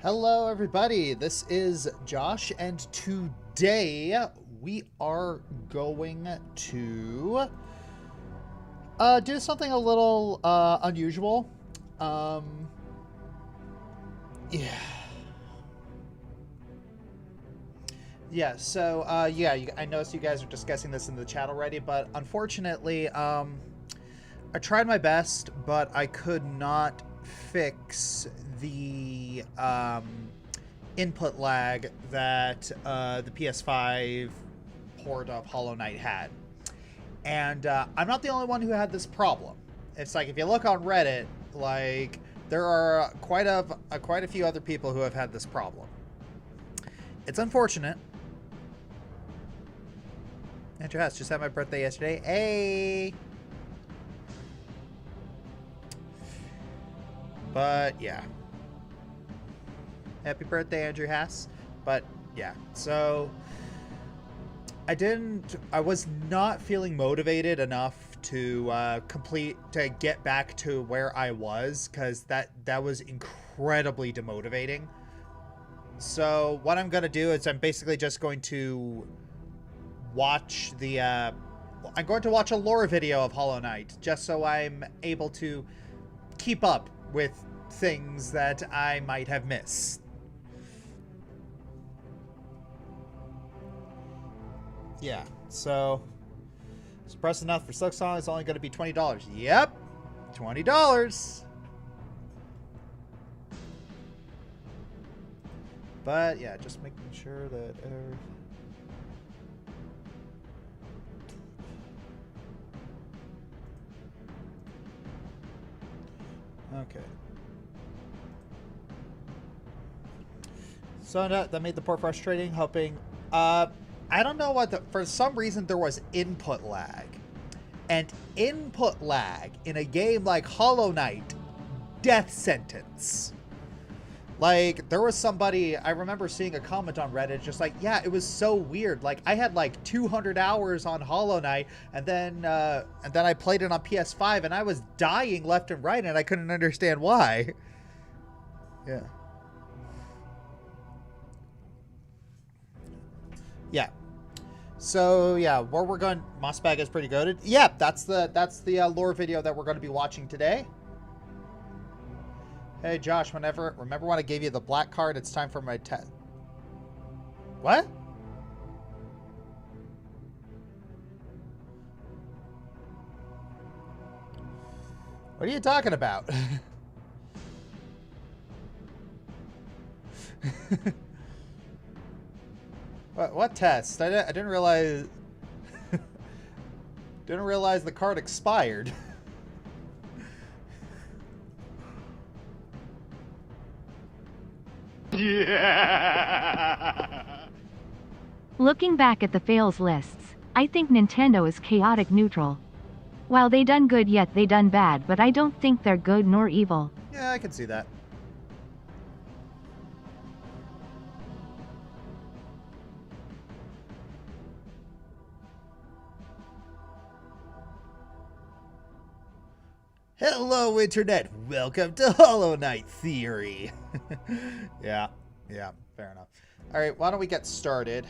Hello everybody, this is Josh, and today we are going to do something a little unusual. Yeah. Yeah, so I noticed you guys are discussing this in the chat already, but unfortunately, I tried my best, but I could not fix the input lag that the PS5 port of Hollow Knight had. And I'm not the only one who had this problem. It's like, if you look on Reddit, like, there are quite a few other people who have had this problem. It's unfortunate. Andrew Hess just had my birthday yesterday. Hey! But yeah, happy birthday, Andrew Hass. But yeah, so I was not feeling motivated enough to get back to where I was, because that was incredibly demotivating. So what I'm gonna do is I'm basically just going to watch I'm going to watch a lore video of Hollow Knight, just so I'm able to keep up with things that I might have missed. Yeah, so suppress enough for Silksong is only going to be $20. Yep, $20. But yeah, just making sure that okay. So that made the port frustrating, hoping. I don't know for some reason there was input lag. And input lag in a game like Hollow Knight, death sentence. Like, there was somebody, I remember seeing a comment on Reddit, just like, yeah, it was so weird. Like, I had like 200 hours on Hollow Knight, and then I played it on PS5, and I was dying left and right, and I couldn't understand why. Yeah. Yeah. So yeah, where we're going, Mossbag is pretty goated. Yeah, that's the lore video that we're going to be watching today. Hey Josh, remember when I gave you the black card? It's time for my test. What? What are you talking about? What test? I didn't realize. Didn't realize the card expired. Yeah. Looking back at the fails lists, I think Nintendo is chaotic neutral. While they done good, yet they done bad, but I don't think they're good nor evil. Yeah, I can see that. Hello, Internet. Welcome to Hollow Knight Theory. Yeah, fair enough. All right, why don't we get started?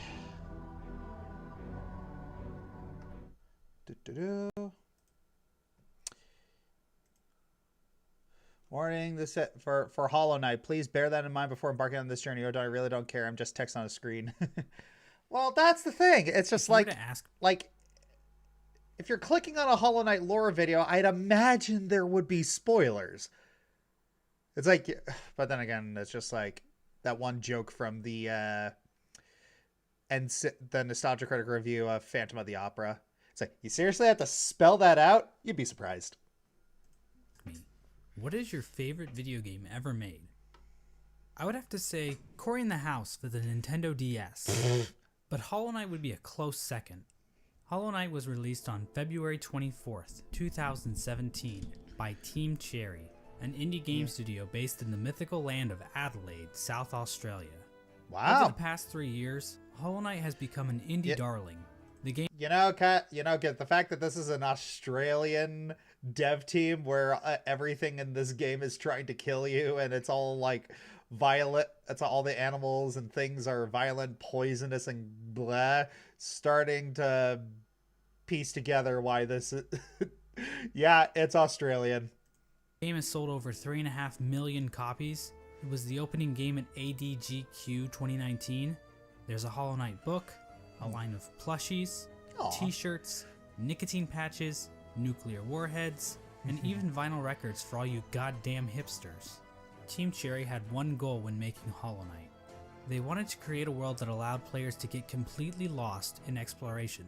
Warning, this for Hollow Knight. Please bear that in mind before embarking on this journey. I really don't care. I'm just text on a screen. Well, that's the thing. It's just like if you're clicking on a Hollow Knight lore video, I'd imagine there would be spoilers. It's like, but then again, it's just like that one joke from the Nostalgia Critic review of Phantom of the Opera. It's like, you seriously have to spell that out? You'd be surprised. What is your favorite video game ever made? I would have to say Cory in the House for the Nintendo DS, but Hollow Knight would be a close second. Hollow Knight was released on February 24th, 2017 by Team Cherry, an indie game studio based in the mythical land of Adelaide, South Australia. Wow. Over the past 3 years, Hollow Knight has become an indie darling. The game, the fact that this is an Australian dev team where everything in this game is trying to kill you, and it's all like violent. That's all the animals and things are violent, poisonous, and blah. Starting to piece together why this is. Yeah, it's Australian. The game has sold over 3.5 million copies. It was the opening game at ADGQ 2019. There's a Hollow Knight book, a line of plushies, Aw. t-shirts, nicotine patches, nuclear warheads, and even vinyl records for all you goddamn hipsters. Team Cherry had one goal when making Hollow Knight. They wanted to create a world that allowed players to get completely lost in exploration.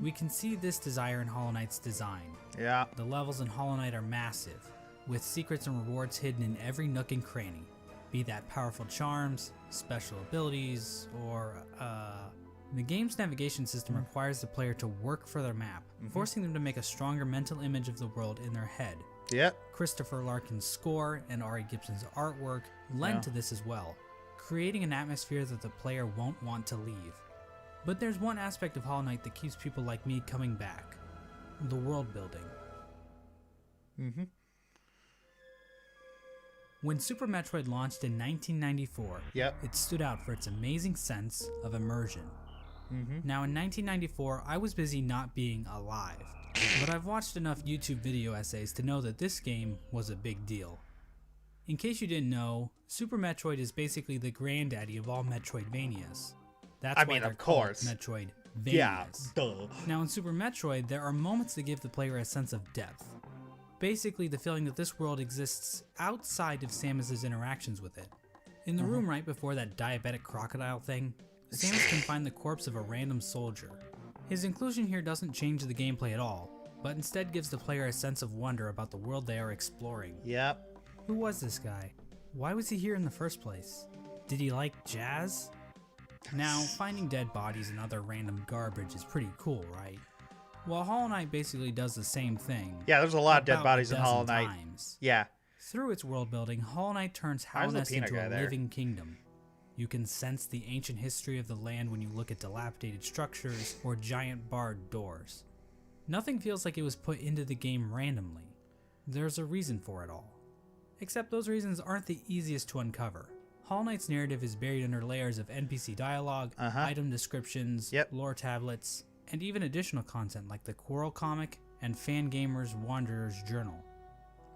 We can see this desire in Hollow Knight's design. Yeah. The levels in Hollow Knight are massive, with secrets and rewards hidden in every nook and cranny. Be that powerful charms, special abilities, or the game's navigation system requires the player to work for their map, forcing them to make a stronger mental image of the world in their head. Yep. Christopher Larkin's score and Ari Gibson's artwork lend to this as well, creating an atmosphere that the player won't want to leave. But there's one aspect of Hollow Knight that keeps people like me coming back: the world building. When Super Metroid launched in 1994, Yep. it stood out for its amazing sense of immersion. Now in 1994, I was busy not being alive, but I've watched enough YouTube video essays to know that this game was a big deal. In case you didn't know, Super Metroid is basically the granddaddy of all Metroidvanias. That's why they're of course. called Metroidvanias. Yeah. Duh. Now in Super Metroid, there are moments that give the player a sense of depth. Basically the feeling that this world exists outside of Samus's interactions with it. In the room right before that diabetic crocodile thing, Samus can find the corpse of a random soldier. His inclusion here doesn't change the gameplay at all, but instead gives the player a sense of wonder about the world they are exploring. Yep. Who was this guy? Why was he here in the first place? Did he like jazz? Now, finding dead bodies and other random garbage is pretty cool, right? Well, Hollow Knight basically does the same thing. Yeah, there's a lot of dead about bodies a in Hollow dozen Knight. times. Yeah. Through its world building, Hollow Knight turns Why was the Hallownest peanut into guy a there? living kingdom. You can sense the ancient history of the land when you look at dilapidated structures or giant barred doors. Nothing feels like it was put into the game randomly. There's a reason for it all. Except those reasons aren't the easiest to uncover. Hollow Knight's narrative is buried under layers of NPC dialogue, item descriptions, lore tablets, and even additional content like the Quarrel comic and Fangamer's Wanderer's Journal.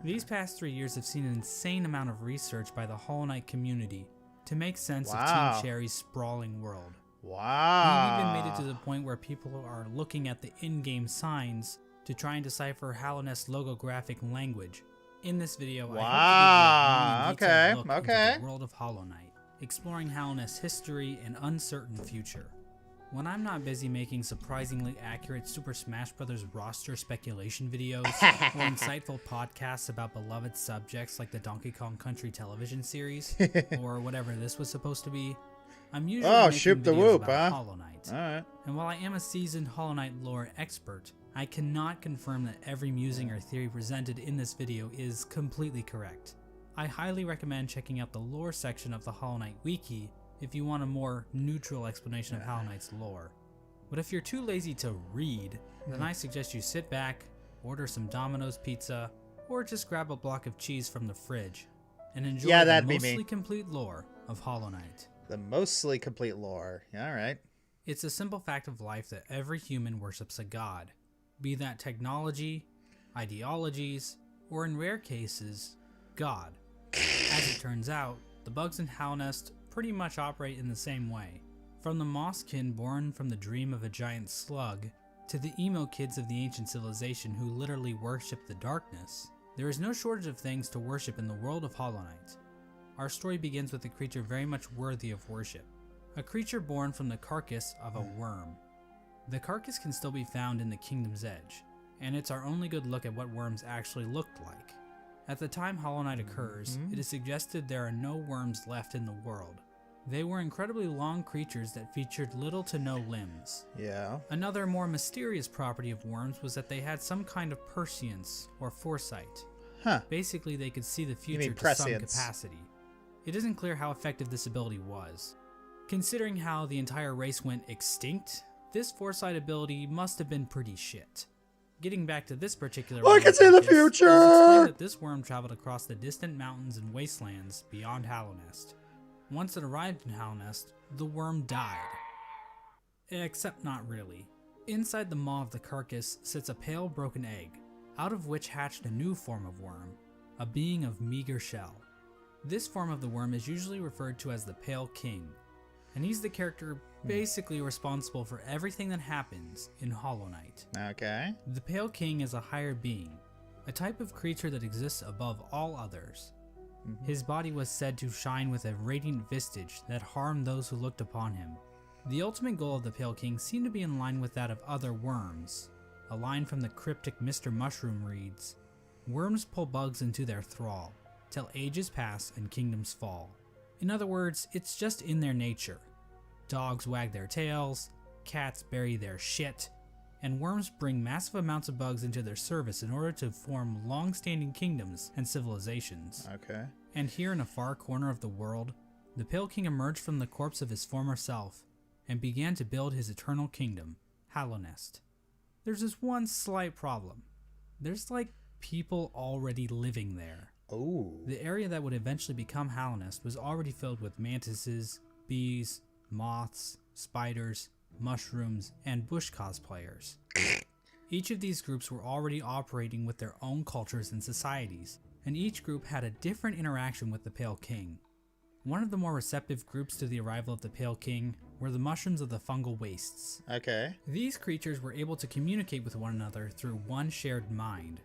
These past 3 years have seen an insane amount of research by the Hollow Knight community to make sense of Team Cherry's sprawling world. Wow. We even made it to the point where people are looking at the in-game signs to try and decipher Hallownest's logographic language. In this video, I hope to give you a really detailed look into the world of Hollow Knight, exploring Hallownest's history and uncertain future. When I'm not busy making surprisingly accurate Super Smash Bros. Roster speculation videos or insightful podcasts about beloved subjects like the Donkey Kong Country television series or whatever this was supposed to be, I'm usually making videos about Hollow Knight. Alright. And while I am a seasoned Hollow Knight lore expert, I cannot confirm that every musing or theory presented in this video is completely correct. I highly recommend checking out the lore section of the Hollow Knight wiki if you want a more neutral explanation of Hollow Knight's lore. But if you're too lazy to read, then I suggest you sit back, order some Domino's pizza, or just grab a block of cheese from the fridge and enjoy the mostly complete lore of Hollow Knight. The mostly complete lore. Alright. It's a simple fact of life that every human worships a god, be that technology, ideologies, or in rare cases, God. As it turns out, the bugs in Hallownest pretty much operate in the same way. From the mosskin born from the dream of a giant slug, to the emo kids of the ancient civilization who literally worship the darkness, there is no shortage of things to worship in the world of Hollow Knight. Our story begins with a creature very much worthy of worship, a creature born from the carcass of a worm. The carcass can still be found in the Kingdom's Edge, and it's our only good look at what worms actually looked like. At the time Hollow Knight occurs, it is suggested there are no worms left in the world. They were incredibly long creatures that featured little to no limbs. Yeah. Another more mysterious property of worms was that they had some kind of prescience or foresight. Basically, they could see the future to some capacity. It isn't clear how effective this ability was. Considering how the entire race went extinct, this foresight ability must have been pretty shit. Getting back to this particular I can see the future! It's explained that this worm traveled across the distant mountains and wastelands beyond Hallownest. Once it arrived in Hallownest, the worm died. Except not really. Inside the maw of the carcass sits a pale broken egg, out of which hatched a new form of worm, a being of meager shell. This form of the worm is usually referred to as the Pale King, and he's the character basically responsible for everything that happens in Hollow Knight. Okay. The Pale King is a higher being, a type of creature that exists above all others. His body was said to shine with a radiant visage that harmed those who looked upon him. The ultimate goal of the Pale King seemed to be in line with that of other worms. A line from the cryptic Mr. Mushroom reads, "Worms pull bugs into their thrall, till ages pass and kingdoms fall." In other words, it's just in their nature. Dogs wag their tails, cats bury their shit, and worms bring massive amounts of bugs into their service in order to form long-standing kingdoms and civilizations. Okay. And here in a far corner of the world, the Pale King emerged from the corpse of his former self and began to build his eternal kingdom, Hallownest. There's just one slight problem. There's like people already living there. Oh. The area that would eventually become Hallownest was already filled with mantises, bees, moths, spiders, mushrooms, and bush cosplayers. Each of these groups were already operating with their own cultures and societies, and each group had a different interaction with the Pale King. One of the more receptive groups to the arrival of the Pale King were the mushrooms of the fungal wastes. Okay. These creatures were able to communicate with one another through one shared mind.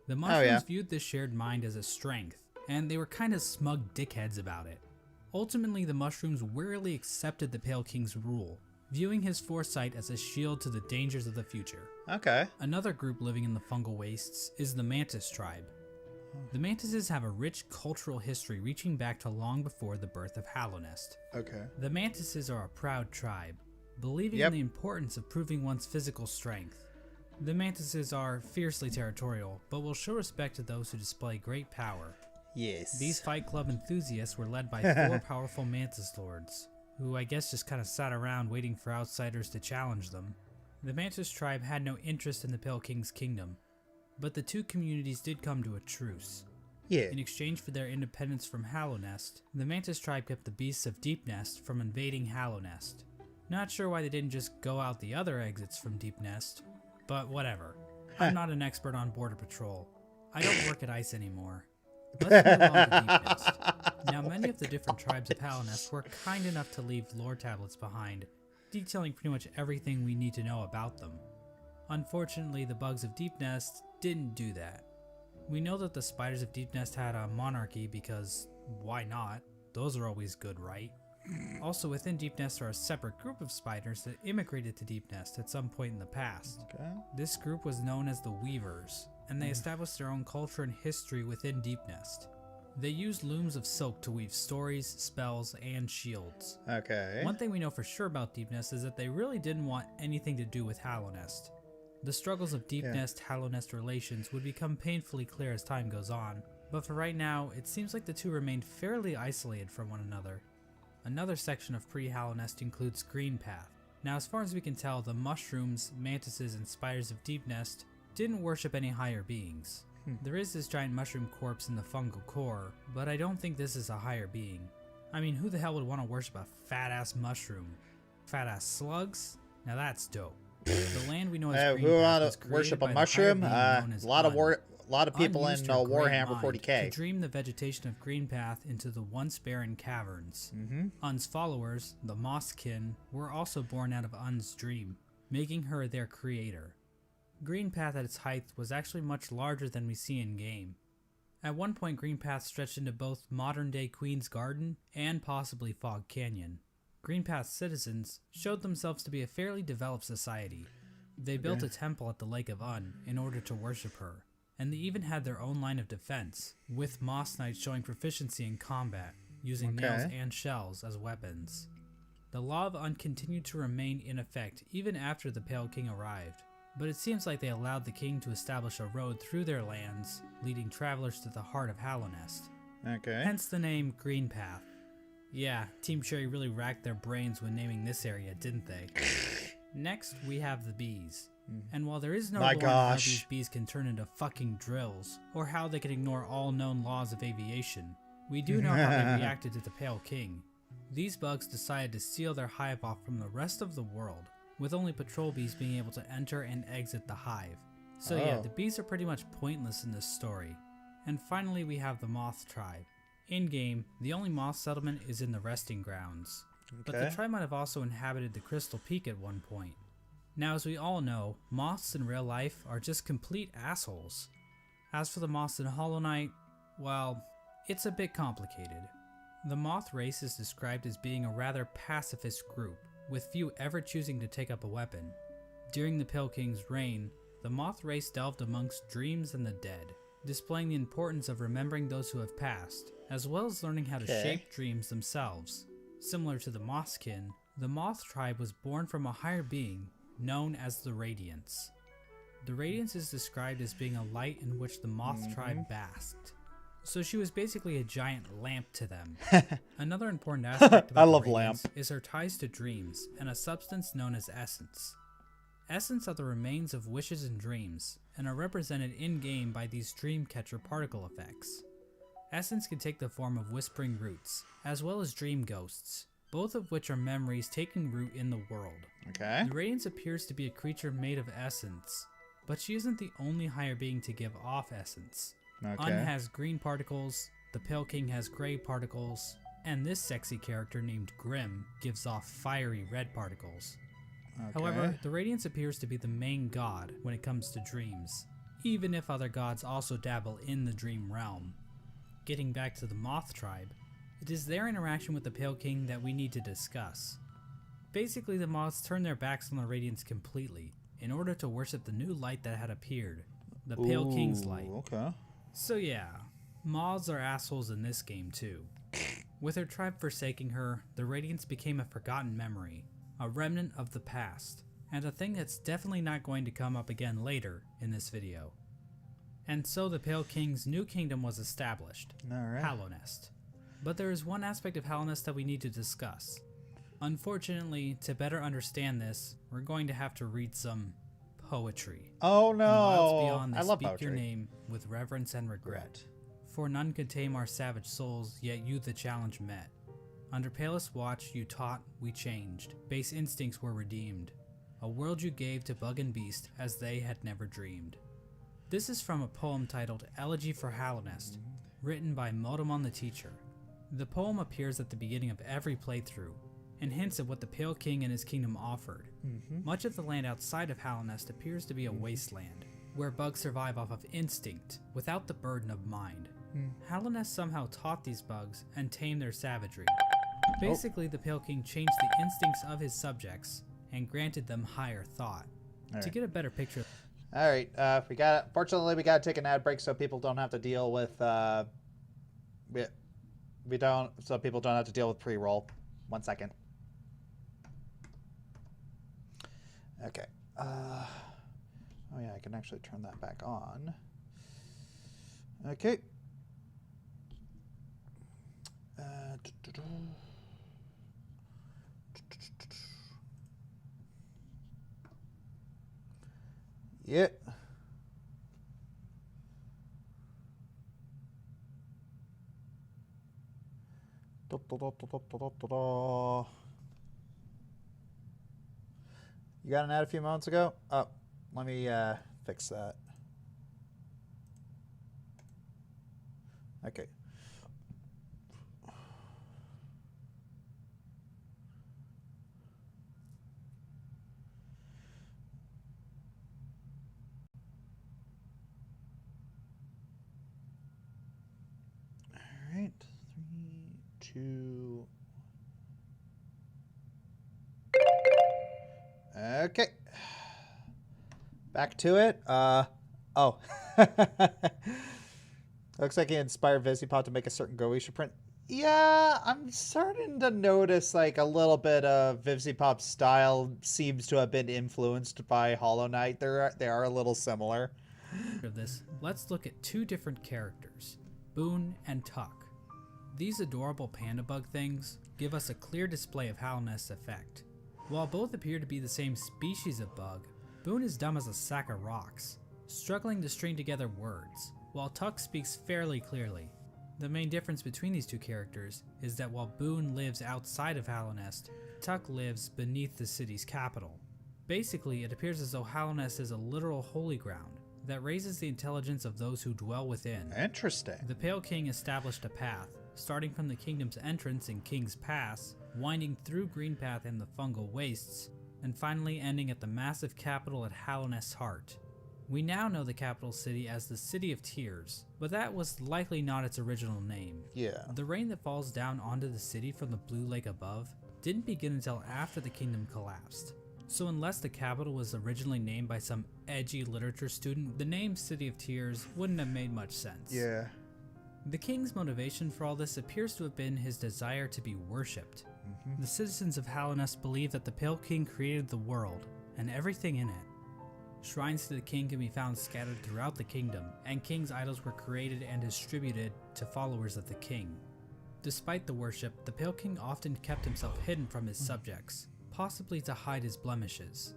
The mushrooms viewed this shared mind as a strength, and they were kind of smug dickheads about it. Ultimately, the mushrooms wearily accepted the Pale King's rule, viewing his foresight as a shield to the dangers of the future. Okay. Another group living in the fungal wastes is the Mantis tribe. The Mantises have a rich cultural history reaching back to long before the birth of Hallownest. Okay. The Mantises are a proud tribe, believing in the importance of proving one's physical strength. The Mantises are fiercely territorial, but will show respect to those who display great power. Yes. These Fight Club enthusiasts were led by 4 powerful Mantis Lords, who I guess just kind of sat around waiting for outsiders to challenge them. The Mantis tribe had no interest in the Pale King's kingdom, but the two communities did come to a truce. Yeah. In exchange for their independence from Hallownest, the Mantis tribe kept the beasts of Deepnest from invading Hallownest. Not sure why they didn't just go out the other exits from Deepnest, but whatever. I'm not an expert on border patrol. I don't work at ICE anymore. Let's move on to Deepnest. Now, many of the different tribes of Hallownest were kind enough to leave lore tablets behind, detailing pretty much everything we need to know about them. Unfortunately, the bugs of Deepnest didn't do that. We know that the spiders of Deepnest had a monarchy because why not? Those are always good, right? Also, within Deepnest are a separate group of spiders that immigrated to Deepnest at some point in the past. Okay. This group was known as the Weavers, and they established their own culture and history within Deepnest. They used looms of silk to weave stories, spells, and shields. Okay. One thing we know for sure about Deepnest is that they really didn't want anything to do with Hallownest. The struggles of Deepnest-Hallownest relations would become painfully clear as time goes on, but for right now, it seems like the two remained fairly isolated from one another. Another section of Pre-Hallownest includes Greenpath. Now, as far as we can tell, the mushrooms, mantises, and spiders of Deepnest didn't worship any higher beings. There is this giant mushroom corpse in the fungal core, but I don't think this is a higher being. I mean, who the hell would want to worship a fat-ass mushroom? Fat-ass slugs? Now that's dope. The land we know as who Greenpath want was to created worship by a the mushroom? higher being known as A lot of people in used her great Warhammer mind 40k. to dream the vegetation of Greenpath into the once barren caverns. Un's followers, the Mosskin, were also born out of Un's dream, making her their creator. Greenpath at its height was actually much larger than we see in game. At one point, Greenpath stretched into both modern-day Queen's Garden and possibly Fog Canyon. Greenpath's citizens showed themselves to be a fairly developed society. They built a temple at the Lake of Un in order to worship her, and they even had their own line of defense, with Moss Knights showing proficiency in combat, using nails and shells as weapons. The Law of Un continued to remain in effect even after the Pale King arrived, but it seems like they allowed the king to establish a road through their lands, leading travelers to the heart of Hallownest. Okay. Hence the name Greenpath. Yeah, Team Cherry really racked their brains when naming this area, didn't they? Next, we have the bees. And while there is no lore on how these bees can turn into fucking drills, or how they can ignore all known laws of aviation, we do know how they reacted to the Pale King. These bugs decided to seal their hive off from the rest of the world, with only patrol bees being able to enter and exit the hive. So yeah, the bees are pretty much pointless in this story. And finally we have the moth tribe. In-game, the only moth settlement is in the resting grounds. But the tribe might have also inhabited the Crystal Peak at one point. Now, as we all know, moths in real life are just complete assholes. As for the moths in Hollow Knight, well, it's a bit complicated. The moth race is described as being a rather pacifist group, with few ever choosing to take up a weapon. During the Pale King's reign, the moth race delved amongst dreams and the dead, displaying the importance of remembering those who have passed, as well as learning how to shape dreams themselves. Similar to the Mothskin, the moth tribe was born from a higher being known as the Radiance. The Radiance is described as being a light in which the moth tribe basked. So she was basically a giant lamp to them. Another important aspect about the Radiance is her ties to dreams and a substance known as essence. Essence are the remains of wishes and dreams, and are represented in-game by these dreamcatcher particle effects. Essence can take the form of whispering roots, as well as dream ghosts, both of which are memories taking root in the world. The Radiance appears to be a creature made of essence, but she isn't the only higher being to give off essence. Un has green particles, the Pale King has gray particles, and this sexy character named Grim gives off fiery red particles. However, the Radiance appears to be the main god when it comes to dreams, even if other gods also dabble in the dream realm. Getting back to the Moth tribe, it is their interaction with the Pale King that we need to discuss. Basically, the Moths turned their backs on the Radiance completely, in order to worship the new light that had appeared, the Pale King's light. So yeah, Moths are assholes in this game too. With her tribe forsaking her, the Radiance became a forgotten memory, a remnant of the past, and a thing that's definitely not going to come up again later in this video. And so the Pale King's new kingdom was established, Hallownest. But there is one aspect of Hallownest that we need to discuss. Unfortunately, to better understand this, we're going to have to read some poetry. Oh no! Beyond this, speak your name with reverence and regret. For none could tame our savage souls, yet you the challenge met. Under palest watch you taught, we changed. Base instincts were redeemed. A world you gave to bug and beast as they had never dreamed. This is from a poem titled Elegy for Hallownest, written by Modemon the Teacher. The poem appears at the beginning of every playthrough, and hints at what the Pale King and his kingdom offered. Much of the land outside of Hallownest appears to be a wasteland, where bugs survive off of instinct, without the burden of mind. Hallownest somehow taught these bugs and tamed their savagery. Basically, the Pale King changed the instincts of his subjects, and granted them higher thought. To get a better picture... Alright, fortunately we gotta take an ad break so people don't have to deal with, so people don't have to deal with pre-roll. 1 second. Okay. Oh yeah, I can actually turn that back on. Okay. Yeah. You got an ad a few moments ago? Oh, let me fix that. Okay. All right. 3, 2. Okay. Back to it. Oh. Looks like he inspired VisiPod to make a certain Goetia print. Yeah, I'm starting to notice like a little bit of VisiPop's style seems to have been influenced by Hollow Knight. They are a little similar. Of this, let's look at two different characters, Boone and Tuck. These adorable panda bug things give us a clear display of Hallownest's effect. While both appear to be the same species of bug, Boone is dumb as a sack of rocks, struggling to string together words, while Tuck speaks fairly clearly. The main difference between these two characters is that while Boone lives outside of Hallownest, Tuck lives beneath the city's capital. Basically, it appears as though Hallownest is a literal holy ground that raises the intelligence of those who dwell within. Interesting. The Pale King established a path, starting from the kingdom's entrance in King's Pass, winding through Greenpath and the fungal wastes, and finally ending at the massive capital at Hallownest's heart. We now know the capital city as the City of Tears, but that was likely not its original name. Yeah. The rain that falls down onto the city from the blue lake above didn't begin until after the kingdom collapsed. So unless the capital was originally named by some edgy literature student, the name City of Tears wouldn't have made much sense. Yeah. The king's motivation for all this appears to have been his desire to be worshipped. The citizens of Hallownest believe that the Pale King created the world and everything in it. Shrines to the king can be found scattered throughout the kingdom, and king's idols were created and distributed to followers of the king. Despite the worship, the Pale King often kept himself hidden from his subjects, possibly to hide his blemishes.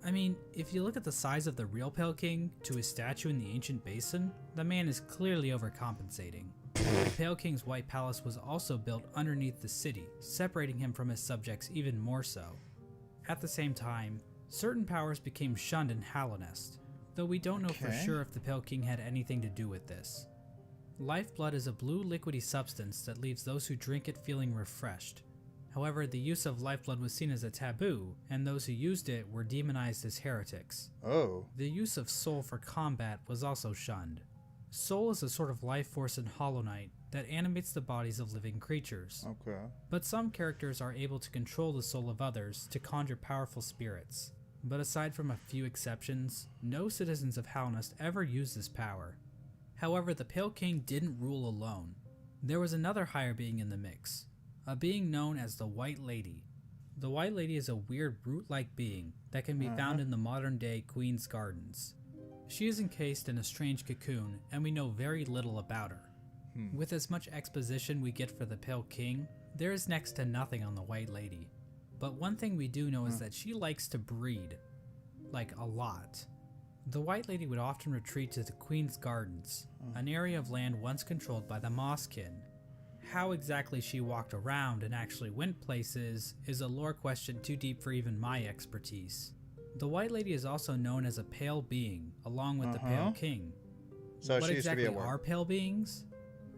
I mean, if you look at the size of the real Pale King to his statue in the ancient basin, the man is clearly overcompensating. The Pale King's White Palace was also built underneath the city, separating him from his subjects even more so. At the same time, certain powers became shunned in Hallownest, though we don't know for sure if the Pale King had anything to do with this. Lifeblood is a blue liquidy substance that leaves those who drink it feeling refreshed. However, the use of lifeblood was seen as a taboo, and those who used it were demonized as heretics. Oh. The use of soul for combat was also shunned. Soul is a sort of life force in Hollow Knight that animates the bodies of living creatures. Okay. But some characters are able to control the soul of others to conjure powerful spirits. But aside from a few exceptions, no citizens of Hallownest ever used this power. However, the Pale King didn't rule alone. There was another higher being in the mix, a being known as the White Lady. The White Lady is a weird brute-like being that can be found in the modern-day Queen's Gardens. She is encased in a strange cocoon, and we know very little about her. With as much exposition we get for the Pale King, there is next to nothing on the White Lady. But one thing we do know is that she likes to breed. Like, a lot. The White Lady would often retreat to the Queen's Gardens, an area of land once controlled by the Mosskin. How exactly she walked around and actually went places is a lore question too deep for even my expertise. The White Lady is also known as a pale being, along with the Pale King. So what she used exactly to be a are pale beings?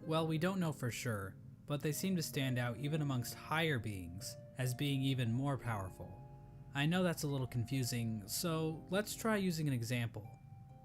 Well, we don't know for sure, but they seem to stand out even amongst higher beings, as being even more powerful. I know that's a little confusing, so let's try using an example.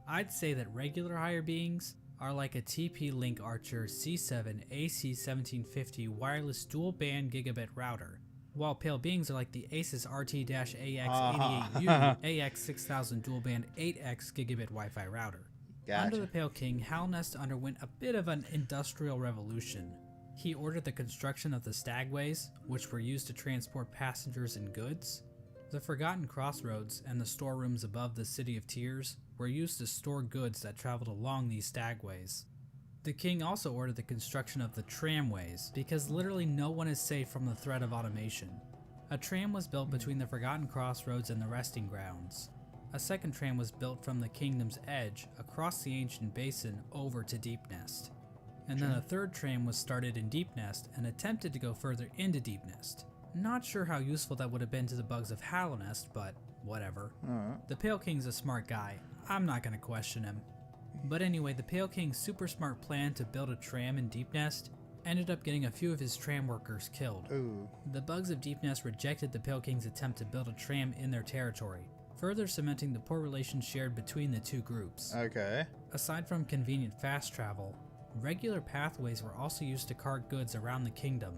I'd say that regular higher beings are like a TP-Link Archer C7 AC1750 wireless dual-band gigabit router, while pale beings are like the Asus RT-AX88U AX6000 dual-band 8X gigabit Wi-Fi router. Gotcha. Under the Pale King, Hallownest underwent a bit of an industrial revolution. He ordered the construction of the stagways, which were used to transport passengers and goods. The Forgotten Crossroads and the storerooms above the City of Tears were used to store goods that traveled along these stagways. The king also ordered the construction of the tramways, because literally no one is safe from the threat of automation. A tram was built between the Forgotten Crossroads and the resting grounds. A second tram was built from the kingdom's edge across the ancient basin over to Deepnest. And then a third tram was started in Deepnest and attempted to go further into Deepnest. Not sure how useful that would have been to the bugs of Hallownest, but whatever. The Pale King's a smart guy. I'm not going to question him. But anyway, the Pale King's super smart plan to build a tram in Deepnest ended up getting a few of his tram workers killed. Ooh. The bugs of Deepnest rejected the Pale King's attempt to build a tram in their territory, further cementing the poor relations shared between the two groups. Okay. Aside from convenient fast travel, regular pathways were also used to cart goods around the kingdom.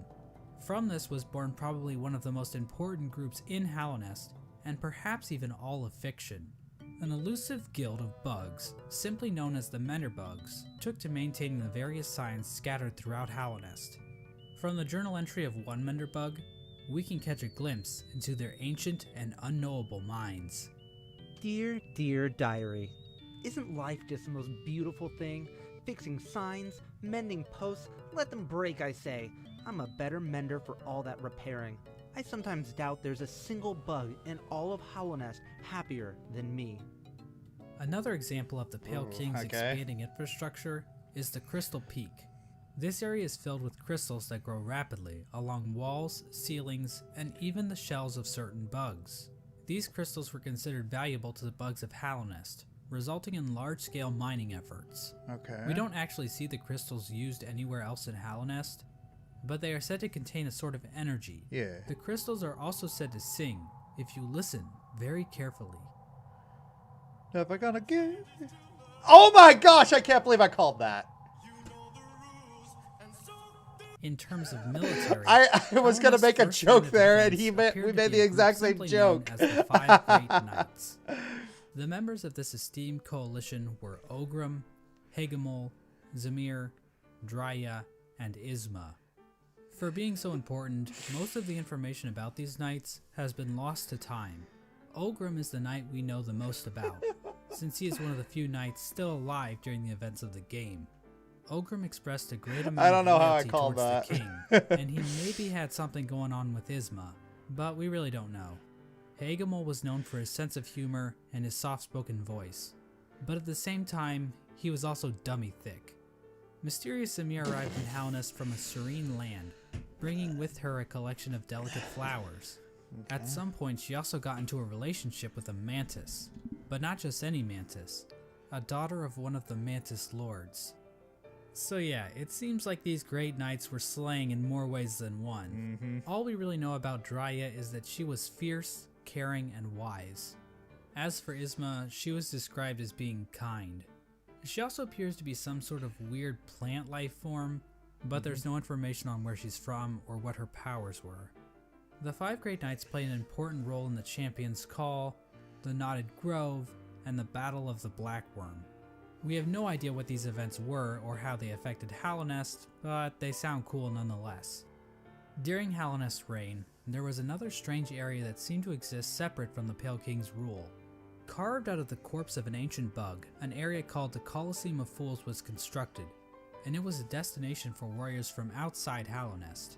From this was born probably one of the most important groups in Hallownest, and perhaps even all of fiction. An elusive guild of bugs, simply known as the Menderbugs, took to maintaining the various signs scattered throughout Hallownest. From the journal entry of one Menderbug, we can catch a glimpse into their ancient and unknowable minds. Dear, dear diary, isn't life just the most beautiful thing? Fixing signs, mending posts, let them break, I say. I'm a better mender for all that repairing. I sometimes doubt there's a single bug in all of Hallownest happier than me. Another example of the Pale King's expanding infrastructure is the Crystal Peak. This area is filled with crystals that grow rapidly along walls, ceilings, and even the shells of certain bugs. These crystals were considered valuable to the bugs of Hallownest, resulting in large-scale mining efforts. Okay. We don't actually see the crystals used anywhere else in Hallownest, but they are said to contain a sort of energy. Yeah. The crystals are also said to sing if you listen very carefully. Never gonna get. Oh my gosh! I can't believe I called that. In terms of military, I was gonna Hallownest's make a first joke line of there, and defense we appeared to made be the a exact group same simply known joke. as the Five Great Knights. The members of this esteemed coalition were Ogrim, Hagamol, Zamir, Drya, and Isma. For being so important, most of the information about these knights has been lost to time. Ogrim is the knight we know the most about, since he is one of the few knights still alive during the events of the game. Ogrim expressed a great amount I don't know of how I loyalty called towards that. the king, and he maybe had something going on with Isma, but we really don't know. Hagamol was known for his sense of humor and his soft-spoken voice, but at the same time, he was also dummy thick. Mysterious Samir arrived in Hallownest from a serene land, bringing with her a collection of delicate flowers. At some point, she also got into a relationship with a mantis, but not just any mantis, a daughter of one of the mantis lords. So yeah, it seems like these great knights were slaying in more ways than one. All we really know about Drya is that she was fierce, caring, and wise. As for Isma, she was described as being kind. She also appears to be some sort of weird plant life form, but there's no information on where she's from or what her powers were. The Five Great Knights play an important role in the Champion's Call, the Knotted Grove, and the Battle of the Blackworm. We have no idea what these events were or how they affected Hallownest, but they sound cool nonetheless. During Hallownest's reign, there was another strange area that seemed to exist separate from the Pale King's rule. Carved out of the corpse of an ancient bug, an area called the Colosseum of Fools was constructed, and it was a destination for warriors from outside Hallownest.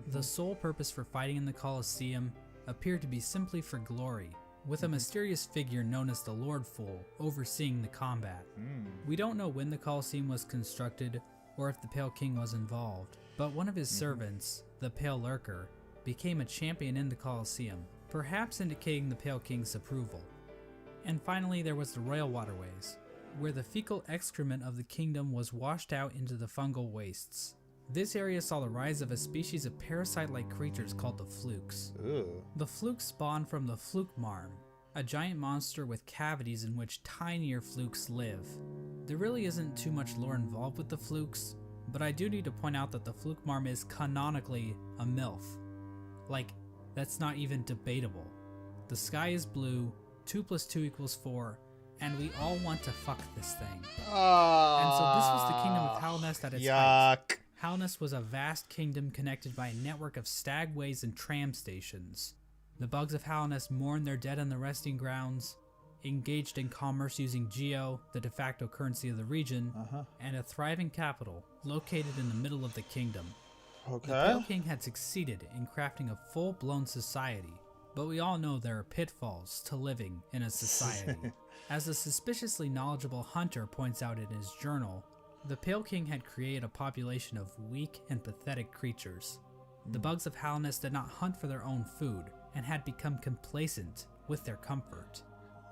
The sole purpose for fighting in the Colosseum appeared to be simply for glory, with a mysterious figure known as the Lord Fool overseeing the combat. We don't know when the Colosseum was constructed or if the Pale King was involved, but one of his servants, the Pale Lurker, became a champion in the Colosseum, perhaps indicating the Pale King's approval. And finally, there was the Royal Waterways, where the fecal excrement of the kingdom was washed out into the fungal wastes. This area saw the rise of a species of parasite-like creatures called the Flukes. Ooh. The Flukes spawned from the Flukemarm, a giant monster with cavities in which tinier Flukes live. There really isn't too much lore involved with the Flukes, but I do need to point out that the Flukemarm is canonically a MILF. Like, that's not even debatable. The sky is blue, 2 + 2 = 4, and we all want to fuck this thing. And so this was the kingdom of Hallownest at its height. Yuck. Hallownest was a vast kingdom connected by a network of stagways and tram stations. The bugs of Hallownest mourned their dead on the resting grounds, engaged in commerce using Geo, the de facto currency of the region, and a thriving capital located in the middle of the kingdom. The Pale King had succeeded in crafting a full-blown society, but we all know there are pitfalls to living in a society. As a suspiciously knowledgeable hunter points out in his journal, the Pale King had created a population of weak and pathetic creatures. The bugs of Hallownest did not hunt for their own food, and had become complacent with their comfort.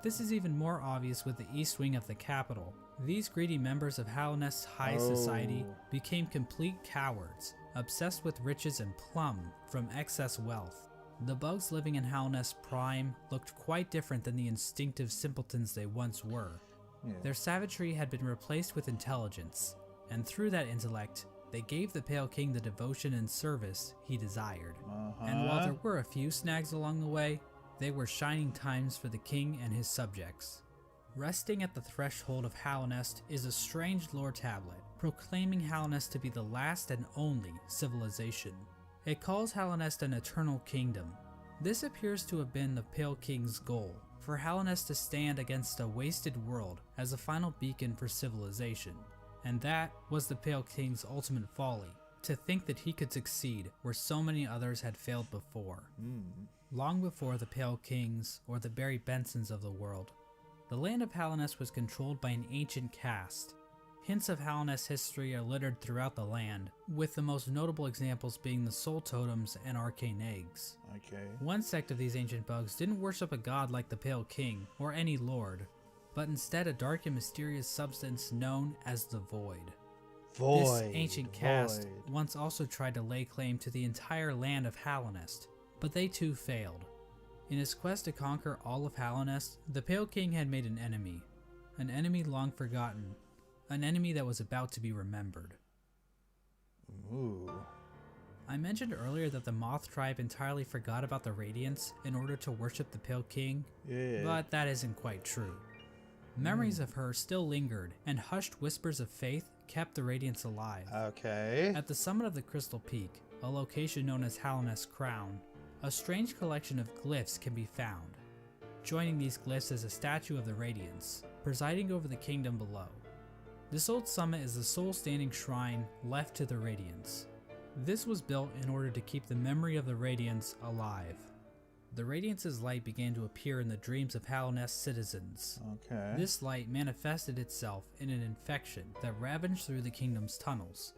This is even more obvious with the east wing of the capital. These greedy members of Hallownest's high society became complete cowards, obsessed with riches and plum from excess wealth. The bugs living in Hallownest Prime looked quite different than the instinctive simpletons they once were. Their savagery had been replaced with intelligence, and through that intellect, they gave the Pale King the devotion and service he desired. And while there were a few snags along the way, they were shining times for the king and his subjects. Resting at the threshold of Hallownest is a strange lore tablet, proclaiming Hallownest to be the last and only civilization. It calls Hallownest an eternal kingdom. This appears to have been the Pale King's goal, for Hallownest to stand against a wasted world as a final beacon for civilization. And that was the Pale King's ultimate folly, to think that he could succeed where so many others had failed before. Long before the Pale Kings or the Barry Bensons of the world, the land of Hallownest was controlled by an ancient caste. Hints of Hallownest history are littered throughout the land, with the most notable examples being the soul totems and arcane eggs. Okay. One sect of these ancient bugs didn't worship a god like the Pale King or any lord, but instead a dark and mysterious substance known as the Void. This ancient caste once also tried to lay claim to the entire land of Hallownest, but they too failed. In his quest to conquer all of Hallownest, the Pale King had made an enemy long forgotten, an enemy that was about to be remembered. Ooh. I mentioned earlier that the Moth tribe entirely forgot about the Radiance in order to worship the Pale King, but that isn't quite true. Memories of her still lingered, and hushed whispers of faith kept the Radiance alive. Okay. At the summit of the Crystal Peak, a location known as Hallownest Crown, a strange collection of glyphs can be found. Joining these glyphs is a statue of the Radiance, presiding over the kingdom below. This old summit is the sole standing shrine left to the Radiance. This was built in order to keep the memory of the Radiance alive. The Radiance's light began to appear in the dreams of Hallownest citizens. Okay. This light manifested itself in an infection that ravaged through the kingdom's tunnels.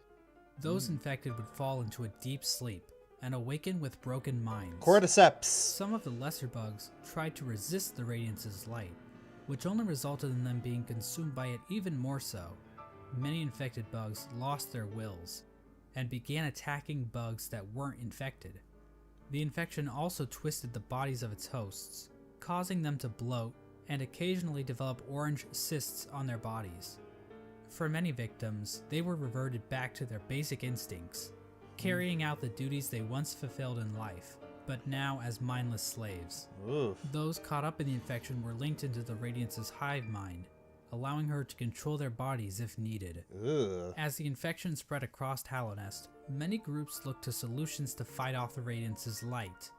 Those infected would fall into a deep sleep and awaken with broken minds. Cordyceps. Some of the lesser bugs tried to resist the Radiance's light, which only resulted in them being consumed by it even more so. Many infected bugs lost their wills and began attacking bugs that weren't infected. The infection also twisted the bodies of its hosts, causing them to bloat and occasionally develop orange cysts on their bodies. For many victims, they were reverted back to their basic instincts, carrying out the duties they once fulfilled in life, but now as mindless slaves. Oof. Those caught up in the infection were linked into the Radiance's hive mind, allowing her to control their bodies if needed. Ugh. As the infection spread across Hallownest, many groups looked to solutions to fight off the Radiance's light.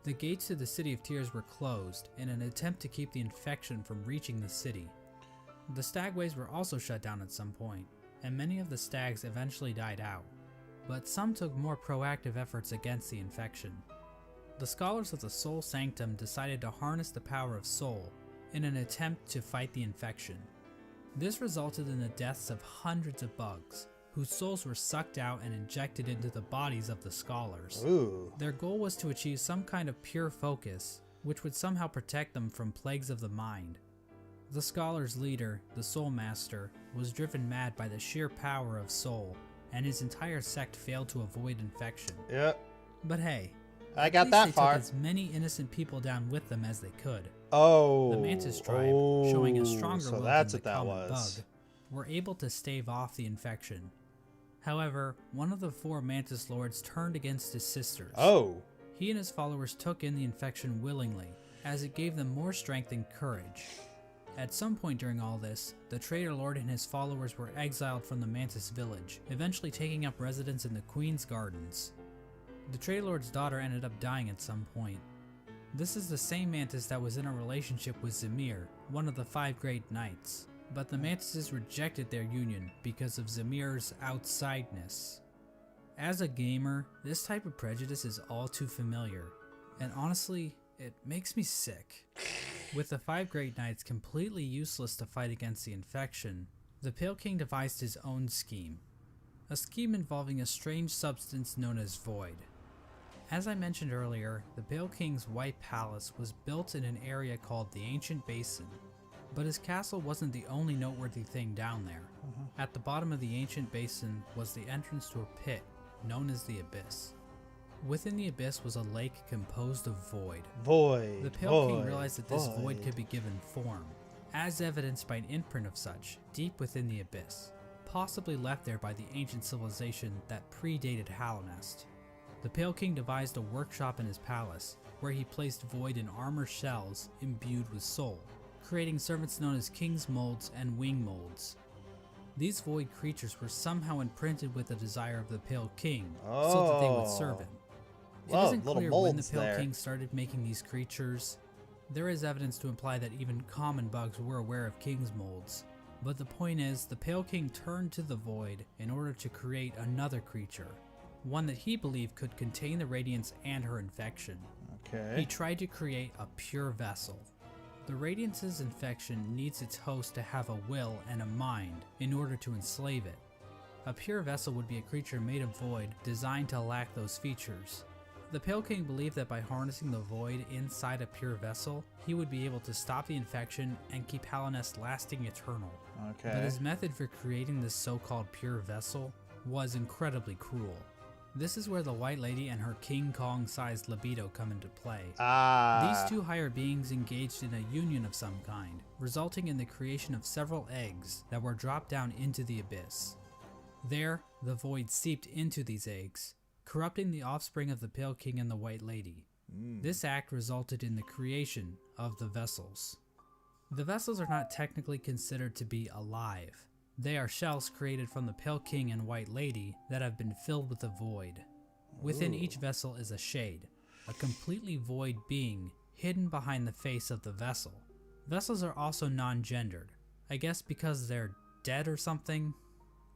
The gates to the City of Tears were closed in an attempt to keep the infection from reaching the city. The stagways were also shut down at some point, and many of the stags eventually died out, but some took more proactive efforts against the infection. The scholars of the Soul Sanctum decided to harness the power of Soul in an attempt to fight the infection. This resulted in the deaths of hundreds of bugs, whose souls were sucked out and injected into the bodies of the scholars. Ooh. Their goal was to achieve some kind of pure focus, which would somehow protect them from plagues of the mind. The scholars' leader, the Soul Master, was driven mad by the sheer power of Soul, and his entire sect failed to avoid infection. Yep. But hey, I got at least that they far. took as many innocent people down with them as they could. Oh. The Mantis tribe, showing a stronger so will that's than what the that common was. bug, were able to stave off the infection. However, one of the 4 Mantis lords turned against his sisters. Oh. He and his followers took in the infection willingly, as it gave them more strength and courage. At some point during all this, the Traitor Lord and his followers were exiled from the Mantis village, eventually taking up residence in the Queen's Gardens. The Traitor Lord's daughter ended up dying at some point. This is the same Mantis that was in a relationship with Zamir, one of the 5 Great Knights, but the Mantises rejected their union because of Zamir's outsideness. As a gamer, this type of prejudice is all too familiar, and honestly, it makes me sick. With the 5 Great Knights completely useless to fight against the infection, the Pale King devised his own scheme. A scheme involving a strange substance known as Void. As I mentioned earlier, the Pale King's White Palace was built in an area called the Ancient Basin, but his castle wasn't the only noteworthy thing down there. At the bottom of the Ancient Basin was the entrance to a pit known as the Abyss. Within the Abyss was a lake composed of void. The Pale King realized that this void could be given form, as evidenced by an imprint of such deep within the Abyss, possibly left there by the ancient civilization that predated Hallownest. The Pale King devised a workshop in his palace, where he placed void in armor shells imbued with soul, creating servants known as King's Molds and Wing Molds. These void creatures were somehow imprinted with the desire of the Pale King, so that they would serve him. It isn't clear when the Pale King started making these creatures. There is evidence to imply that even common bugs were aware of King's Molds, but the point is, the Pale King turned to the void in order to create another creature, one that he believed could contain the Radiance and her infection. He tried to create a pure vessel. The Radiance's infection needs its host to have a will and a mind in order to enslave it. A pure vessel would be a creature made of void, designed to lack those features. The Pale King believed that by harnessing the void inside a pure vessel, he would be able to stop the infection and keep Hallownest lasting eternal. Okay. But his method for creating this so-called pure vessel was incredibly cruel. This is where the White Lady and her King Kong-sized libido come into play. These two higher beings engaged in a union of some kind, resulting in the creation of several eggs that were dropped down into the abyss. There, the void seeped into these eggs, corrupting the offspring of the Pale King and the White Lady. This act resulted in the creation of the vessels. The vessels are not technically considered to be alive. They are shells created from the Pale King and White Lady that have been filled with the void. Within each vessel is a shade, a completely void being hidden behind the face of the vessel. Vessels are also non-gendered, I guess because they're dead or something.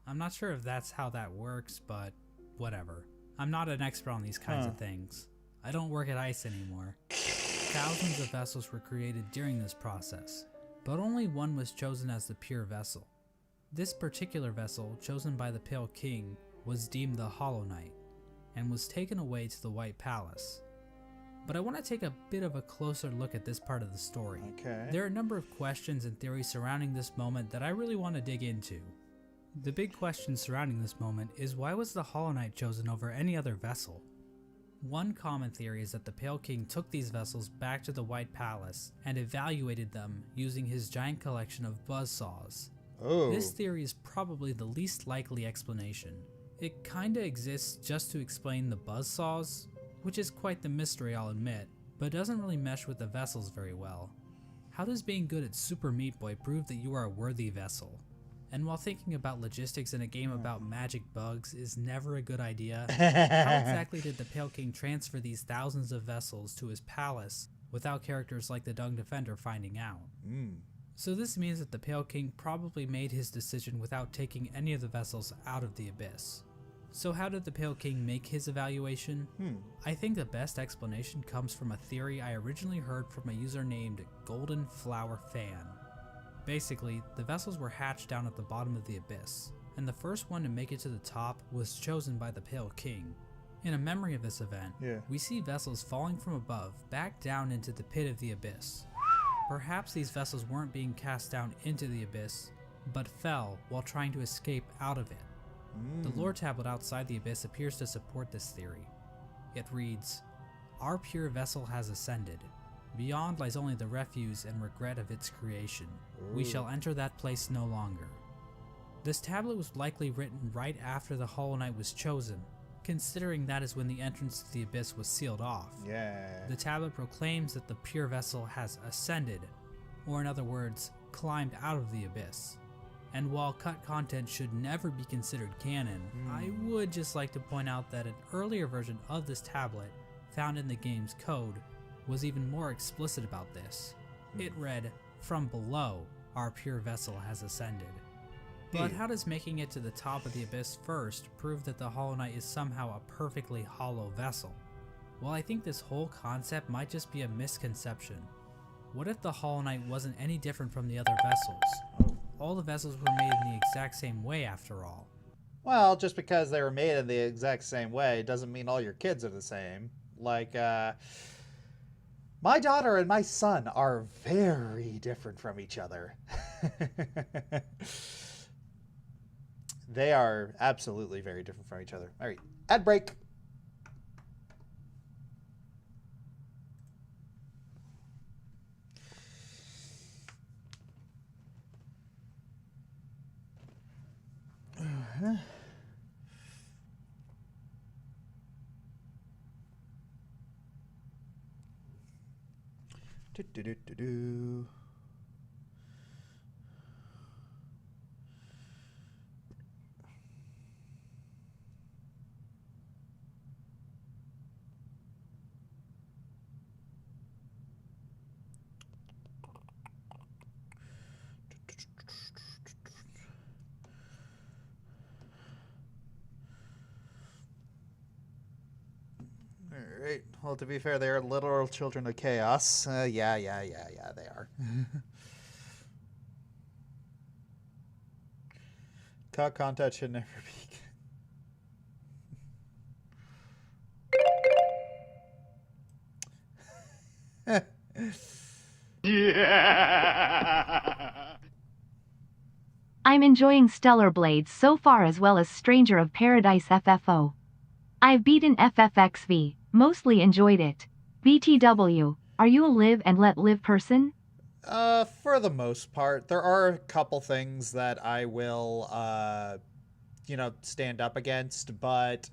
I'm not sure if that's how that works, but whatever. I'm not an expert on these kinds of things. I don't work at ICE anymore. Thousands of vessels were created during this process, but only one was chosen as the pure vessel. This particular vessel, chosen by the Pale King, was deemed the Hollow Knight, and was taken away to the White Palace. But I want to take a bit of a closer look at this part of the story. Okay. There are a number of questions and theories surrounding this moment that I really want to dig into. The big question surrounding this moment is, why was the Hollow Knight chosen over any other vessel? One common theory is that the Pale King took these vessels back to the White Palace and evaluated them using his giant collection of buzzsaws. This theory is probably the least likely explanation. It kinda exists just to explain the buzzsaws, which is quite the mystery, I'll admit, but doesn't really mesh with the vessels very well. How does being good at Super Meat Boy prove that you are a worthy vessel? And while thinking about logistics in a game about magic bugs is never a good idea, how exactly did the Pale King transfer these thousands of vessels to his palace without characters like the Dung Defender finding out? So this means that the Pale King probably made his decision without taking any of the vessels out of the abyss. So how did the Pale King make his evaluation? I think the best explanation comes from a theory I originally heard from a user named Golden Flower Fan. Basically, the vessels were hatched down at the bottom of the abyss, and the first one to make it to the top was chosen by the Pale King. In a memory of this event, we see vessels falling from above back down into the pit of the abyss. Perhaps these vessels weren't being cast down into the abyss, but fell while trying to escape out of it. The lore tablet outside the abyss appears to support this theory. It reads, "Our pure vessel has ascended. Beyond lies only the refuse and regret of its creation. We shall enter that place no longer." This tablet was likely written right after the Hollow Knight was chosen, considering that is when the entrance to the abyss was sealed off. The tablet proclaims that the pure vessel has ascended, or in other words, climbed out of the abyss. And while cut content should never be considered canon, I would just like to point out that an earlier version of this tablet, found in the game's code, was even more explicit about this. It read, "From below, our pure vessel has ascended." But how does making it to the top of the abyss first prove that the Hollow Knight is somehow a perfectly hollow vessel? Well, I think this whole concept might just be a misconception. What if the Hollow Knight wasn't any different from the other vessels? All the vessels were made in the exact same way after all. Well, just because they were made in the exact same way doesn't mean all your kids are the same. Like, my daughter and my son are very different from each other. They are absolutely very different from each other. All right, ad break. Do-do-do-do-do. All Right. Well, to be fair, they are literal children of chaos. Yeah, they are. Cut contact should never be. Yeah. I'm enjoying Stellar Blades so far as well as Stranger of Paradise FFO. I've beaten FFXV, mostly enjoyed it. BTW, are you a live and let live person? For the most part, there are a couple things that I will, stand up against, but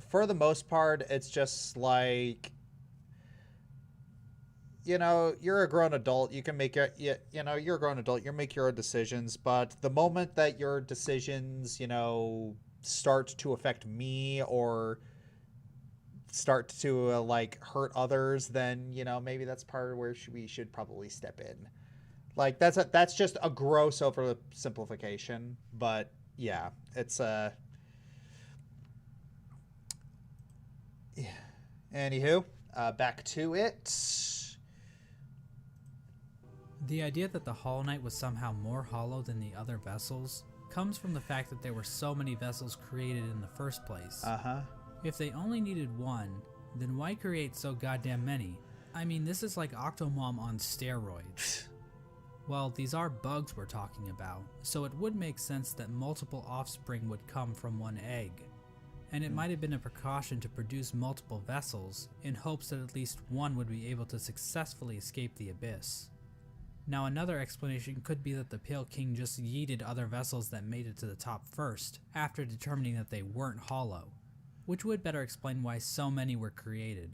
for the most part, it's just like, you're a grown adult. You can make your, you're a grown adult. You make your own decisions, but the moment that your decisions, start to affect me or start to hurt others, then maybe that's part where we should probably step in. Like that's just a gross oversimplification, but yeah, it's yeah. Anywho, back to it. The idea that the Hollow Knight was somehow more hollow than the other vessels comes from the fact that there were so many vessels created in the first place. If they only needed one, then why create so goddamn many? I mean, this is like Octomom on steroids. Well, these are bugs we're talking about, so it would make sense that multiple offspring would come from one egg. And it might have been a precaution to produce multiple vessels in hopes that at least one would be able to successfully escape the abyss. Now, another explanation could be that the Pale King just yeeted other vessels that made it to the top first, after determining that they weren't hollow, which would better explain why so many were created.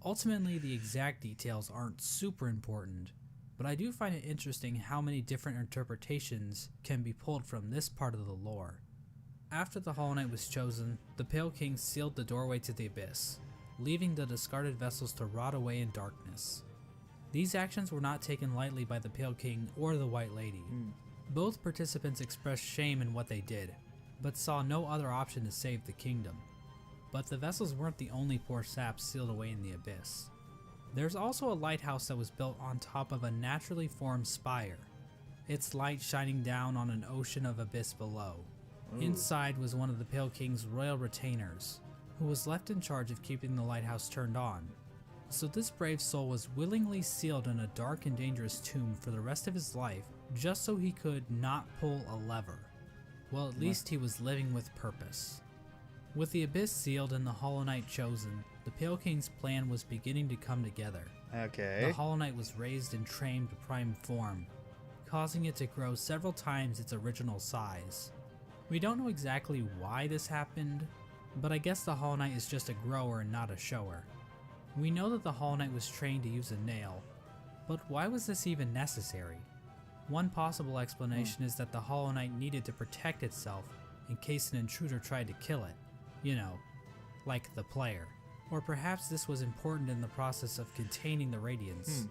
Ultimately, the exact details aren't super important, but I do find it interesting how many different interpretations can be pulled from this part of the lore. After the Hollow Knight was chosen, the Pale King sealed the doorway to the abyss, leaving the discarded vessels to rot away in darkness. These actions were not taken lightly by the Pale King or the White Lady. Both participants expressed shame in what they did, but saw no other option to save the kingdom. But the vessels weren't the only poor saps sealed away in the abyss. There's also a lighthouse that was built on top of a naturally formed spire, its light shining down on an ocean of abyss below. Inside was one of the Pale King's royal retainers, who was left in charge of keeping the lighthouse turned on. So this brave soul was willingly sealed in a dark and dangerous tomb for the rest of his life, just so he could not pull a lever. Well, at least he was living with purpose. With the abyss sealed and the Hollow Knight chosen, the Pale King's plan was beginning to come together. Okay. The Hollow Knight was raised and trained to prime form, causing it to grow several times its original size. We don't know exactly why this happened, but I guess the Hollow Knight is just a grower and not a shower. We know that the Hollow Knight was trained to use a nail, but why was this even necessary? One possible explanation is that the Hollow Knight needed to protect itself in case an intruder tried to kill it. Like the player. Or perhaps this was important in the process of containing the radiance.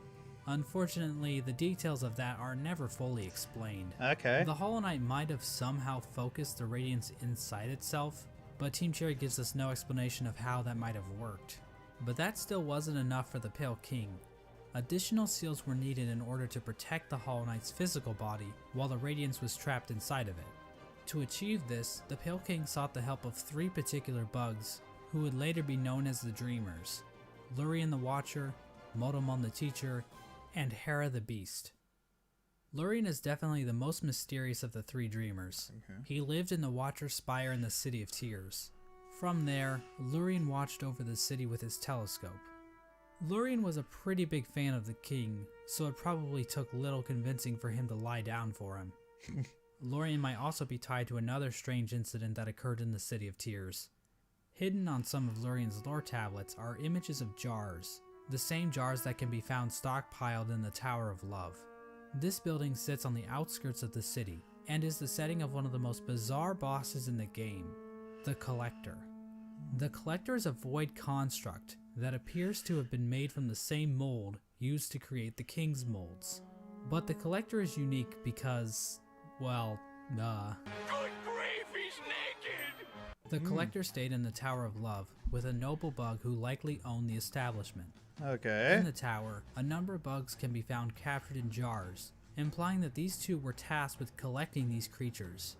Unfortunately, the details of that are never fully explained. Okay. The Hollow Knight might have somehow focused the radiance inside itself, but Team Cherry gives us no explanation of how that might have worked. But that still wasn't enough for the Pale King. Additional seals were needed in order to protect the Hollow Knight's physical body while the radiance was trapped inside of it. To achieve this, the Pale King sought the help of 3 particular bugs, who would later be known as the Dreamers: Lurien the Watcher, Motomon the Teacher, and Hera the Beast. Lurien is definitely the most mysterious of the 3 Dreamers. He lived in the Watcher's Spire in the City of Tears. From there, Lurien watched over the city with his telescope. Lurien was a pretty big fan of the king, so it probably took little convincing for him to lie down for him. Lurien might also be tied to another strange incident that occurred in the City of Tears. Hidden on some of Lurien's lore tablets are images of jars, the same jars that can be found stockpiled in the Tower of Love. This building sits on the outskirts of the city, and is the setting of one of the most bizarre bosses in the game, the Collector. The Collector is a void construct that appears to have been made from the same mold used to create the King's molds. But the Collector is unique because, well, Good grief, he's naked! The collector stayed in the Tower of Love with a noble bug who likely owned the establishment. Okay. In the tower, a number of bugs can be found captured in jars, implying that these two were tasked with collecting these creatures.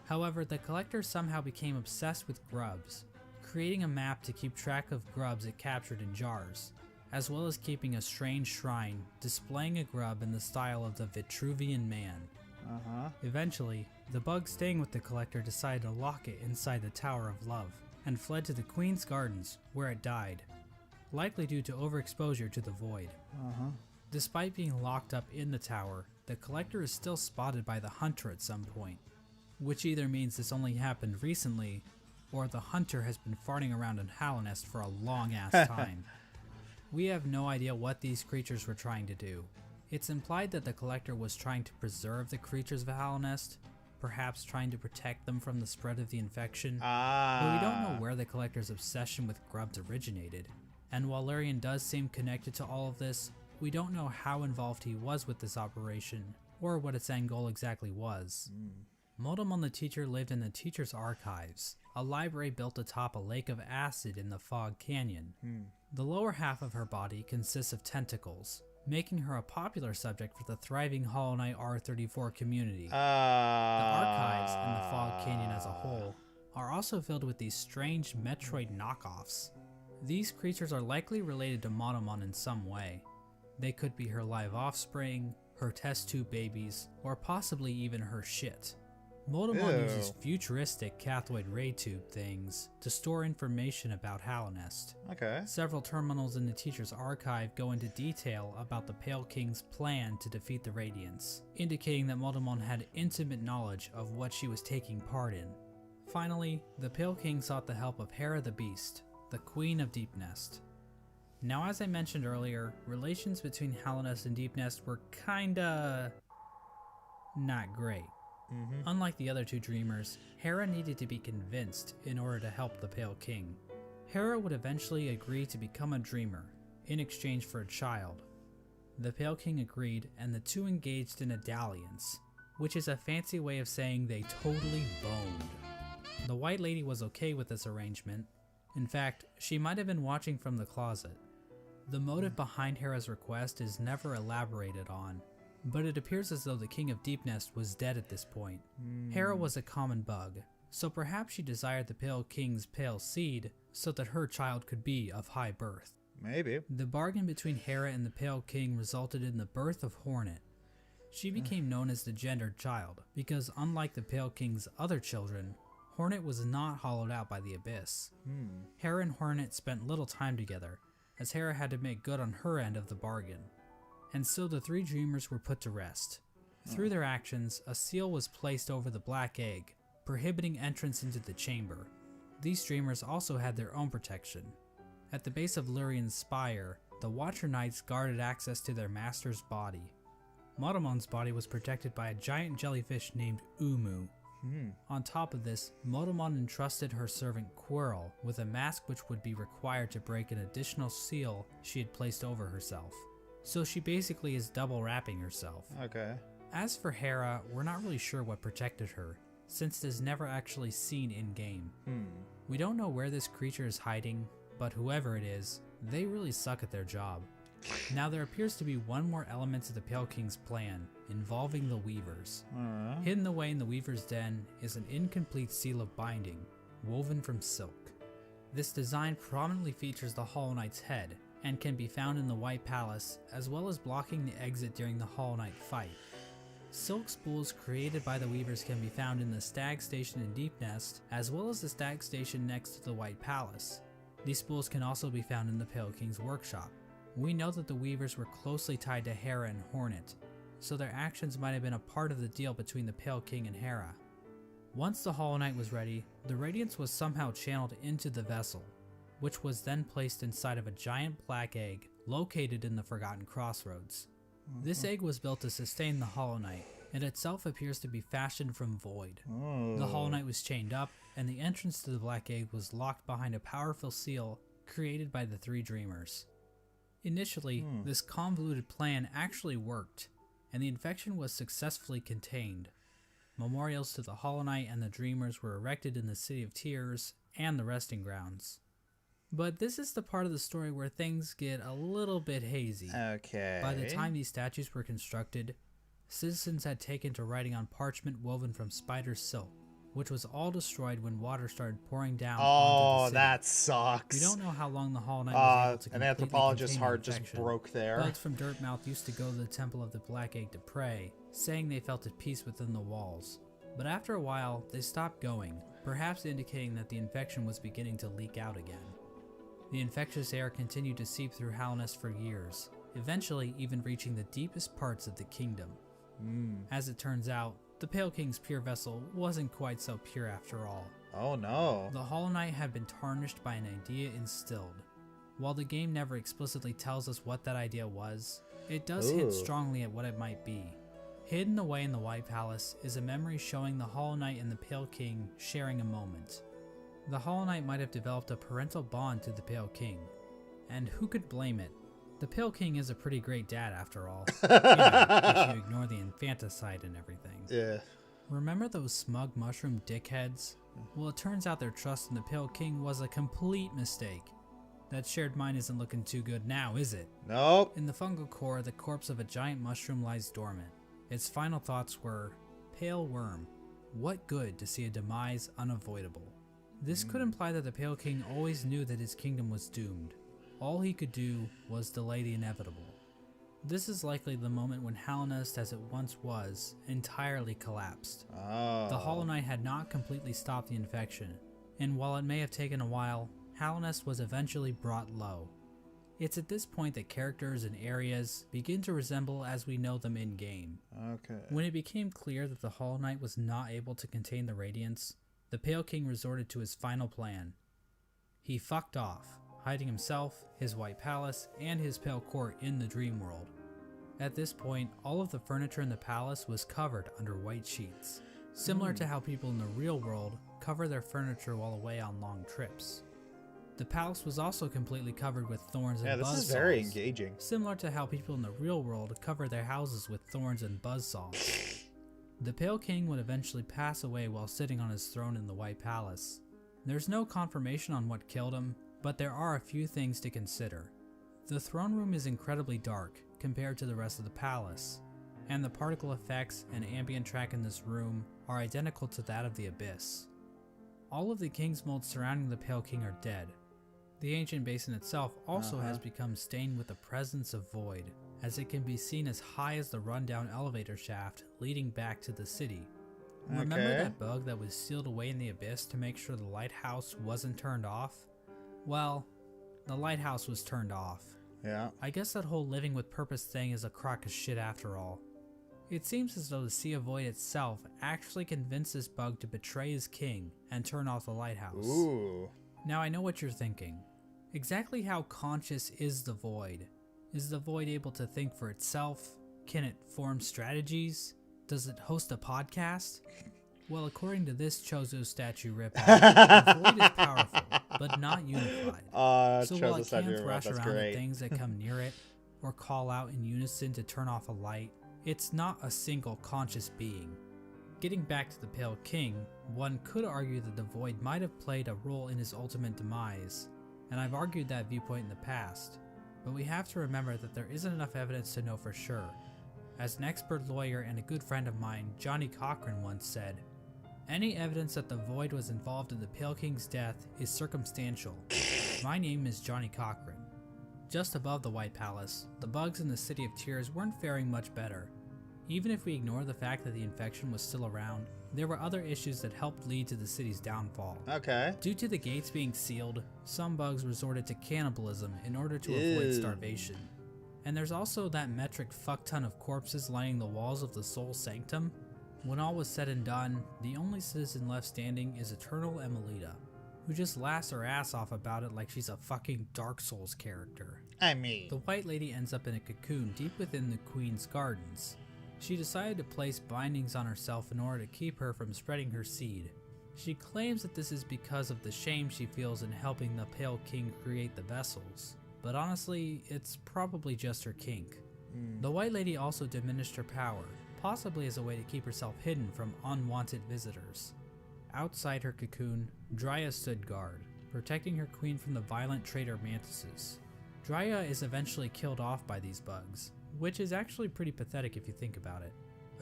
However, the collector somehow became obsessed with grubs, creating a map to keep track of grubs it captured in jars, as well as keeping a strange shrine displaying a grub in the style of the Vitruvian Man. Eventually, the bug staying with the collector decided to lock it inside the Tower of Love, and fled to the Queen's Gardens, where it died, likely due to overexposure to the void. Despite being locked up in the tower, the collector is still spotted by the hunter at some point, which either means this only happened recently, or the hunter has been farting around in Hallownest for a long ass time. We have no idea what these creatures were trying to do. It's implied that the collector was trying to preserve the creatures of Hallownest, perhaps trying to protect them from the spread of the infection, but we don't know where the collector's obsession with grubs originated, and while Larian does seem connected to all of this, we don't know how involved he was with this operation, or what its end goal exactly was. Modemon the teacher lived in the teacher's archives, a library built atop a lake of acid in the Fog Canyon. The lower half of her body consists of tentacles, making her a popular subject for the thriving Hollow Knight R34 community. The archives and the Fog Canyon as a whole are also filled with these strange Metroid knockoffs. These creatures are likely related to Modemon in some way. They could be her live offspring, her test tube babies, or possibly even her shit. Modemon uses futuristic cathode ray tube things to store information about Hallownest. Okay. Several terminals in the teacher's archive go into detail about the Pale King's plan to defeat the Radiants, indicating that Modemon had intimate knowledge of what she was taking part in. Finally, the Pale King sought the help of Hera the Beast, the Queen of Deepnest. Now, as I mentioned earlier, relations between Hallownest and Deepnest were kinda not great. Unlike the other two dreamers, Hera needed to be convinced in order to help the Pale King. Hera would eventually agree to become a dreamer, in exchange for a child. The Pale King agreed, and the two engaged in a dalliance, which is a fancy way of saying they totally boned. The White Lady was okay with this arrangement. In fact, she might have been watching from the closet. The motive behind Hera's request is never elaborated on, but it appears as though the King of Deepnest was dead at this point. Hera was a common bug, so perhaps she desired the Pale King's pale seed so that her child could be of high birth. Maybe. The bargain between Hera and the Pale King resulted in the birth of Hornet. She became known as the gendered child, because unlike the Pale King's other children, Hornet was not hollowed out by the Abyss. Hera and Hornet spent little time together, as Hera had to make good on her end of the bargain. And so the three dreamers were put to rest. Through their actions, a seal was placed over the black egg, prohibiting entrance into the chamber. These dreamers also had their own protection. At the base of Lurian's spire, the Watcher Knights guarded access to their master's body. Modemon's body was protected by a giant jellyfish named Umu. On top of this, Modemon entrusted her servant Quirrell with a mask which would be required to break an additional seal she had placed over herself. So she basically is double wrapping herself. Okay. As for Hera, we're not really sure what protected her, since it is never actually seen in-game. We don't know where this creature is hiding, but whoever it is, they really suck at their job. Now there appears to be one more element to the Pale King's plan, involving the Weavers. Hidden away in the Weaver's den is an incomplete seal of binding, woven from silk. This design prominently features the Hollow Knight's head, and can be found in the White Palace, as well as blocking the exit during the Hollow Knight fight. Silk spools created by the Weavers can be found in the Stag Station in Deepnest, as well as the Stag Station next to the White Palace. These spools can also be found in the Pale King's workshop. We know that the Weavers were closely tied to Hera and Hornet, so their actions might have been a part of the deal between the Pale King and Hera. Once the Hollow Knight was ready, the Radiance was somehow channeled into the vessel, which was then placed inside of a giant black egg located in the Forgotten Crossroads. This egg was built to sustain the Hollow Knight, and itself appears to be fashioned from void. The Hollow Knight was chained up, and the entrance to the black egg was locked behind a powerful seal created by the three dreamers. Initially, this convoluted plan actually worked, and the infection was successfully contained. Memorials to the Hollow Knight and the Dreamers were erected in the City of Tears and the Resting Grounds. But this is the part of the story where things get a little bit hazy. Okay. By the time these statues were constructed, citizens had taken to writing on parchment woven from spider silk, which was all destroyed when water started pouring down onto the city. That sucks. We don't know how long the Hollow Knight was able to an completely anthropologist's contain the heart just infection. broke there. Bugs from Dirtmouth used to go to the Temple of the Black Egg to pray, saying they felt at peace within the walls. But after a while, they stopped going, perhaps indicating that the infection was beginning to leak out again. The infectious air continued to seep through Hallownest for years, eventually even reaching the deepest parts of the kingdom. As it turns out, the Pale King's pure vessel wasn't quite so pure after all. Oh no. The Hollow Knight had been tarnished by an idea instilled. While the game never explicitly tells us what that idea was, it does hint strongly at what it might be. Hidden away in the White Palace is a memory showing the Hollow Knight and the Pale King sharing a moment. The Hollow Knight might have developed a parental bond to the Pale King, and who could blame it? The Pale King is a pretty great dad after all, if you ignore the infanticide and everything. Yeah. Remember those smug mushroom dickheads? Well, it turns out their trust in the Pale King was a complete mistake. That shared mind isn't looking too good now, is it? Nope. In the fungal core, the corpse of a giant mushroom lies dormant. Its final thoughts were, "Pale worm, what good to see a demise unavoidable?" This could imply that the Pale King always knew that his kingdom was doomed. All he could do was delay the inevitable. This is likely the moment when Hallownest, as it once was, entirely collapsed. Oh. The Hollow Knight had not completely stopped the infection, and while it may have taken a while, Hallownest was eventually brought low. It's at this point that characters and areas begin to resemble as we know them in-game. Okay. When it became clear that the Hollow Knight was not able to contain the Radiance, the Pale King resorted to his final plan. He fucked off, hiding himself, his White Palace, and his Pale Court in the Dream World. At this point, all of the furniture in the palace was covered under white sheets, similar to how people in the real world cover their furniture while away on long trips. The palace was also completely covered with thorns and buzzsaws. Yeah, this is very engaging. Similar to how people in the real world cover their houses with thorns and buzzsaws. The Pale King would eventually pass away while sitting on his throne in the White Palace. There's no confirmation on what killed him, but there are a few things to consider. The throne room is incredibly dark compared to the rest of the palace, and the particle effects and ambient track in this room are identical to that of the Abyss. All of the king's molds surrounding the Pale King are dead. The ancient basin itself also has become stained with the presence of void, as it can be seen as high as the rundown elevator shaft leading back to the city. Remember that bug that was sealed away in the Abyss to make sure the lighthouse wasn't turned off? Well, the lighthouse was turned off. Yeah. I guess that whole living with purpose thing is a crock of shit after all. It seems as though the Sea of Void itself actually convinced this bug to betray his king and turn off the lighthouse. Ooh. Now I know what you're thinking. Exactly how conscious is the Void? Is the Void able to think for itself? Can it form strategies? Does it host a podcast? Well, according to this Chozo statue ripoff, the Void is powerful, but not unified. So while it can thrash around at things that come near it, or call out in unison to turn off a light, it's not a single conscious being. Getting back to the Pale King, one could argue that the Void might have played a role in his ultimate demise, and I've argued that viewpoint in the past, but we have to remember that there isn't enough evidence to know for sure. As an expert lawyer and a good friend of mine, Johnny Cochran, once said, "Any evidence that the Void was involved in the Pale King's death is circumstantial." My name is Johnny Cochran. Just above the White Palace, the bugs in the City of Tears weren't faring much better. Even if we ignore the fact that the infection was still around, there were other issues that helped lead to the city's downfall. Okay. Due to the gates being sealed, some bugs resorted to cannibalism in order to avoid starvation. And there's also that metric fuckton of corpses lining the walls of the Soul Sanctum. When all was said and done, the only citizen left standing is Eternal Emelita, who just laughs her ass off about it like she's a fucking Dark Souls character. I mean, The White Lady ends up in a cocoon deep within the Queen's gardens. She decided to place bindings on herself in order to keep her from spreading her seed. She claims that this is because of the shame she feels in helping the Pale King create the vessels, but honestly, it's probably just her kink. The White Lady also diminished her power, possibly as a way to keep herself hidden from unwanted visitors. Outside her cocoon, Drya stood guard, protecting her queen from the violent traitor mantises. Drya is eventually killed off by these bugs, which is actually pretty pathetic if you think about it.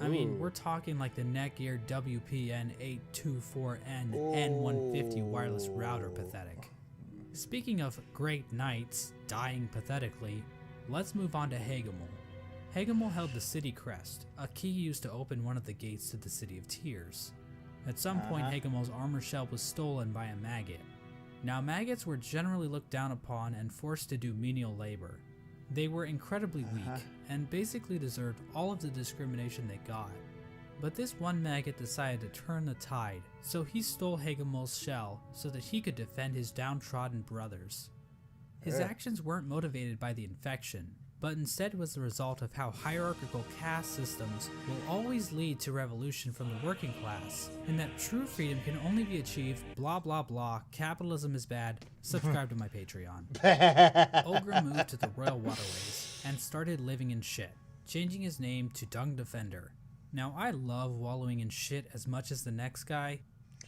I mean, we're talking like the Netgear WPN824N N150 wireless router pathetic. Speaking of great knights dying pathetically, let's move on to Hagamel. Hagamel held the city crest, a key used to open one of the gates to the City of Tears. At some point, Hagamel's armor shell was stolen by a maggot. Now, maggots were generally looked down upon and forced to do menial labor. They were incredibly weak, and basically deserved all of the discrimination they got. But this one maggot decided to turn the tide, so he stole Hagamel's shell so that he could defend his downtrodden brothers. His actions weren't motivated by the infection, but instead was the result of how hierarchical caste systems will always lead to revolution from the working class, and that true freedom can only be achieved blah blah blah, capitalism is bad, subscribe to my Patreon. Ogre moved to the Royal Waterways and started living in shit, changing his name to Dung Defender. Now I love wallowing in shit as much as the next guy,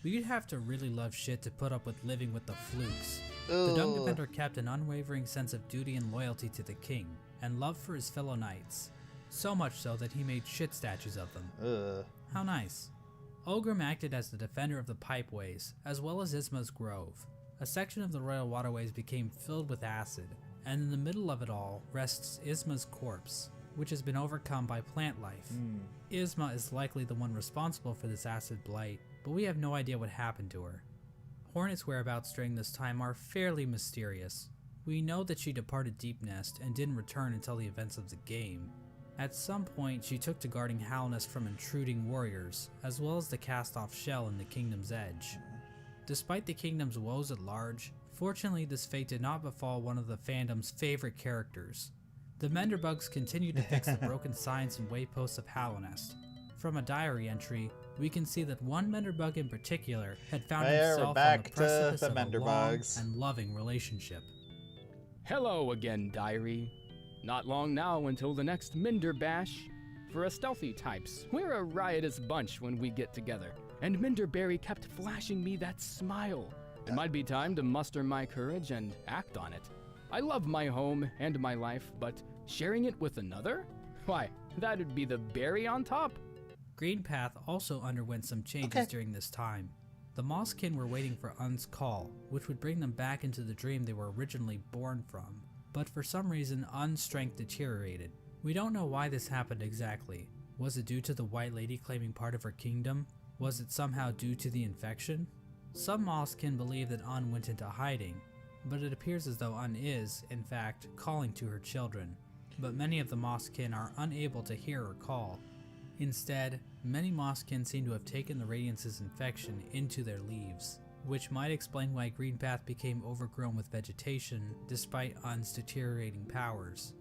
but you'd have to really love shit to put up with living with the flukes. The Dung Defender kept an unwavering sense of duty and loyalty to the king, and love for his fellow knights, so much so that he made shit statues of them. How nice. Ogrim acted as the defender of the pipeways, as well as Isma's Grove. A section of the Royal Waterways became filled with acid, and in the middle of it all rests Isma's corpse, which has been overcome by plant life. Isma is likely the one responsible for this acid blight, but we have no idea what happened to her. Hornet's whereabouts during this time are fairly mysterious. We know that she departed Deep Nest and didn't return until the events of the game. At some point, she took to guarding Hallownest from intruding warriors, as well as the cast-off shell in the Kingdom's Edge. Despite the Kingdom's woes at large, fortunately this fate did not befall one of the fandom's favorite characters. The Menderbugs continued to fix the broken signs and wayposts of Hallownest. From a diary entry, we can see that one Menderbug in particular had found himself on the precipice of a long and loving relationship. Hello again, diary. Not long now until the next Minder Bash. For us stealthy types, we're a riotous bunch when we get together, and Minderberry kept flashing me that smile. It might be time to muster my courage and act on it. I love my home and my life, but sharing it with another? Why, that'd be the berry on top. Greenpath also underwent some changes during this time. The Mosskin were waiting for Un's call, which would bring them back into the dream they were originally born from. But for some reason, Un's strength deteriorated. We don't know why this happened exactly. Was it due to the White Lady claiming part of her kingdom? Was it somehow due to the infection? Some Mosskin believe that Un went into hiding, but it appears as though Un is, in fact, calling to her children. But many of the Mosskin are unable to hear her call. Instead, many Mosskin seem to have taken the Radiance's infection into their leaves, which might explain why Greenpath became overgrown with vegetation despite Un's deteriorating powers.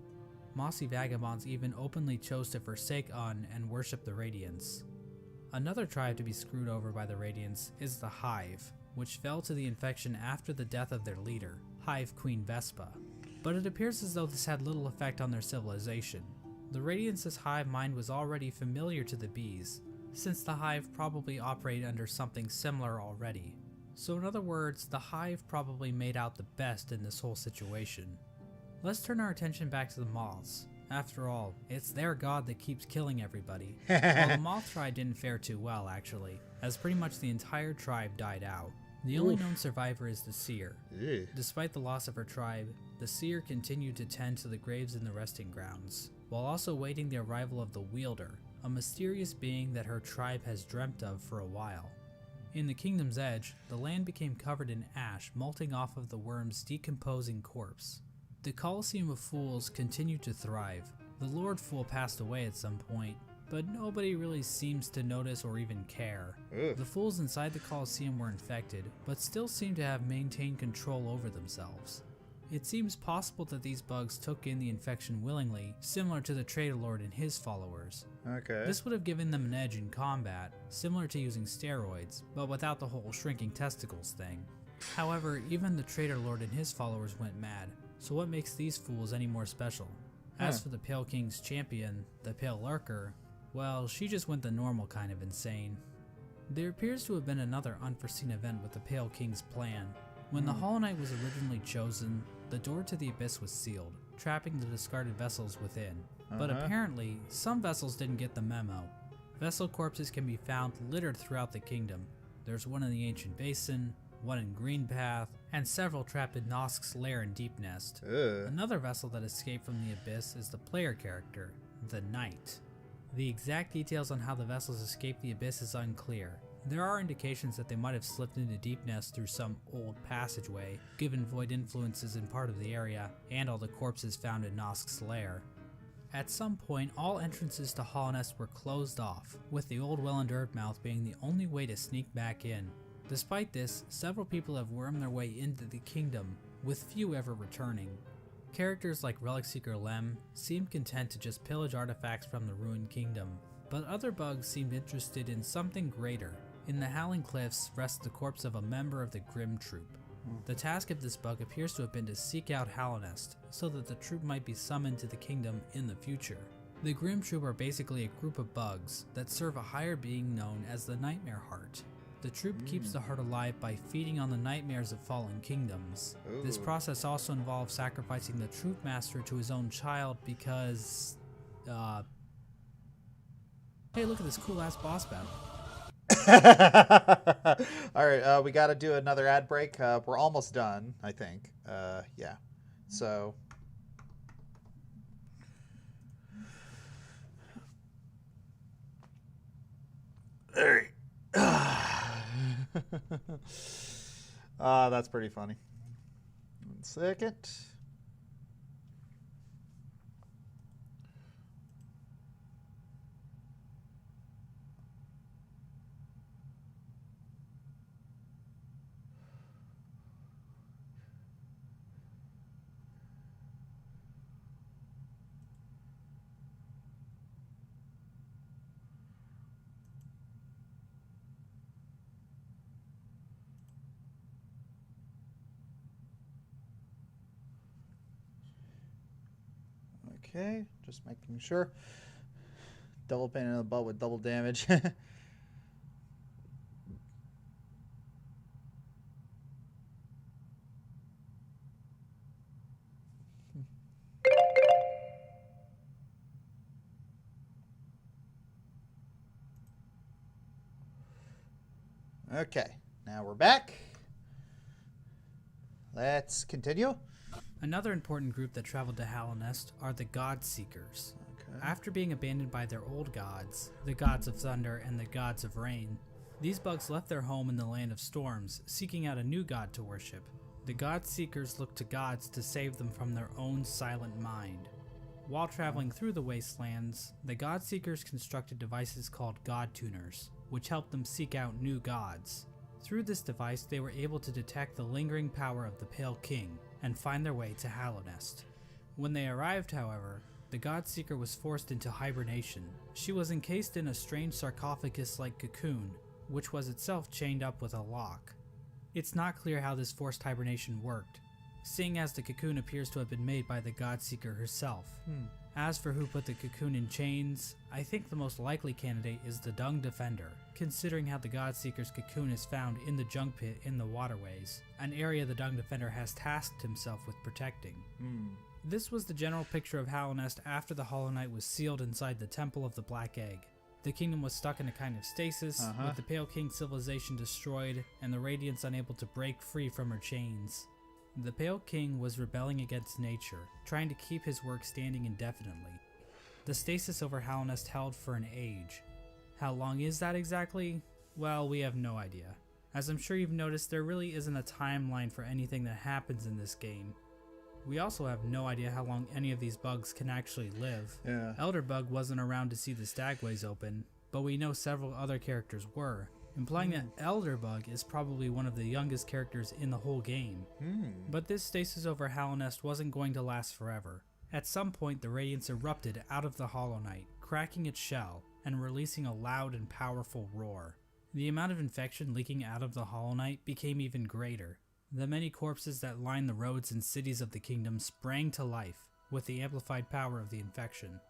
Mossy vagabonds even openly chose to forsake Un and worship the Radiance. Another tribe to be screwed over by the Radiance is the Hive, which fell to the infection after the death of their leader, Hive Queen Vespa. But it appears as though this had little effect on their civilization. The Radiance's hive mind was already familiar to the bees, since the hive probably operated under something similar already. So in other words, the hive probably made out the best in this whole situation. Let's turn our attention back to the moths. After all, it's their god that keeps killing everybody. Well, the moth tribe didn't fare too well actually, as pretty much the entire tribe died out. The only known survivor is the seer. Despite the loss of her tribe, the seer continued to tend to the graves in the resting grounds, while also waiting the arrival of the wielder, a mysterious being that her tribe has dreamt of for a while. In the Kingdom's Edge, the land became covered in ash molting off of the worm's decomposing corpse. The Colosseum of Fools continued to thrive. The Lord Fool passed away at some point, but nobody really seems to notice or even care. The fools inside the Colosseum were infected, but still seem to have maintained control over themselves. It seems possible that these bugs took in the infection willingly, similar to the Traitor Lord and his followers. This would have given them an edge in combat, similar to using steroids, but without the whole shrinking testicles thing. However, even the Traitor Lord and his followers went mad, so what makes these fools any more special? As for the Pale King's champion, the Pale Lurker, Well, she just went the normal kind of insane. There appears to have been another unforeseen event with the Pale King's plan. When the Hollow Knight was originally chosen, the door to the Abyss was sealed, trapping the discarded vessels within. But apparently, some vessels didn't get the memo. Vessel corpses can be found littered throughout the kingdom. There's one in the Ancient Basin, one in Greenpath, and several trapped in Nosk's lair in Deep Nest. Another vessel that escaped from the Abyss is the player character, the Knight. The exact details on how the vessels escaped the Abyss is unclear. There are indications that they might have slipped into Deep Nest through some old passageway, given void influences in part of the area, and all the corpses found in Nosk's lair. At some point, all entrances to Hallownest were closed off, with the old well in Dirtmouth being the only way to sneak back in. Despite this, several people have wormed their way into the kingdom, with few ever returning. Characters like Relic Seeker Lem seemed content to just pillage artifacts from the ruined kingdom, but other bugs seemed interested in something greater. In the Howling Cliffs rests the corpse of a member of the Grim Troop. The task of this bug appears to have been to seek out Hallownest, so that the troop might be summoned to the kingdom in the future. The Grim Troop are basically a group of bugs that serve a higher being known as the Nightmare Heart. The troop keeps the heart alive by feeding on the nightmares of fallen kingdoms. This process also involves sacrificing the troop master to his own child because, hey, look at this cool ass boss battle. Alright, we gotta do another ad break. We're almost done, I think. Yeah. So... Alright. That's pretty funny. 1 second. Okay, just making sure. Double pain in the butt with double damage. Okay, now we're back. Let's continue. Another important group that traveled to Hallownest are the God Seekers. Okay. After being abandoned by their old gods, the gods of thunder and the gods of rain, these bugs left their home in the land of storms, seeking out a new god to worship. The God Seekers looked to gods to save them from their own silent mind. While traveling through the wastelands, the God Seekers constructed devices called God Tuners, which helped them seek out new gods. Through this device, they were able to detect the lingering power of the Pale King and find their way to Hallownest. When they arrived, however, the Godseeker was forced into hibernation. She was encased in a strange sarcophagus-like cocoon, which was itself chained up with a lock. It's not clear how this forced hibernation worked, seeing as the cocoon appears to have been made by the Godseeker herself. As for who put the cocoon in chains, I think the most likely candidate is the Dung Defender, considering how the Godseeker's cocoon is found in the junk pit in the waterways, an area the Dung Defender has tasked himself with protecting. This was the general picture of Hallownest after the Hollow Knight was sealed inside the Temple of the Black Egg. The kingdom was stuck in a kind of stasis, with the Pale King civilization destroyed and the Radiance unable to break free from her chains. The Pale King was rebelling against nature, trying to keep his work standing indefinitely. The stasis over Hallownest held for an age. How long is that exactly? Well, we have no idea. As I'm sure you've noticed, there really isn't a timeline for anything that happens in this game. We also have no idea how long any of these bugs can actually live. Elderbug wasn't around to see the stagways open, but we know several other characters were, implying that Elderbug is probably one of the youngest characters in the whole game. But this stasis over Hallownest wasn't going to last forever. At some point, the Radiance erupted out of the Hollow Knight, cracking its shell and releasing a loud and powerful roar. The amount of infection leaking out of the Hollow Knight became even greater. The many corpses that lined the roads and cities of the kingdom sprang to life, with the amplified power of the infection.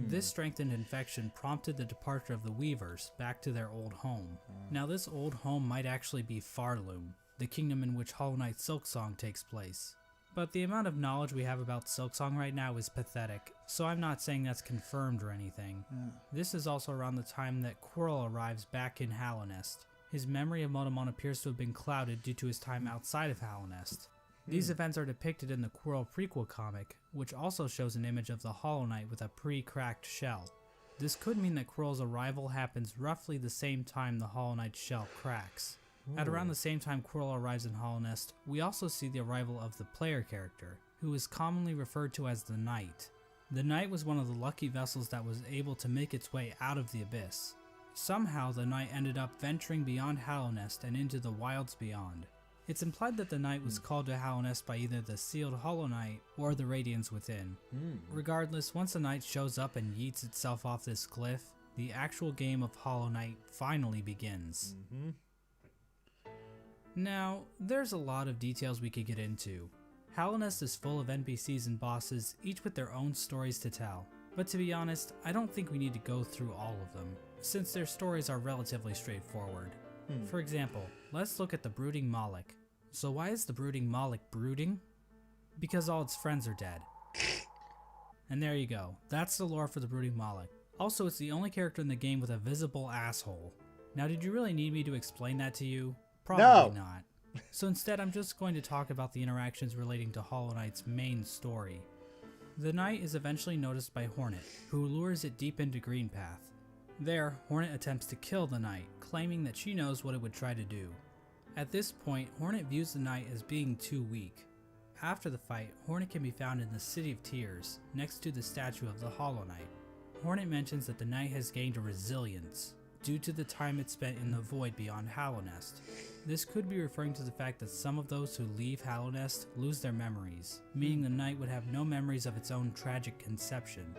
This strengthened infection prompted the departure of the Weavers back to their old home. Now this old home might actually be Farloom, the kingdom in which Hollow Knight Silksong takes place. But the amount of knowledge we have about Silksong right now is pathetic, so I'm not saying that's confirmed or anything. This is also around the time that Quirrell arrives back in Hallownest. His memory of Motomon appears to have been clouded due to his time outside of Hallownest. These events are depicted in the Quirrell prequel comic, which also shows an image of the Hollow Knight with a pre-cracked shell. This could mean that Quirrell's arrival happens roughly the same time the Hollow Knight's shell cracks. At around the same time Quirrell arrives in Hallownest, we also see the arrival of the player character, who is commonly referred to as the Knight. The Knight was one of the lucky vessels that was able to make its way out of the abyss. Somehow the Knight ended up venturing beyond Hallownest and into the wilds beyond. It's implied that the Knight was called to Hallownest by either the sealed Hollow Knight or the Radiants within. Regardless, once the Knight shows up and yeets itself off this cliff, the actual game of Hollow Knight finally begins. Now, there's a lot of details we could get into. Hallownest is full of NPCs and bosses, each with their own stories to tell. But to be honest, I don't think we need to go through all of them, since their stories are relatively straightforward. For example, let's look at the Brooding Moloch. So why is the Brooding Moloch brooding? Because all its friends are dead. And there you go, that's the lore for the Brooding Moloch. Also, it's the only character in the game with a visible asshole. Now, did you really need me to explain that to you? Probably not. So instead, I'm just going to talk about the interactions relating to Hollow Knight's main story. The Knight is eventually noticed by Hornet, who lures it deep into Greenpath. There, Hornet attempts to kill the Knight, claiming that she knows what it would try to do. At this point, Hornet views the Knight as being too weak. After the fight, Hornet can be found in the City of Tears, next to the statue of the Hollow Knight. Hornet mentions that the Knight has gained a resilience, due to the time it spent in the void beyond Hallownest. This could be referring to the fact that some of those who leave Hallownest lose their memories, meaning the Knight would have no memories of its own tragic conception.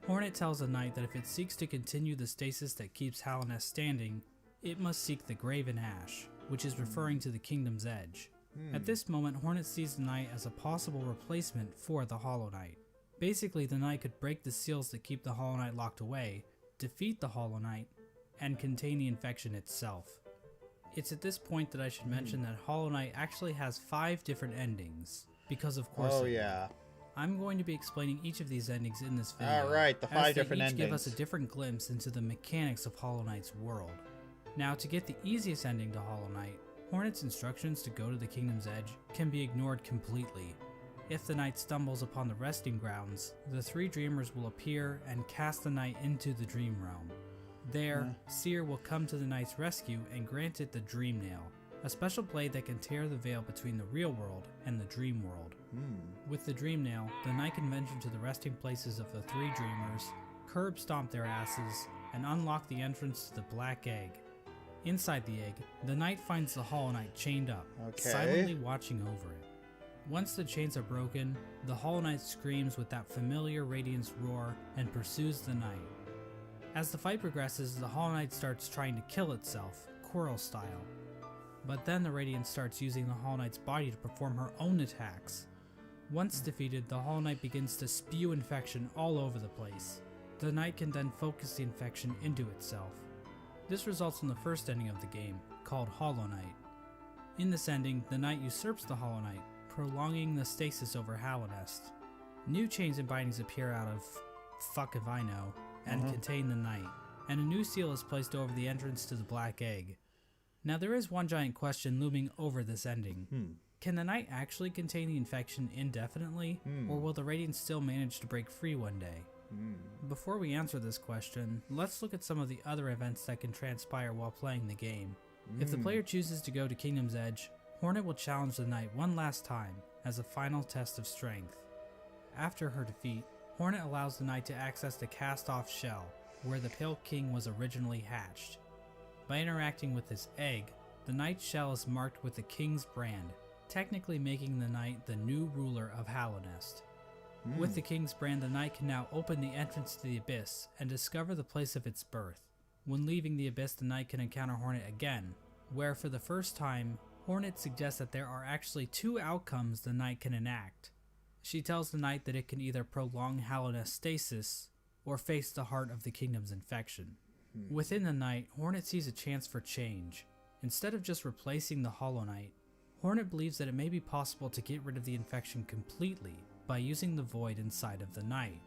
Hornet tells the Knight that if it seeks to continue the stasis that keeps Hallownest standing, it must seek the Graven Ash, which is referring to the Kingdom's Edge. At this moment, Hornet sees the Knight as a possible replacement for the Hollow Knight. Basically, the Knight could break the seals that keep the Hollow Knight locked away, defeat the Hollow Knight, and contain the infection itself. It's at this point that I should mention that Hollow Knight actually has 5 different endings, because of course I'm going to be explaining each of these endings in this video. Alright, the 5 different each endings. give us a different glimpse into the mechanics of Hollow Knight's world. Now, to get the easiest ending to Hollow Knight, Hornet's instructions to go to the Kingdom's Edge can be ignored completely. If the Knight stumbles upon the resting grounds, the 3 dreamers will appear and cast the Knight into the Dream Realm. There, Seer will come to the Knight's rescue and grant it the Dream Nail, a special blade that can tear the veil between the real world and the dream world. With the Dream Nail, the Knight can venture to the resting places of the 3 dreamers, curb stomp their asses, and unlock the entrance to the Black Egg. Inside the egg, the Knight finds the Hollow Knight chained up, silently watching over it. Once the chains are broken, the Hollow Knight screams with that familiar Radiance roar and pursues the Knight. As the fight progresses, the Hollow Knight starts trying to kill itself, Quirrell style. But then the Radiance starts using the Hollow Knight's body to perform her own attacks. Once defeated, the Hollow Knight begins to spew infection all over the place. The Knight can then focus the infection into itself. This results in the first ending of the game, called Hollow Knight. In this ending, the Knight usurps the Hollow Knight, prolonging the stasis over Hallownest. New chains and bindings appear out of fuck if I know, and contain the Knight, and a new seal is placed over the entrance to the Black Egg. Now there is one giant question looming over this ending. Can the Knight actually contain the infection indefinitely, or will the Radiant still manage to break free one day? Before we answer this question, let's look at some of the other events that can transpire while playing the game. If the player chooses to go to Kingdom's Edge, Hornet will challenge the Knight one last time, as a final test of strength. After her defeat, Hornet allows the Knight to access the cast-off shell, where the Pale King was originally hatched. By interacting with this egg, the Knight's shell is marked with the King's brand, technically making the Knight the new ruler of Hallownest. With the King's brand, the Knight can now open the entrance to the Abyss and discover the place of its birth. When leaving the Abyss, the Knight can encounter Hornet again, where for the first time, Hornet suggests that there are actually 2 outcomes the Knight can enact. She tells the knight that it can either prolong Hallownest stasis or face the heart of the kingdom's infection. Within the night, Hornet sees a chance for change. Instead of just replacing the Hollow Knight, Hornet believes that it may be possible to get rid of the infection completely by using the void inside of the knight.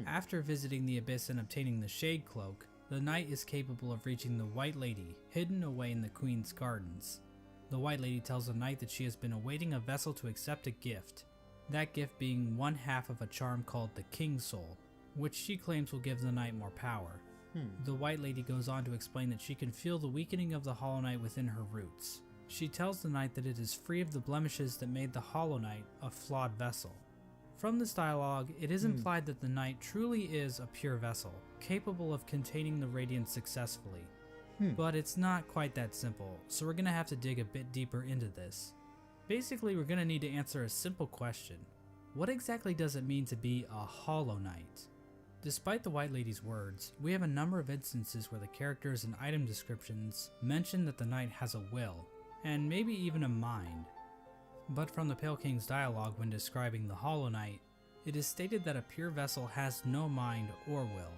After visiting the abyss and obtaining the Shade Cloak, the knight is capable of reaching the White Lady, hidden away in the Queen's gardens. The White Lady tells the knight that she has been awaiting a vessel to accept a gift, that gift being one half of a charm called the King Soul, which she claims will give the knight more power. The White Lady goes on to explain that she can feel the weakening of the Hollow Knight within her roots. She tells the knight that it is free of the blemishes that made the Hollow Knight a flawed vessel. From this dialogue, it is implied that the knight truly is a pure vessel, capable of containing the radiance successfully. But it's not quite that simple, so we're going to have to dig a bit deeper into this. Basically, we're going to need to answer a simple question. What exactly does it mean to be a Hollow Knight? Despite the White Lady's words, we have a number of instances where the characters and item descriptions mention that the knight has a will, and maybe even a mind. But from the Pale King's dialogue when describing the Hollow Knight, it is stated that a pure vessel has no mind or will.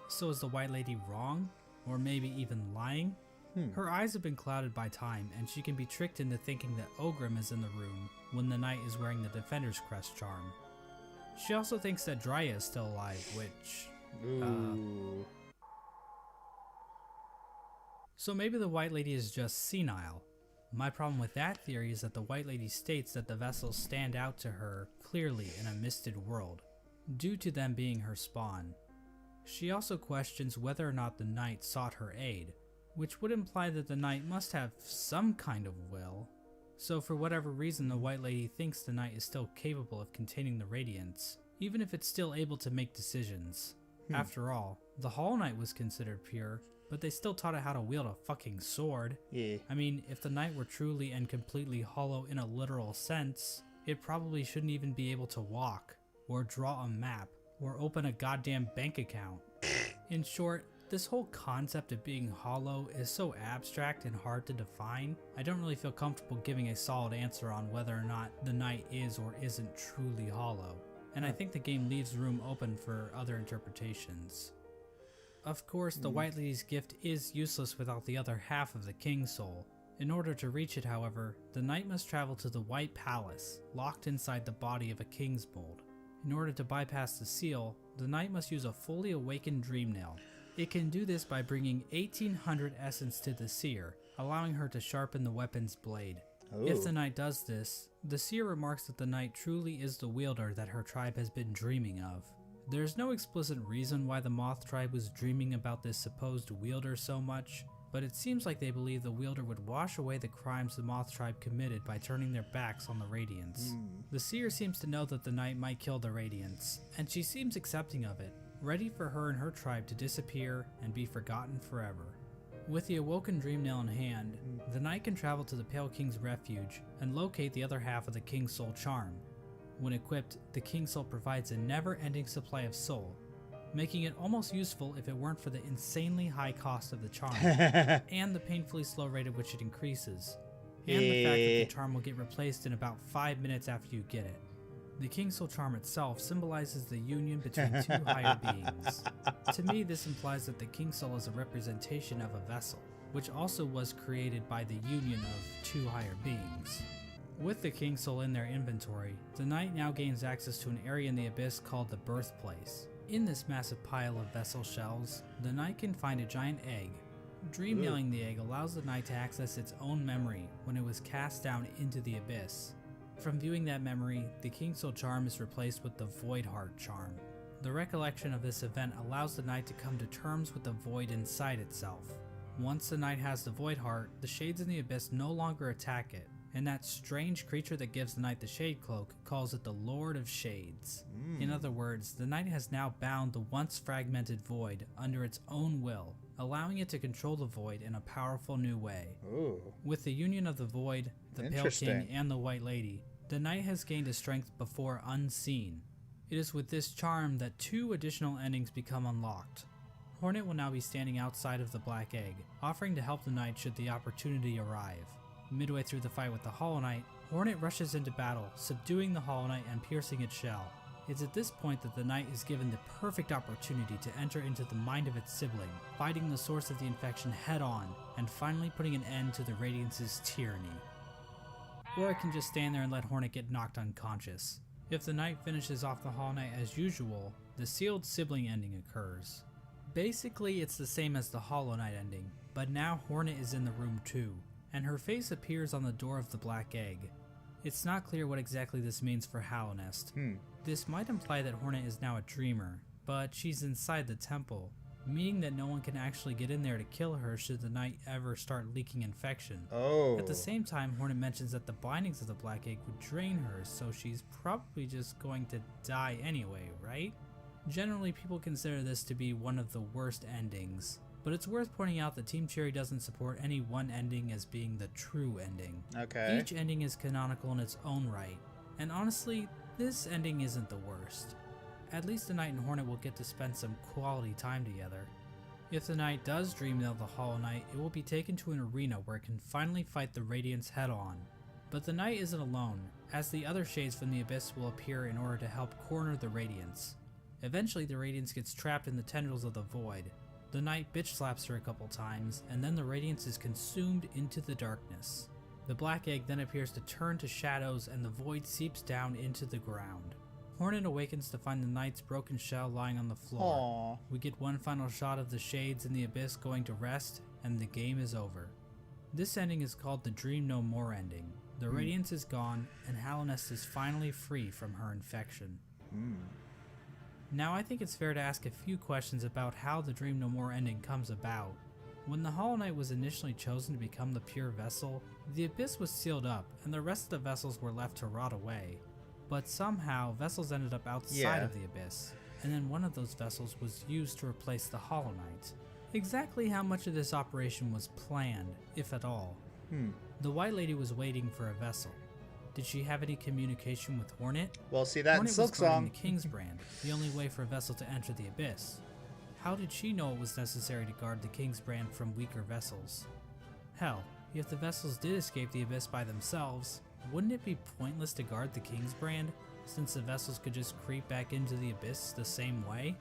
So is the White Lady wrong? Or maybe even lying? Her eyes have been clouded by time, and she can be tricked into thinking that Ogrim is in the room when the knight is wearing the Defender's Crest charm. She also thinks that Drya is still alive, which... So maybe the White Lady is just senile. My problem with that theory is that the White Lady states that the vessels stand out to her clearly in a misted world, due to them being her spawn. She also questions whether or not the knight sought her aid, which would imply that the knight must have some kind of will. So for whatever reason, the White Lady thinks the knight is still capable of containing the radiance, even if it's still able to make decisions. After all, the Hollow Knight was considered pure, but they still taught it how to wield a fucking sword. I mean, if the knight were truly and completely hollow in a literal sense, it probably shouldn't even be able to walk, or draw a map, or open a goddamn bank account. In short, this whole concept of being hollow is so abstract and hard to define, I don't really feel comfortable giving a solid answer on whether or not the knight is or isn't truly hollow, and I think the game leaves room open for other interpretations. Of course, the White Lady's gift is useless without the other half of the King Soul. In order to reach it, however, the knight must travel to the White Palace, locked inside the body of a King's Mold. In order to bypass the seal, the knight must use a fully awakened Dream Nail. It can do this by bringing 1800 essence to the seer, allowing her to sharpen the weapon's blade. If the knight does this, the seer remarks that the knight truly is the wielder that her tribe has been dreaming of. There's no explicit reason why the Moth tribe was dreaming about this supposed wielder so much, but it seems like they believe the wielder would wash away the crimes the Moth tribe committed by turning their backs on the Radiance. The seer seems to know that the knight might kill the Radiance, and she seems accepting of it, ready for her and her tribe to disappear and be forgotten forever. With the awoken Dream Nail in hand, the knight can travel to the Pale King's refuge and locate the other half of the King Soul charm. When equipped, the King Soul provides a never-ending supply of soul, making it almost useful if it weren't for the insanely high cost of the charm, and the painfully slow rate at which it increases, and the fact that the charm will get replaced in about 5 minutes after you get it. The King Soul charm itself symbolizes the union between two higher beings. To me, this implies that the King Soul is a representation of a vessel, which also was created by the union of two higher beings. With the King Soul in their inventory, the knight now gains access to an area in the abyss called the Birthplace. In this massive pile of vessel shells, the knight can find a giant egg. Dream nailing the egg allows the knight to access its own memory when it was cast down into the abyss. From viewing that memory, the King Soul charm is replaced with the Void Heart charm. The recollection of this event allows the knight to come to terms with the void inside itself. Once the knight has the Void Heart, the shades in the abyss no longer attack it, and that strange creature that gives the knight the Shade Cloak calls it the Lord of Shades. In other words, the knight has now bound the once fragmented void under its own will, allowing it to control the void in a powerful new way. With the union of the void, the Pale King, and the White Lady, the knight has gained a strength before unseen. It is with this charm that 2 additional endings become unlocked. Hornet will now be standing outside of the Black Egg, offering to help the knight should the opportunity arrive. Midway through the fight with the Hollow Knight, Hornet rushes into battle, subduing the Hollow Knight and piercing its shell. It's at this point that the Knight is given the perfect opportunity to enter into the mind of its sibling, fighting the source of the infection head on, and finally putting an end to the Radiance's tyranny. Or it can just stand there and let Hornet get knocked unconscious. If the Knight finishes off the Hollow Knight as usual, the sealed sibling ending occurs. Basically, it's the same as the Hollow Knight ending, but now Hornet is in the room too, and her face appears on the door of the Black Egg. It's not clear what exactly this means for Hallownest. This might imply that Hornet is now a dreamer, but she's inside the temple, meaning that no one can actually get in there to kill her should the Knight ever start leaking infection. Oh. At the same time, Hornet mentions that the bindings of the Black Egg would drain her, so she's probably just going to die anyway, right? Generally, people consider this to be one of the worst endings, but it's worth pointing out that Team Cherry doesn't support any one ending as being the true ending. Okay. Each ending is canonical in its own right, and honestly, this ending isn't the worst. At least the Knight and Hornet will get to spend some quality time together. If the Knight does dream of the Hollow Knight, it will be taken to an arena where it can finally fight the Radiance head on. But the Knight isn't alone, as the other shades from the Abyss will appear in order to help corner the Radiance. Eventually the Radiance gets trapped in the tendrils of the Void. The Knight bitch slaps her a couple times, and then the Radiance is consumed into the darkness. The Black Egg then appears to turn to shadows and the Void seeps down into the ground. Hornet awakens to find the Knight's broken shell lying on the floor. Aww. We get one final shot of the shades in the Abyss going to rest, and the game is over. This ending is called the Dream No More ending. The Radiance is gone, and Hallownest is finally free from her infection. Now I think it's fair to ask a few questions about how the Dream No More ending comes about. When the Hollow Knight was initially chosen to become the pure vessel, the Abyss was sealed up and the rest of the vessels were left to rot away. But somehow vessels ended up outside of the Abyss, and then one of those vessels was used to replace the Hollow Knight. Exactly how much of this operation was planned, if at all? The White Lady was waiting for a vessel. Did she have any communication with Hornet? Well, see that Hornet in was guarding Silksong. the King's brand, the only way for a vessel to enter the Abyss. How did she know it was necessary to guard the King's brand from weaker vessels? Hell, if the vessels did escape the Abyss by themselves, wouldn't it be pointless to guard the King's brand, since the vessels could just creep back into the Abyss the same way?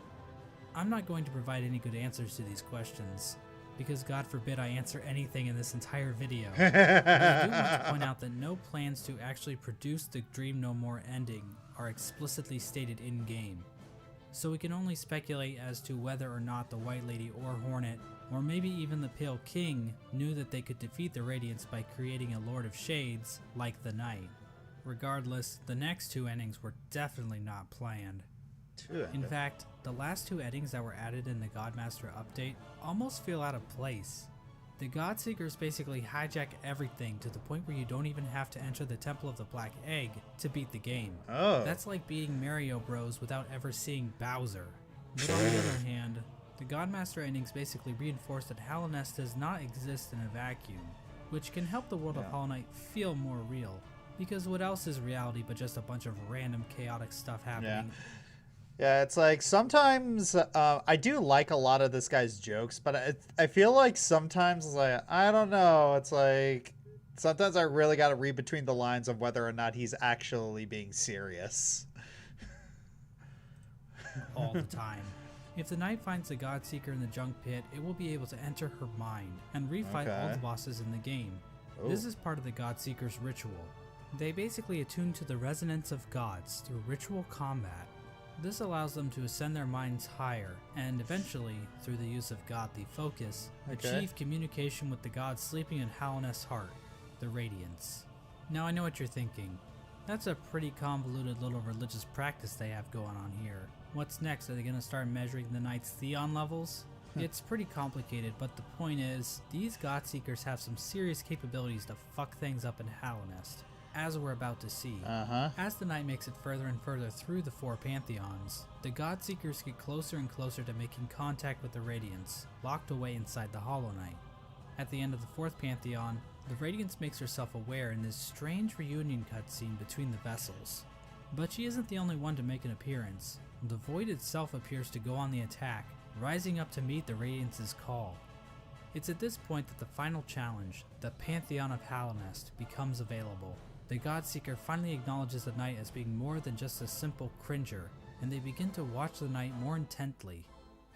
I'm not going to provide any good answers to these questions, because God forbid I answer anything in this entire video. But I do want to point out that no plans to actually produce the Dream No More ending are explicitly stated in-game. So we can only speculate as to whether or not the White Lady or Hornet, or maybe even the Pale King, knew that they could defeat the Radiance by creating a Lord of Shades like the Knight. Regardless, the next two endings were definitely not planned. In fact, the last two endings that were added in the Godmaster update almost feel out of place. The Godseekers basically hijack everything to the point where you don't even have to enter the Temple of the Black Egg to beat the game. That's like beating Mario Bros without ever seeing Bowser. But on the other hand, the Godmaster endings basically reinforce that Hallownest does not exist in a vacuum, which can help the world of Hollow Knight feel more real. Because what else is reality but just a bunch of random chaotic stuff happening? Yeah, it's like sometimes I do like a lot of this guy's jokes, but I feel like sometimes it's like, I don't know, it's like sometimes I really got to read between the lines of whether or not he's actually being serious. All the time. If the Knight finds the Godseeker in the junk pit, it will be able to enter her mind and refight all the bosses in the game. This is part of the Godseeker's ritual. They basically attune to the resonance of gods through ritual combat. This allows them to ascend their minds higher, and eventually, through the use of godly focus, achieve communication with the god sleeping in Hallownest's heart, the Radiance. Now I know what you're thinking. That's a pretty convoluted little religious practice they have going on here. What's next? Are they going to start measuring the Knight's Theon levels? It's pretty complicated, but the point is, these Godseekers have some serious capabilities to fuck things up in Hallownest, as we're about to see. As the Knight makes it further and further through the four Pantheons, the Godseekers get closer and closer to making contact with the Radiance, locked away inside the Hollow Knight. At the end of the fourth Pantheon, the Radiance makes herself aware in this strange reunion cutscene between the vessels. But she isn't the only one to make an appearance. The Void itself appears to go on the attack, rising up to meet the Radiance's call. It's at this point that the final challenge, the Pantheon of Hallownest, becomes available. The Godseeker finally acknowledges the knight as being more than just a simple cringer, and they begin to watch the knight more intently.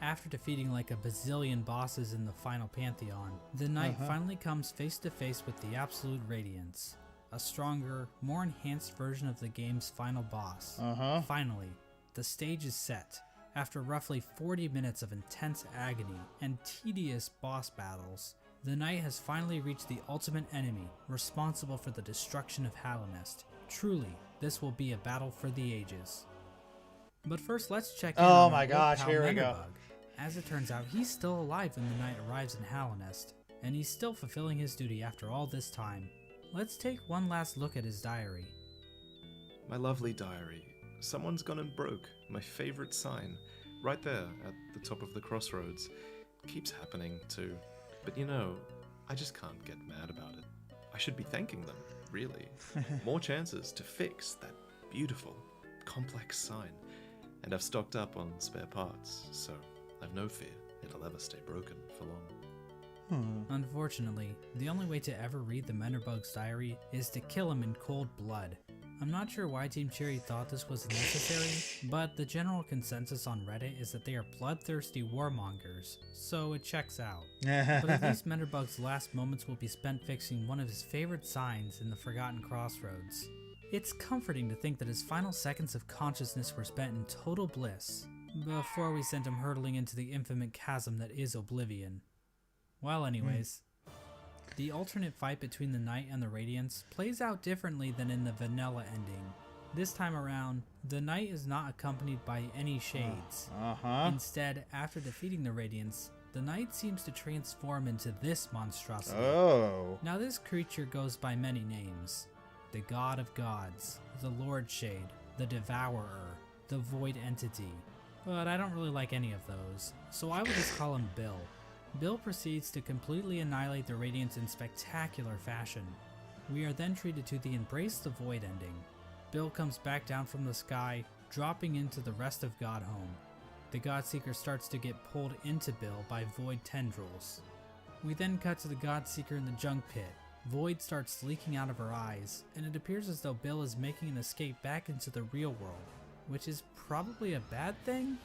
After defeating like a bazillion bosses in the final Pantheon, the knight finally comes face to face with the Absolute Radiance, a stronger, more enhanced version of the game's final boss. Finally, the stage is set. After roughly 40 minutes of intense agony and tedious boss battles, the knight has finally reached the ultimate enemy, responsible for the destruction of Hallownest. Truly, this will be a battle for the ages. But first, let's check in on Oh our my old gosh, pal here we go. Menderbug. As it turns out, he's still alive when the knight arrives in Hallownest, and he's still fulfilling his duty after all this time. Let's take one last look at his diary. My lovely diary. Someone's gone and broke my favorite sign. Right there, at the top of the crossroads. Keeps happening, too. But you know, I just can't get mad about it. I should be thanking them, really. More chances to fix that beautiful, complex sign. And I've stocked up on spare parts, so I've no fear it'll ever stay broken for long. Unfortunately, the only way to ever read the Menderbug's diary is to kill him in cold blood. I'm not sure why Team Cherry thought this was necessary, but the general consensus on Reddit is that they are bloodthirsty warmongers, so it checks out. But at least Menderbug's last moments will be spent fixing one of his favorite signs in the Forgotten Crossroads. It's comforting to think that his final seconds of consciousness were spent in total bliss, before we sent him hurtling into the infinite chasm that is Oblivion. Well, anyways, the alternate fight between the Knight and the Radiance plays out differently than in the vanilla ending. This time around, the Knight is not accompanied by any shades. Instead, after defeating the Radiance, the Knight seems to transform into this monstrosity. Now this creature goes by many names. The God of Gods, the Lord Shade, the Devourer, the Void Entity. But I don't really like any of those, so I will just call him Bill. Bill proceeds to completely annihilate the Radiance in spectacular fashion. We are then treated to the Embrace the Void ending. Bill comes back down from the sky, dropping into the rest of Godhome. The Godseeker starts to get pulled into Bill by Void tendrils. We then cut to the Godseeker in the junk pit. Void starts leaking out of her eyes, and it appears as though Bill is making an escape back into the real world, which is probably a bad thing?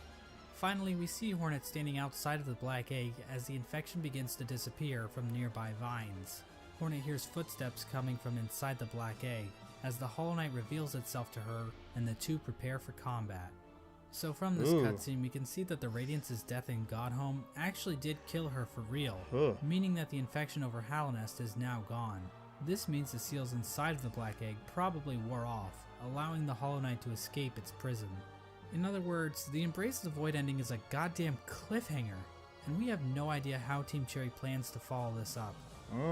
Finally, we see Hornet standing outside of the Black Egg as the infection begins to disappear from nearby vines. Hornet hears footsteps coming from inside the Black Egg as the Hollow Knight reveals itself to her and the two prepare for combat. So from this cutscene, we can see that the Radiance's death in Godhome actually did kill her for real, meaning that the infection over Hallownest is now gone. This means the seals inside of the Black Egg probably wore off, allowing the Hollow Knight to escape its prison. In other words, the Embrace the Void ending is a goddamn cliffhanger, and we have no idea how Team Cherry plans to follow this up.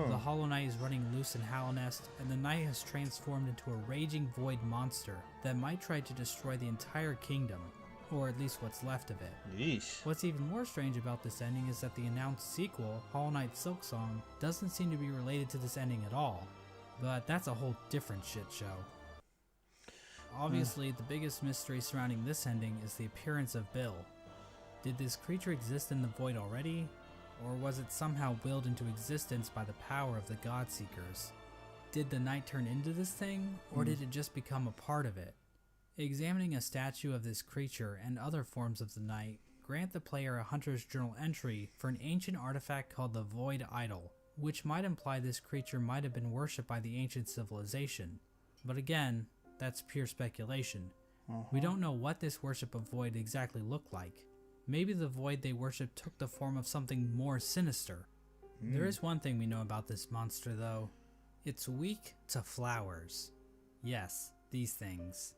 The Hollow Knight is running loose in Hallownest, and the Knight has transformed into a raging void monster that might try to destroy the entire kingdom, or at least what's left of it. Yeesh. What's even more strange about this ending is that the announced sequel, Hollow Knight Silksong, doesn't seem to be related to this ending at all, but that's a whole different shit show. Obviously, the biggest mystery surrounding this ending is the appearance of Bill. Did this creature exist in the void already, or was it somehow willed into existence by the power of the Godseekers? Did the Knight turn into this thing, or did it just become a part of it? Examining a statue of this creature and other forms of the Knight grant the player a Hunter's Journal entry for an ancient artifact called the Void Idol, which might imply this creature might have been worshipped by the ancient civilization. But again, that's pure speculation. We don't know what this worship of Void exactly looked like. Maybe the Void they worshipped took the form of something more sinister. There is one thing we know about this monster though. It's weak to flowers. Yes, these things.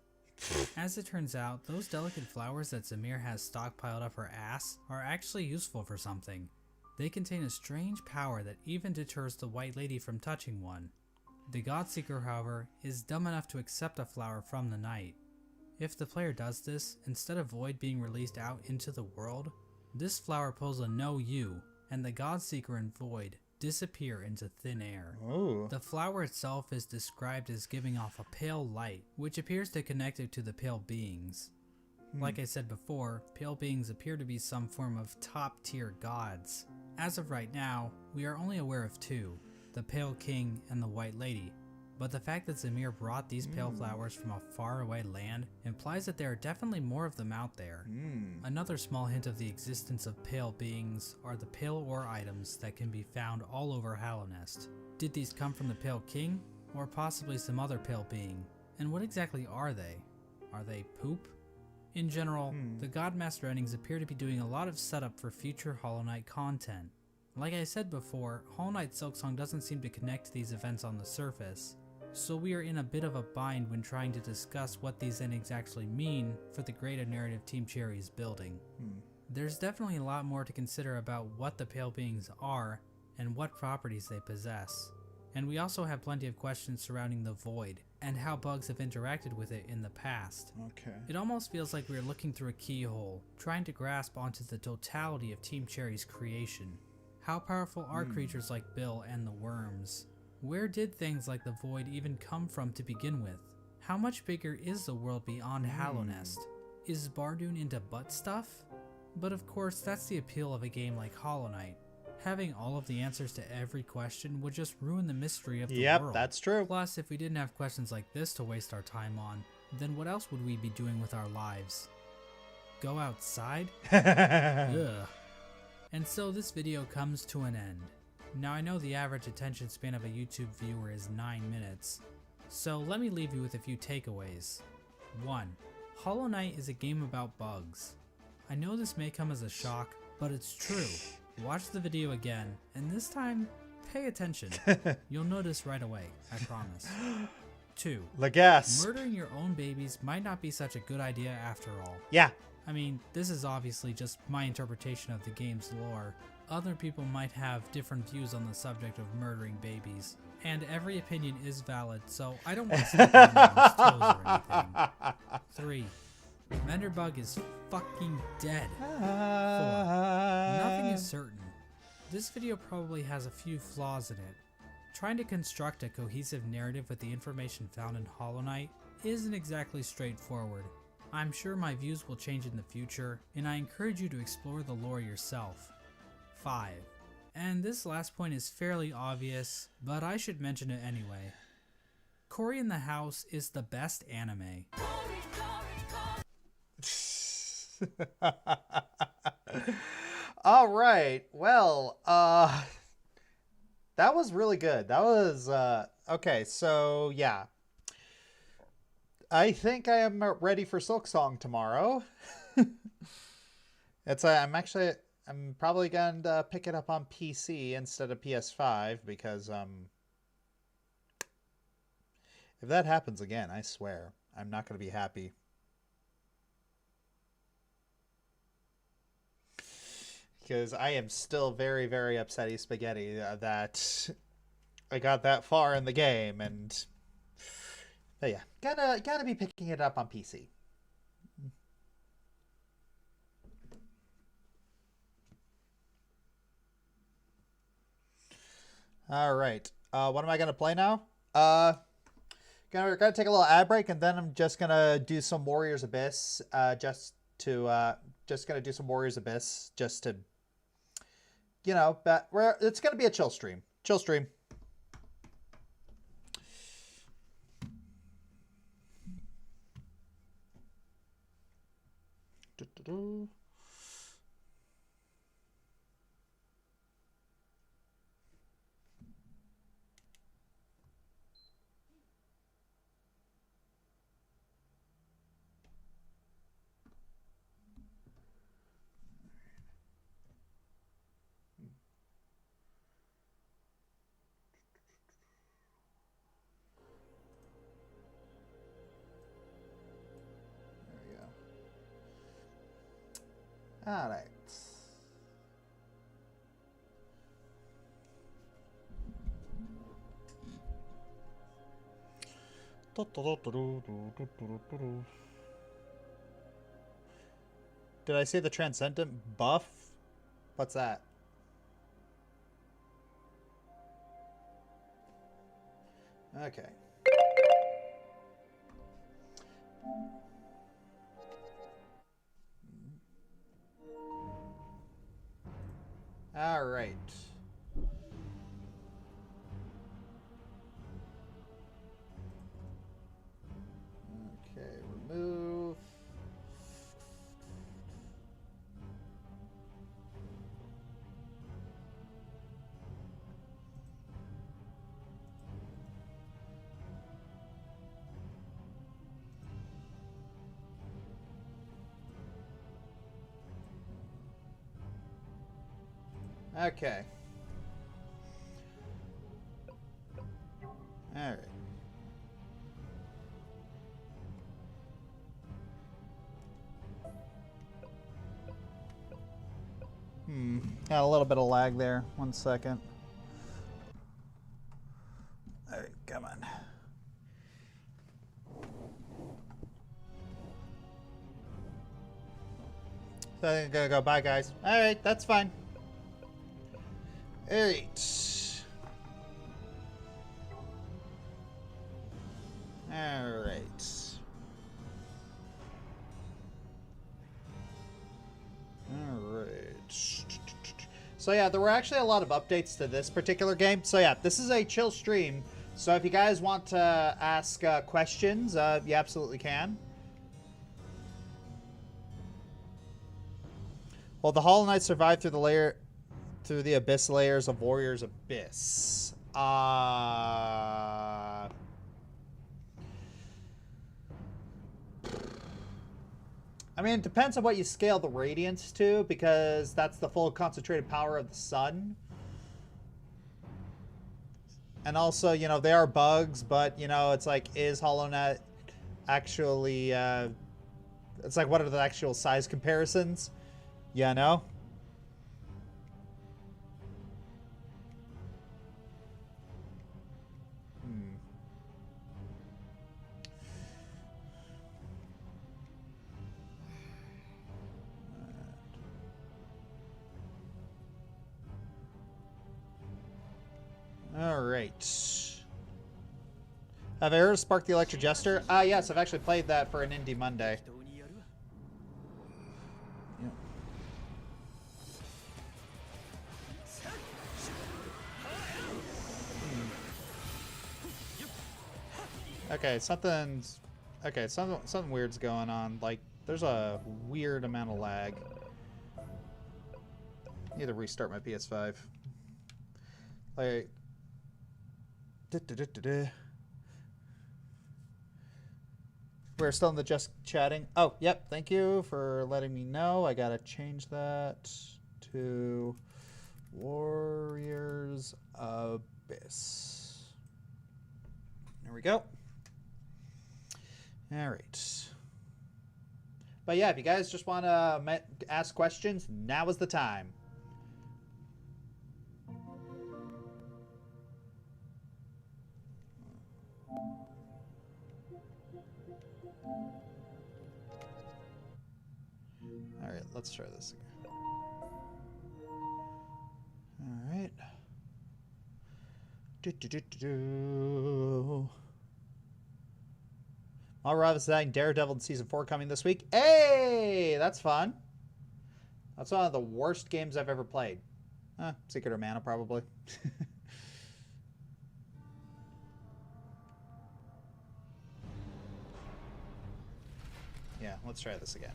As it turns out, those delicate flowers that Zamir has stockpiled up her ass are actually useful for something. They contain a strange power that even deters the White Lady from touching one. The Godseeker, however, is dumb enough to accept a flower from the Knight. If the player does this, instead of Void being released out into the world, this flower pulls a no you, and the Godseeker and Void disappear into thin air. The flower itself is described as giving off a pale light, which appears to connect it to the pale beings. Like I said before, pale beings appear to be some form of top tier gods, As of right now, we are only aware of two, the Pale King and the White Lady, but the fact that Zamir brought these pale flowers from a faraway land implies that there are definitely more of them out there. Another small hint of the existence of pale beings are the pale ore items that can be found all over Hallownest. Did these come from the Pale King, or possibly some other pale being? And what exactly are they? Are they poop? In general, the Godmaster endings appear to be doing a lot of setup for future Hollow Knight content. Like I said before, Hollow Knight Silksong doesn't seem to connect these events on the surface, so we are in a bit of a bind when trying to discuss what these endings actually mean for the greater narrative Team Cherry is building. There's definitely a lot more to consider about what the pale beings are and what properties they possess. And we also have plenty of questions surrounding the Void and how bugs have interacted with it in the past. Okay. It almost feels like we're looking through a keyhole, trying to grasp onto the totality of Team Cherry's creation. How powerful are creatures like Bill and the worms? Where did things like the Void even come from to begin with? How much bigger is the world beyond Hallownest? Is Bardoon into butt stuff? But of course, that's the appeal of a game like Hollow Knight. Having all of the answers to every question would just ruin the mystery of the world. Yep, that's true. Plus, if we didn't have questions like this to waste our time on, then what else would we be doing with our lives? Go outside? Ugh. And so this video comes to an end. Now I know the average attention span of a YouTube viewer is 9 minutes, so let me leave you with a few takeaways. 1. Hollow Knight is a game about bugs. I know this may come as a shock, but it's true. Watch the video again, and this time, pay attention. You'll notice right away, I promise. 2. Lagas. Murdering your own babies might not be such a good idea after all. Yeah. I mean, this is obviously just my interpretation of the game's lore. Other people might have different views on the subject of murdering babies, and every opinion is valid, so I don't want to step on anyone's toes or anything. 3. Menderbug is fucking dead. 4. Nothing is certain. This video probably has a few flaws in it. Trying to construct a cohesive narrative with the information found in Hollow Knight isn't exactly straightforward. I'm sure my views will change in the future, and I encourage you to explore the lore yourself. 5. And this last point is fairly obvious, but I should mention it anyway. Cory in the House is the best anime. All right. Well, that was really good. That was okay. So yeah, I think I am ready for Silksong tomorrow. I'm probably going to pick it up on PC instead of PS5 because if that happens again, I swear I'm not going to be happy. Because I am still very, very upsetty spaghetti that I got that far in the game, but yeah, gotta be picking it up on PC. All right, what am I gonna play now? We're gonna take a little ad break, and then I'm just gonna do some Warriors Abyss, just gonna do some Warriors Abyss, just to. You know, but it's going to be a chill stream. Chill stream. All right. Did I say the transcendent buff? What's that? Okay. All right. Okay, remove. Okay. All right. Got a little bit of lag there. 1 second. All right, come on. So I'm gonna go. Bye, guys. All right, that's fine. All right. All right. So yeah, there were actually a lot of updates to this particular game. So yeah, this is a chill stream. So if you guys want to ask questions, you absolutely can. Well, the Hollow Knight survived through the abyss layers of Warrior's Abyss. I mean, it depends on what you scale the radiance to, because that's the full concentrated power of the sun. And also, you know, they are bugs, but, you know, it's like, is Hollow Knight actually, it's like, what are the actual size comparisons? You know? All right. Have I heard of Spark the Electric Jester? Yes, I've actually played that for an Indie Monday. Okay, something weird's going on. Like, there's a weird amount of lag. I need to restart my PS5. Like, we're still in the just chatting. Oh, yep. Thank you for letting me know. I gotta change that to Warrior's Abyss. There we go. All right. But yeah, if you guys just want to ask questions, now is the time. All right, let's try this again. All right. Roelofs saying Daredevil in Season 4 coming this week. Hey, that's fun. That's one of the worst games I've ever played. Secret of Mana, probably. Yeah, let's try this again.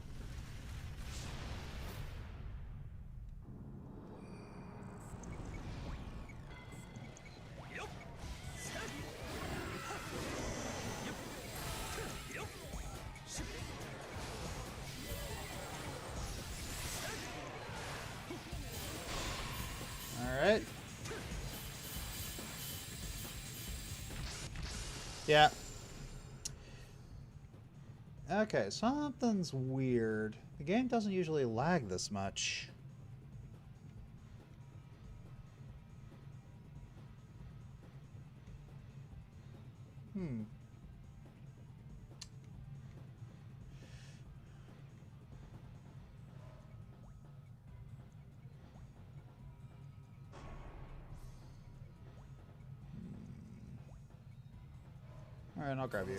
Alright. Yeah. Okay, something's weird. The game doesn't usually lag this much. Alright, I'll grab you.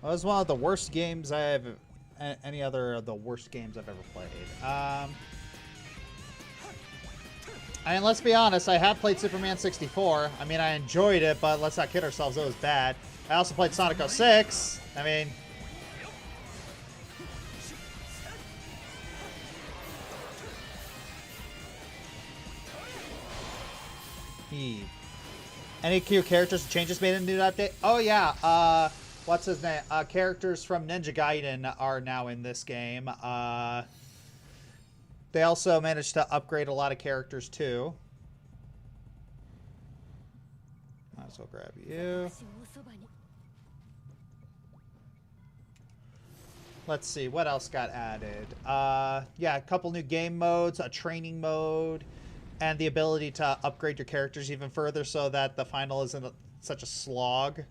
Well, this is one of the worst games I've any other of the worst games I've ever played. I mean, let's be honest, I have played Superman 64. I mean, I enjoyed it, but let's not kid ourselves, it was bad. I also played Sonic 06. I mean... Any cute characters and changes made in the new update? Oh yeah, what's his name? Characters from Ninja Gaiden are now in this game. They also managed to upgrade a lot of characters too. Might as well grab you. Let's see, what else got added? Yeah, a couple new game modes, a training mode, and the ability to upgrade your characters even further so that the final isn't such a slog.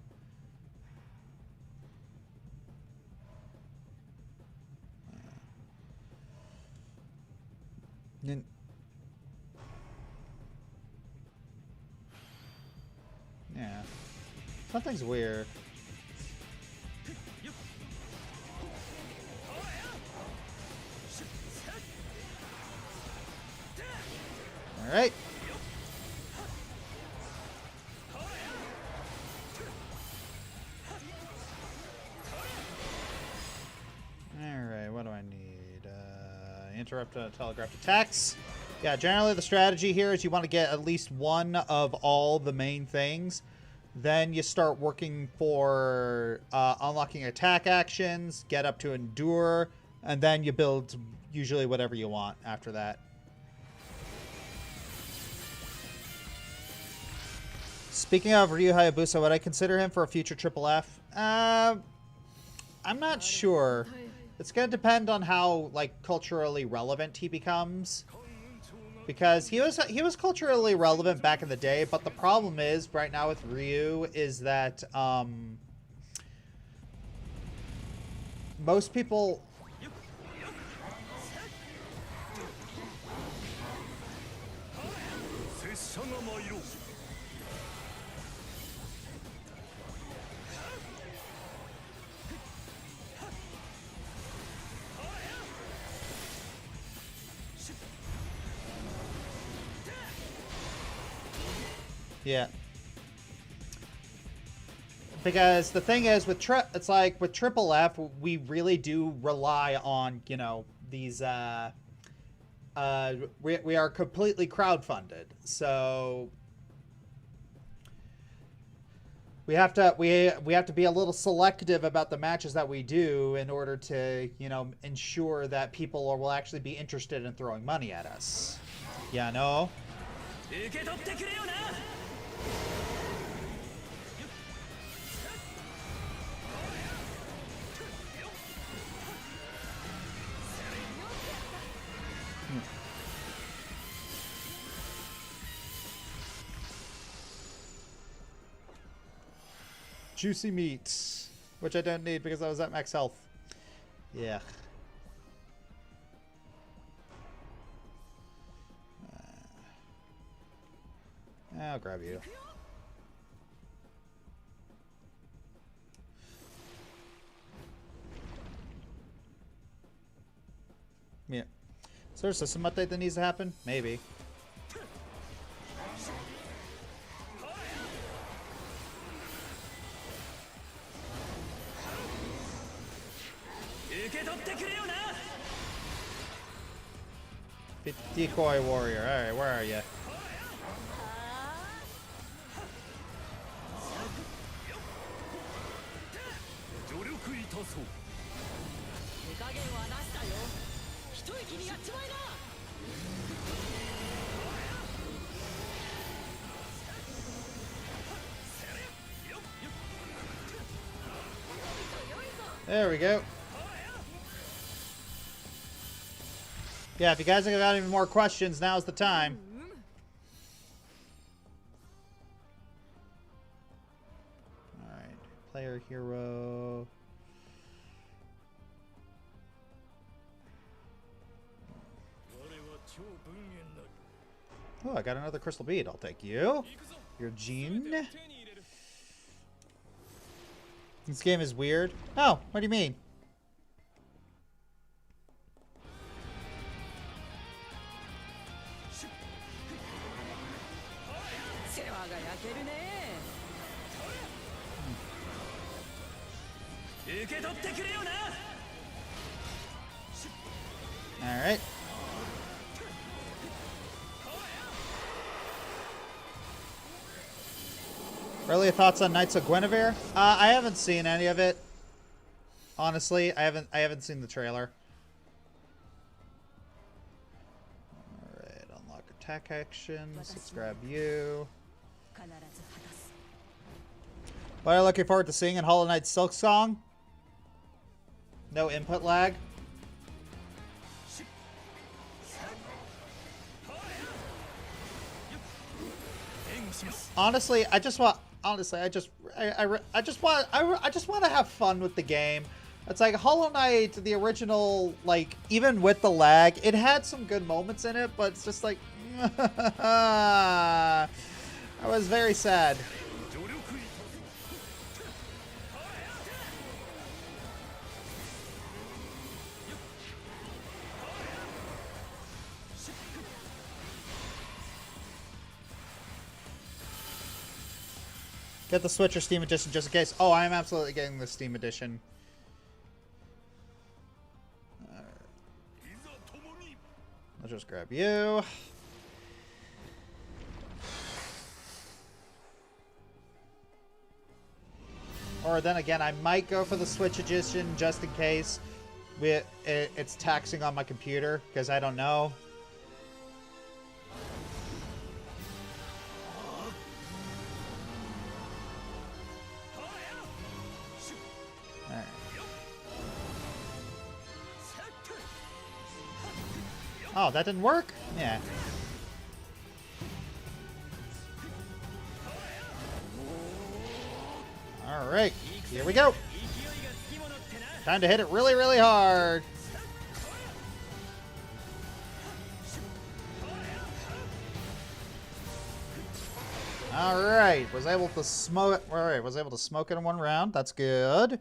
Yeah. Something's weird. Alright. Alright, what do I need? Interrupt telegraphed attacks. Yeah, generally the strategy here is you want to get at least one of all the main things. Then you start working for unlocking attack actions, get up to endure, and then you build usually whatever you want after that. Speaking of Ryu Hayabusa, would I consider him for a future Triple F? I'm not sure. It's going to depend on how, like, culturally relevant he becomes. Because he was culturally relevant back in the day, but the problem is, right now with Ryu, is that, most people... Yeah. Because the thing is, it's like with Triple F, we really do rely on, you know, these, we are completely crowdfunded. So we have to be a little selective about the matches that we do in order to, you know, ensure that people will actually be interested in throwing money at us. Yeah, no? Juicy meat, which I don't need because I was at max health. Yeah. I'll grab you. Yeah. Is there a system update that needs to happen? Maybe. Decoy warrior. Alright, where are you? There we go. Yeah, if you guys have got any more questions, now's the time. Alright, player hero. Oh, I got another crystal bead. I'll take you. Your Jean. This game is weird. Oh, what do you mean? Alright. Early thoughts on Knights of Guinevere? I haven't seen any of it. Honestly, I haven't seen the trailer. Alright, unlock attack actions. Let's grab you. What are you looking forward to seeing in Hollow Knight Silksong? No input lag. Honestly, I just want to have fun with the game. It's like Hollow Knight, the original, like, even with the lag, it had some good moments in it, but it's just like, I was very sad. Get the Switch or Steam Edition just in case. Oh, I am absolutely getting the Steam Edition. I'll just grab you. Or then again, I might go for the Switch Edition just in case it's taxing on my computer, because I don't know. Oh, that didn't work? Yeah. Alright, here we go. Time to hit it really, really hard. Alright, was able to smoke it. Alright, was able to smoke it in one round. That's good.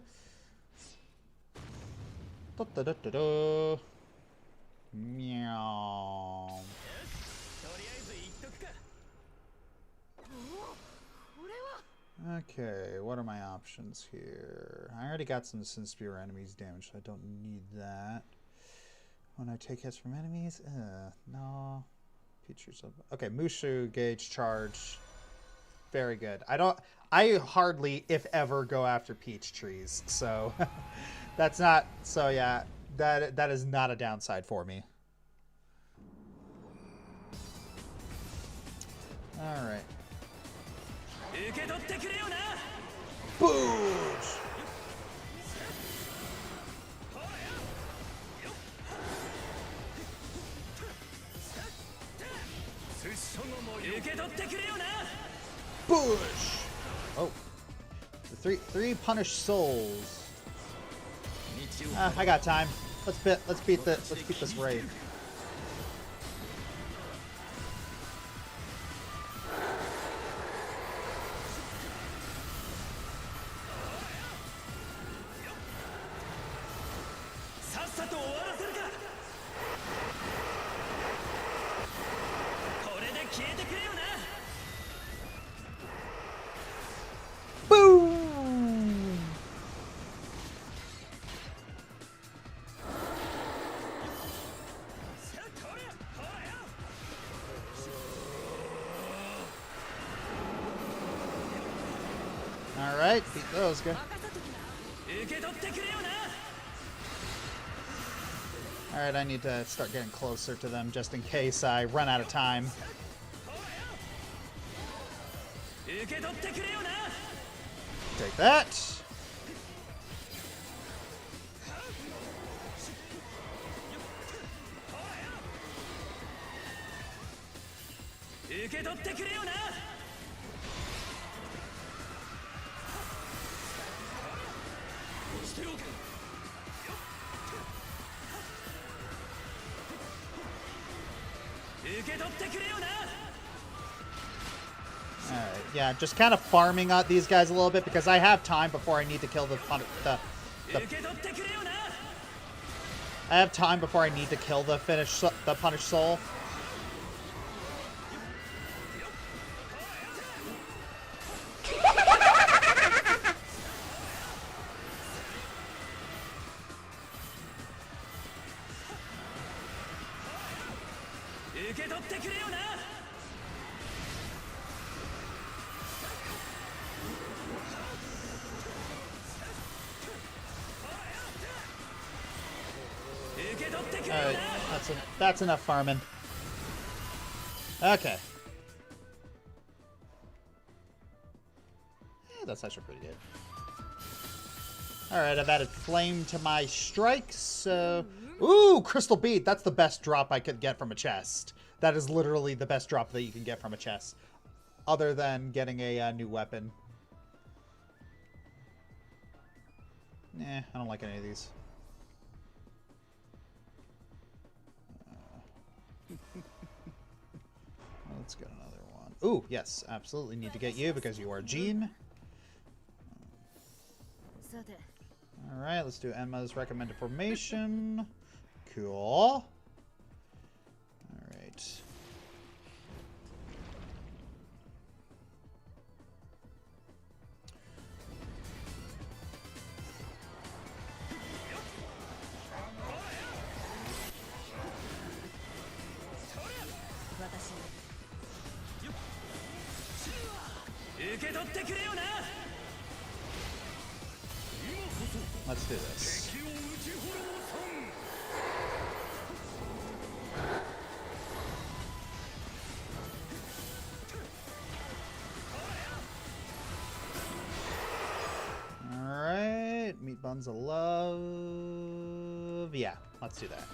Da-da-da-da-da. Meow. Okay, what are my options here? I already got some Spear enemies damage, so I don't need that. When I take hits from enemies, no. Features of okay, Mushu gauge charge. Very good. I hardly, if ever, go after peach trees, so that's not. So yeah. That is not a downside for me. All right. Boosh! Boosh! Oh, the three punished souls. I got time. Let's beat this raid. Boom! Alright, beat those guys. Alright, I need to start getting closer to them just in case I run out of time. Take that. Alright, yeah, just kind of farming out these guys a little bit because I have time before I need to kill the I have time before I need to kill the punished soul. Alright, that's enough farming. Okay. That's actually pretty good. Alright, I've added flame to my strikes, so... Ooh, crystal bead! That's the best drop I could get from a chest. That is literally the best drop that you can get from a chest. Other than getting a new weapon. Nah, I don't like any of these. Let's get another one. Ooh, yes, absolutely need to get you because you are Jean. Alright, let's do Emma's recommended formation. Cool. Alright. Let's do this. Alright, meat buns of love. Yeah, let's do that.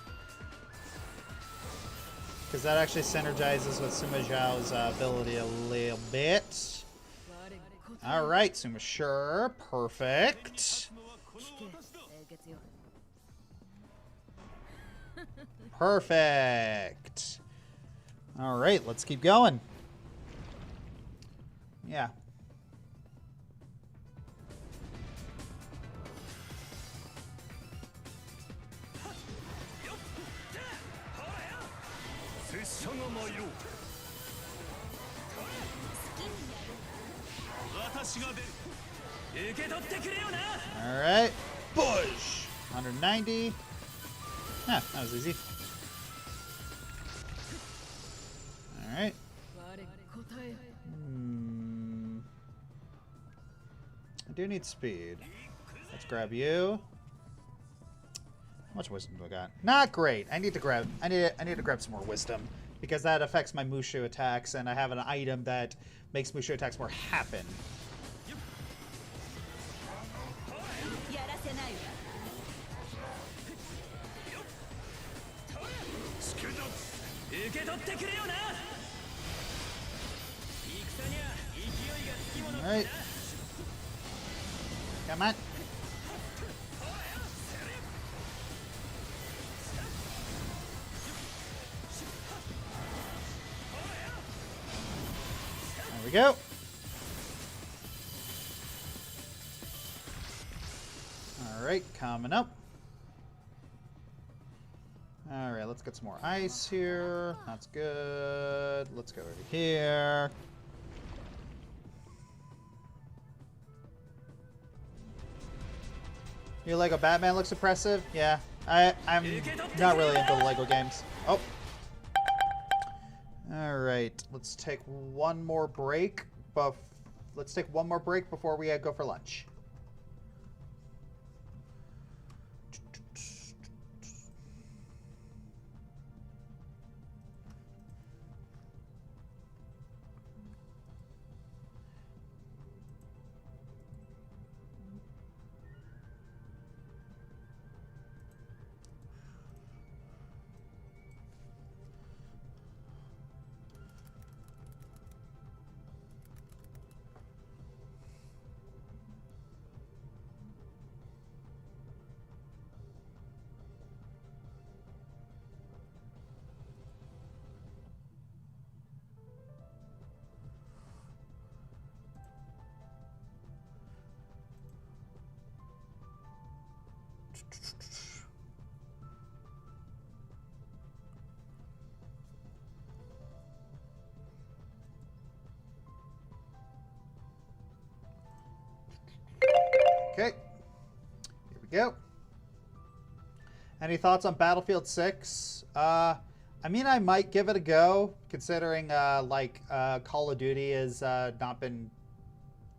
Because that actually synergizes with Sima Zhao's ability a little bit. Alright, Sima Sure. Perfect. Perfect. Alright, let's keep going. Yeah. Alright. Push! 190. Ah, that was easy. Alright. I do need speed. Let's grab you. How much wisdom do I got? Not great. I need to grab some more wisdom because that affects my Mushu attacks, and I have an item that makes Mushu attacks more happen. Alright. Come on. There we go. Alright, coming up. Alright, let's get some more ice here. That's good. Let's go over here. Your Lego Batman looks impressive. Yeah, I'm not really into the Lego games. Oh. Alright, let's take one more break. Let's take one more break before we go for lunch. Okay, here we go. Any thoughts on Battlefield 6? I mean, I might give it a go, considering Call of Duty has not been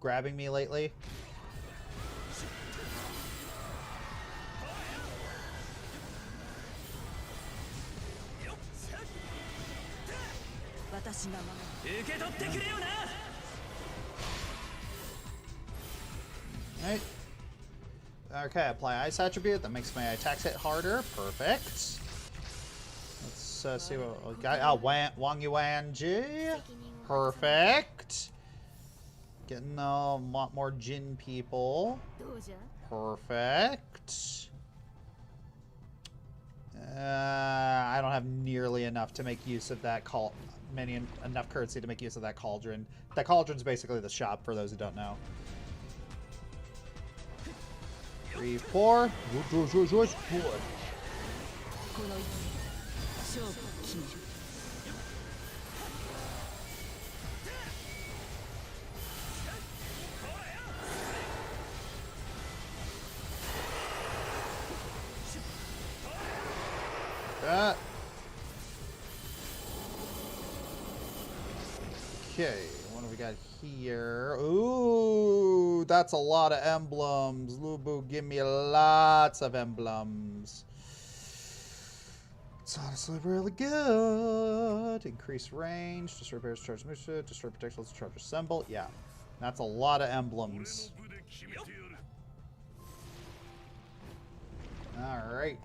grabbing me lately. Right. Okay, apply ice attribute. That makes my attacks hit harder. Perfect. Let's see what we got. Oh, Wang Yuanji. Perfect. Getting a lot more Jin people. Perfect. I don't have nearly enough to make use of that enough currency to make use of that cauldron. That cauldron's basically the shop for those who don't know. 3, 4. That. Okay, what do we got here? Ooh, that's a lot of emblems. Lubu, give me lots of emblems. It's honestly really good. Increase range, destroy bears, charge Musha, destroy projectiles, charge assemble. Yeah, that's a lot of emblems. Alright.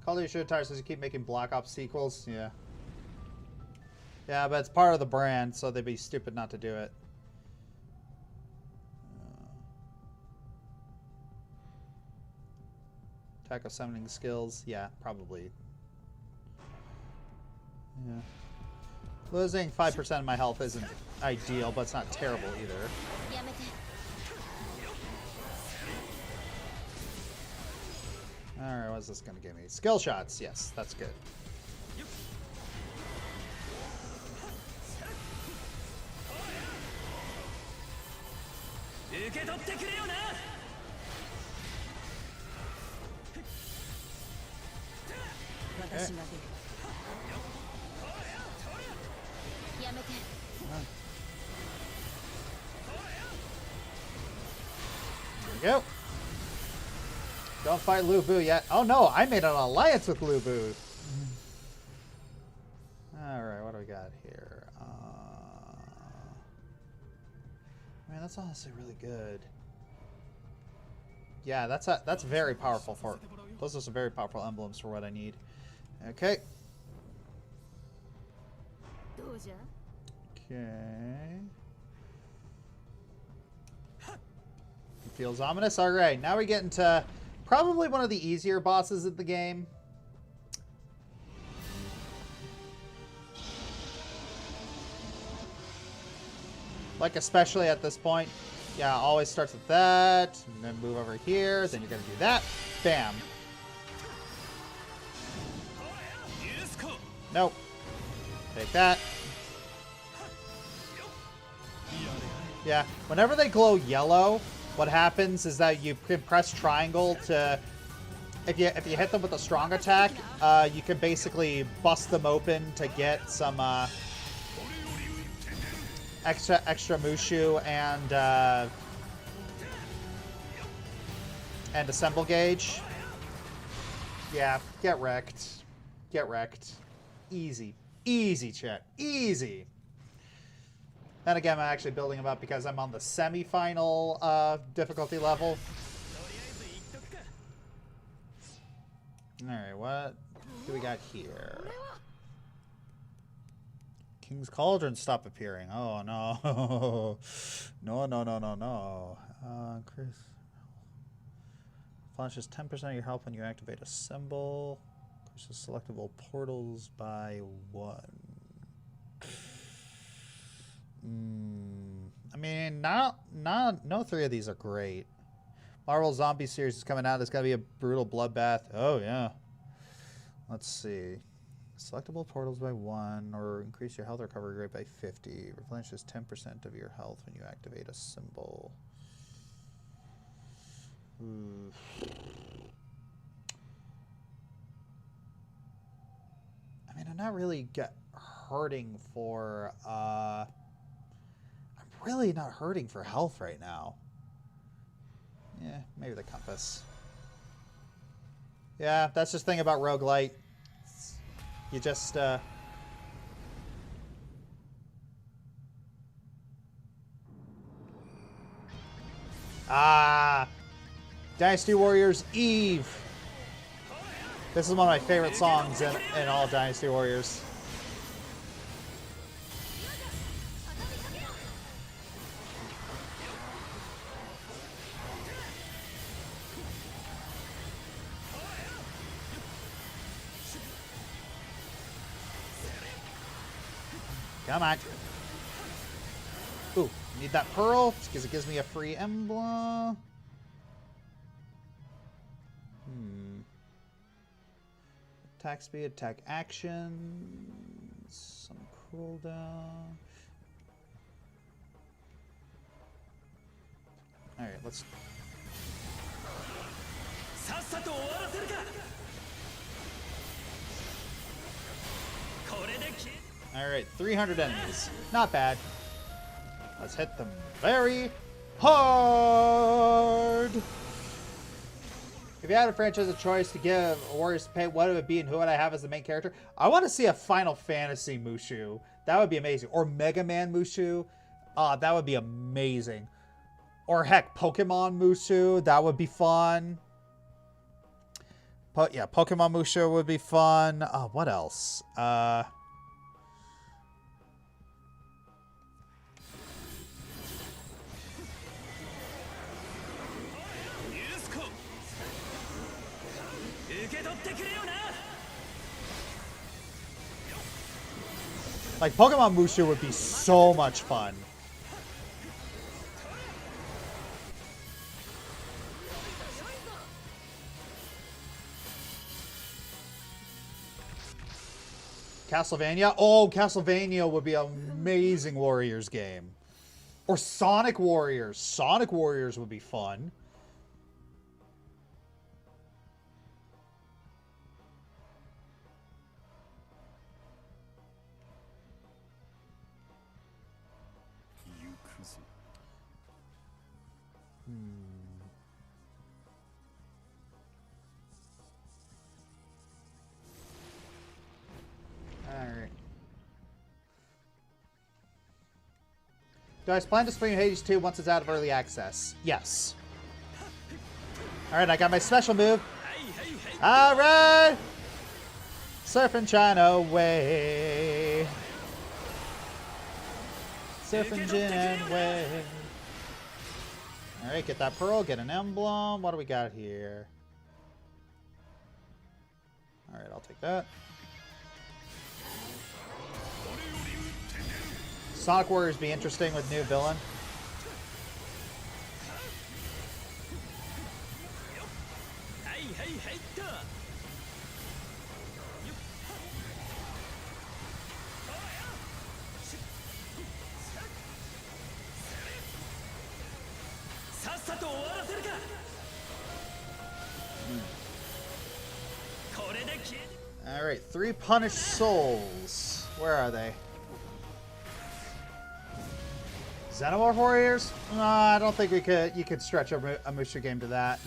Call of Duty Tires says you keep making Black Ops sequels. Yeah. Yeah, but it's part of the brand, so they'd be stupid not to do it. Attack of summoning skills. Yeah, probably. Yeah. Losing 5% of my health isn't ideal, but it's not terrible either. Alright, what's this gonna give me? Skill shots. Yes, that's good. Okay. There we go. Don't fight Lu Bu yet. Oh no, I made an alliance with Lu Bu. Alright, what do we got here? Man, that's honestly really good. Yeah, that's very powerful for... Those are some very powerful emblems for what I need. Okay. Okay. It feels ominous. Alright, now we get into probably one of the easier bosses of the game. Like, especially at this point. Yeah, always starts with that, and then move over here, then you're gonna do that. Bam. Nope. Take that. Yeah, whenever they glow yellow, what happens is that you can press triangle to... If you hit them with a strong attack, you can basically bust them open to get some extra Mushu and assemble gauge. Yeah, get wrecked. Get wrecked. Easy. Easy, chat. Easy. And again, I'm actually building them up because I'm on the semi-final difficulty level. Alright, what do we got here? King's Cauldron stop appearing. Oh, no. No. Chris. Flashes 10% of your health when you activate a symbol. Increases selectable portals by 1. I mean, no 3 of these are great. Marvel Zombie series is coming out. It's gonna be a brutal bloodbath. Oh yeah. Let's see. Selectable portals by 1, or increase your health recovery rate by 50. Replenishes 10% of your health when you activate a symbol. I mean, I'm not really hurting for, I'm really not hurting for health right now. Yeah, maybe the compass. Yeah, that's just the thing about roguelite. You just, Dynasty Warriors Eve. This is one of my favorite songs in all Dynasty Warriors. Come on. Ooh, need that pearl because it gives me a free emblem. Attack speed, attack action, some cooldown. Alright, let's... Alright, 300 enemies. Not bad. Let's hit them very hard! If you had a franchise of choice to give Warriors to pay, what would it be and who would I have as the main character? I want to see a Final Fantasy Mushu. That would be amazing. Or Mega Man Mushu. That would be amazing. Or heck, Pokemon Mushu. That would be fun. Yeah, Pokemon Mushu would be fun. What else? Like, Pokemon Mushu would be so much fun. Castlevania? Oh, Castlevania would be an amazing Warriors game. Or Sonic Warriors. Sonic Warriors would be fun. Alright. Do I plan to stream Hades 2 once it's out of early access? Yes. Alright, I got my special move. Alright! Surfing China way. Surfing Jin way. Alright, get that pearl, get an emblem. What do we got here? Alright, I'll take that. Sonic Warriors be interesting with new villain. Alright, 3 punished souls. Where are they? Xenomorph Warriors? I don't think we could. You could stretch a Mushu game to that.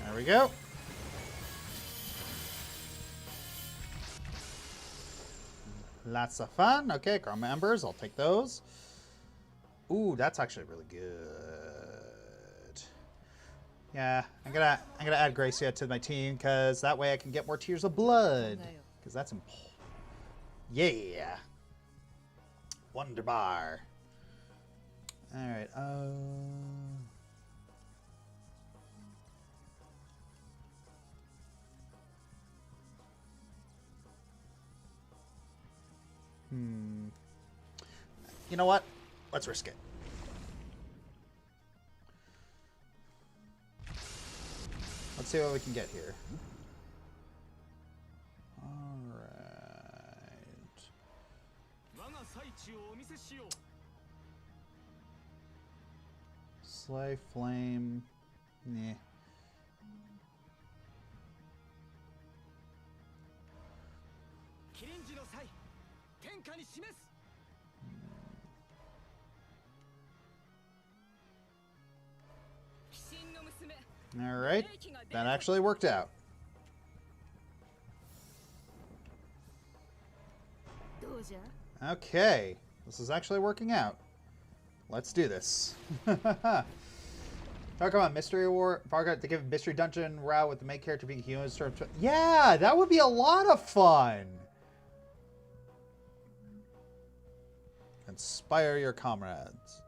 There we go. Lots of fun. Okay, Chroma Embers. I'll take those. Ooh, that's actually really good. Yeah, I'm gonna add Gracia to my team because that way I can get more Tears of Blood. Because that's important. Yeah. Wonderbar. Alright, You know what? Let's risk it. Let's see what we can get here. Alright. Slay, flame. Nah. Alright, that actually worked out. Okay, this is actually working out. Let's do this. Talk about Mystery War. Forgot to give a Mystery Dungeon route with the main character being human. Yeah, that would be a lot of fun. Inspire your comrades.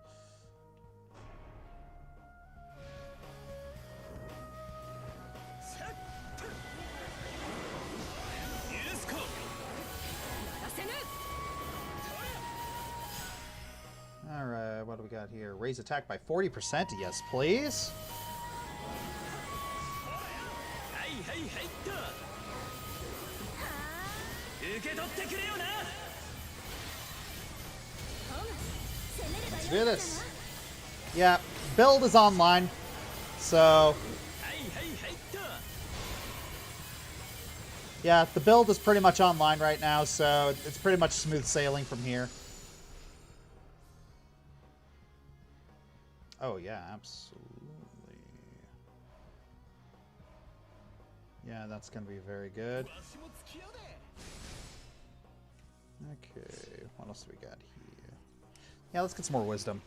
Alright, what do we got here? Raise attack by 40%? Yes, please. Let's do this. Yeah, build is online, so... Yeah, the build is pretty much online right now, so it's pretty much smooth sailing from here. Oh, yeah, absolutely. Yeah, that's going to be very good. Okay, what else do we got here? Yeah, let's get some more wisdom.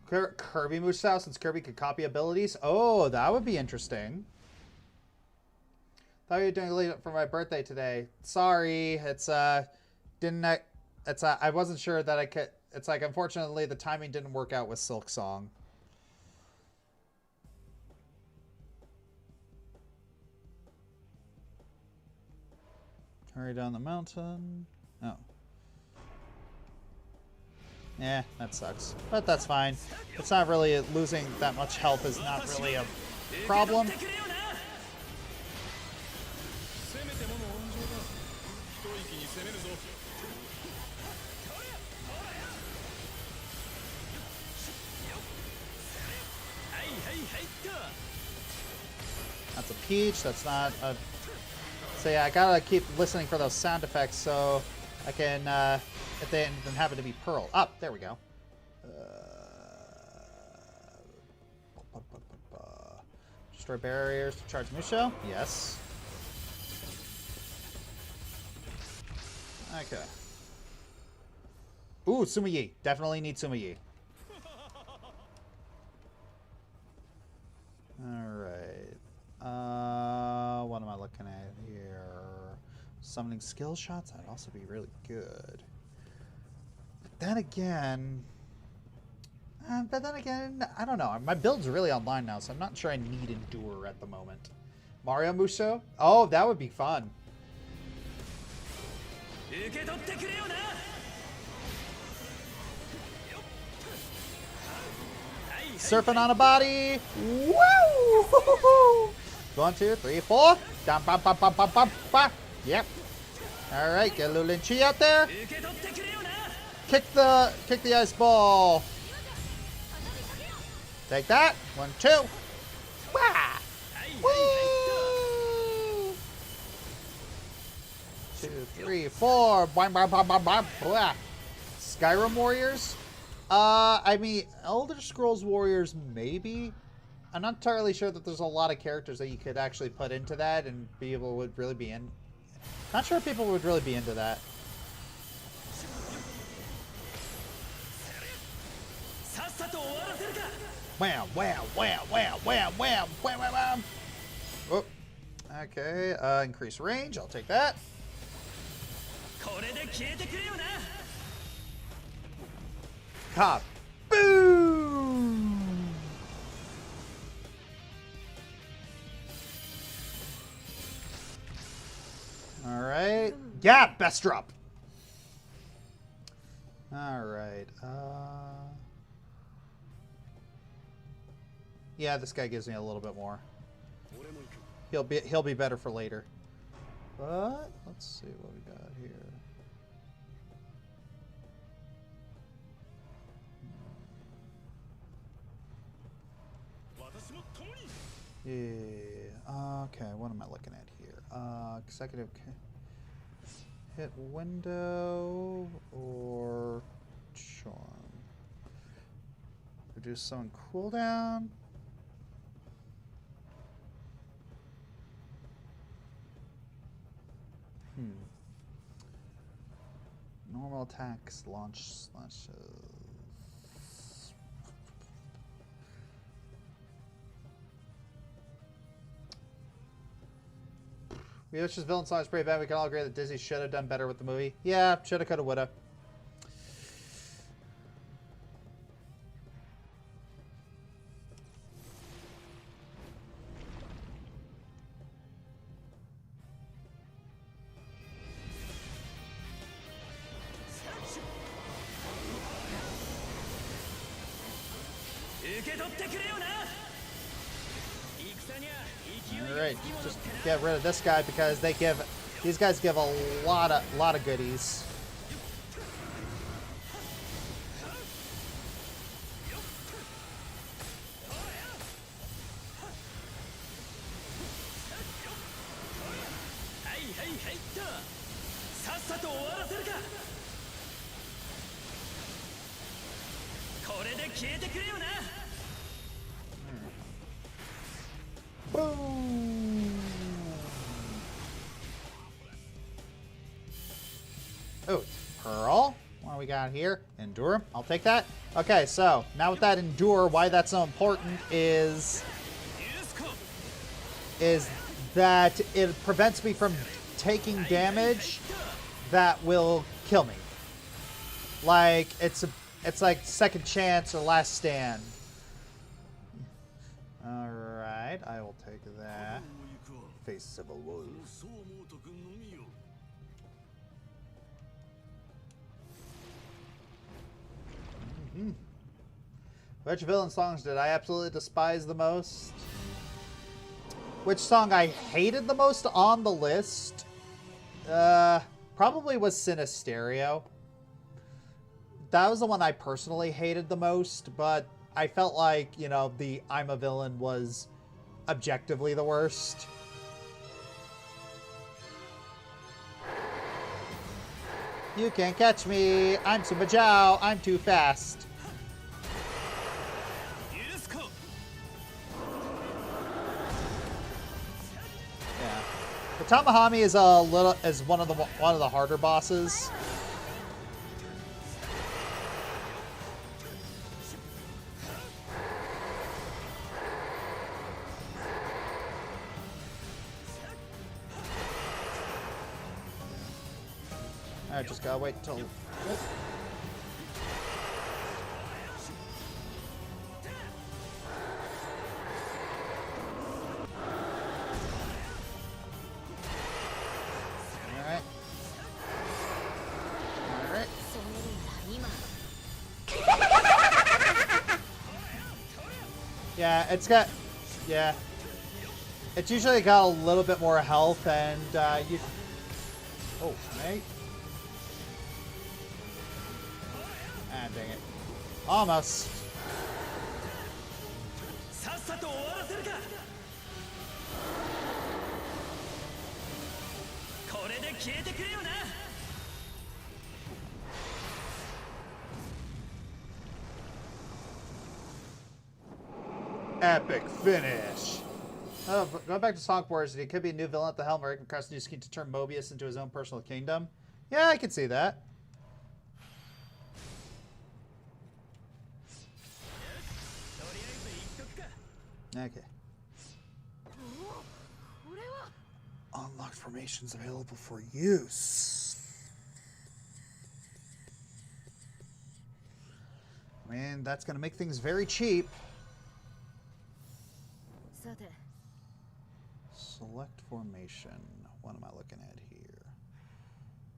Kirby moves out since Kirby could copy abilities. Oh, that would be interesting. Thought you were doing a lead up for my birthday today. Sorry, it's I wasn't sure that I could. It's like, unfortunately, the timing didn't work out with Silksong. Hurry down the mountain. Oh. Yeah, that sucks. But that's fine. It's not really... Losing that much health is not really a problem. That's a peach. That's not a... So yeah, I gotta keep listening for those sound effects so I can, if they even happen to be pearl. Up, there we go. Destroy barriers to charge Musho. Yes. Okay. Ooh, Sumayi. Definitely need Sumayi. Alright. What am I looking at here? Summoning skill shots? That'd also be really good. But then again... I don't know. My build's really online now, so I'm not sure I need Endure at the moment. Mario Musho? Oh, that would be fun. Surfing on a body. Woo! 1, 2, 3, 4. Dum, bum, bum, bum, bum, bum, bum. Yep. All right, get a little Chi out there. Kick the ice ball. Take that. 1, 2. Wah! Woo! 2, 3, 4. Bam, bam, bam, bam, bam. Skyrim Warriors. I mean, Elder Scrolls Warriors, maybe. I'm not entirely sure that there's a lot of characters that you could actually put into that and people would really be in. Not sure if people would really be into that. Wham, wham, wham, wham, wham, wham, wham, wham, wham. Oh, okay, increase range. I'll take that. Kaboom! Alright. Yeah, best drop. All right. Yeah, this guy gives me a little bit more. He'll be better for later. But let's see what we got here. Yeah. Okay, what am I looking at here? Executive hit window or charm. Reduce summon cooldown. Normal attacks, launch slashes. We wish this villain song is pretty bad. We can all agree that Disney should have done better with the movie. Yeah, shoulda, coulda, woulda. Alright, just get rid of this guy because these guys give a lot of goodies. Boom! Oh, Pearl. What do we got here? Endure. I'll take that. Okay, so now with that Endure, why that's so important is that it prevents me from taking damage that will kill me. Like it's like second chance or last stand. Alright, I will take that. Face of a wolf. Which villain songs did I absolutely despise the most? Which song I hated the most on the list? Probably was Sinisterio. That was the one I personally hated the most, but I felt like, you know, the I'm a Villain was objectively the worst. You can't catch me. I'm Super Jow. I'm too fast. Yeah. The Tamahami is one of the harder bosses. I just gotta wait until. Alright. Alright. Yeah, it's got. Yeah. It's usually got a little bit more health and you. Oh, right. Ah, dang it. Almost. Epic finish. Oh, but going back to Song Wars, he could be a new villain at the helm, or he can cross a new scheme to turn Mobius into his own personal kingdom. Yeah, I can see that. Okay. Unlocked formations available for use. I mean, that's going to make things very cheap. Select formation. What am I looking at here? 「 Select formation.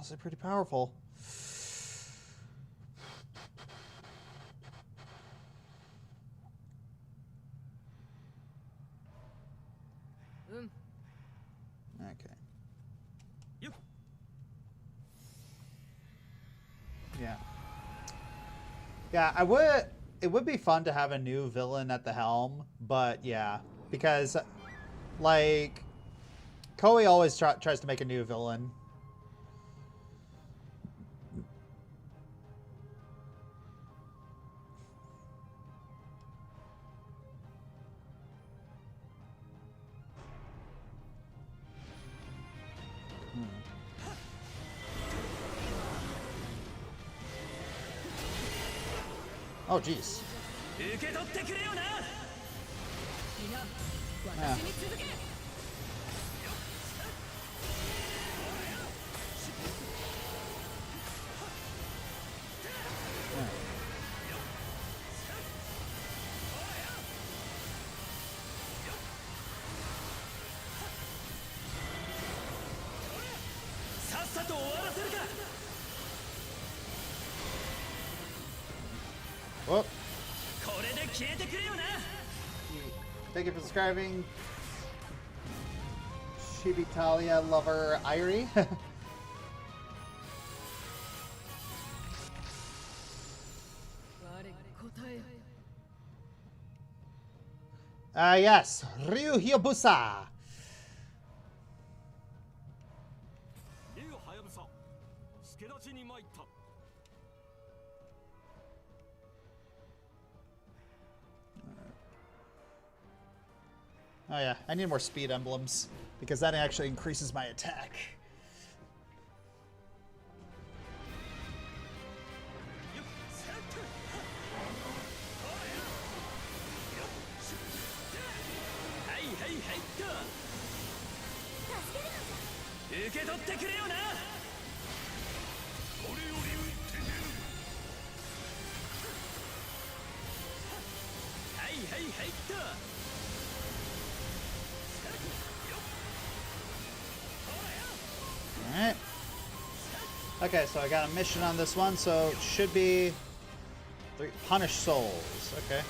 honestly pretty powerful. Okay. Yeah. Yeah, I would. It would be fun to have a new villain at the helm, but yeah, because like Koei always tries to make a new villain. Oh, jeez. Yeah. Whoop. Thank you for subscribing, Shibitalia lover Irie. Yes, Ryu Hyobusa. Oh yeah, I need more speed emblems because that actually increases my attack. Alright. Okay, so I got a mission on this one, so it should be 3 punish souls. Okay.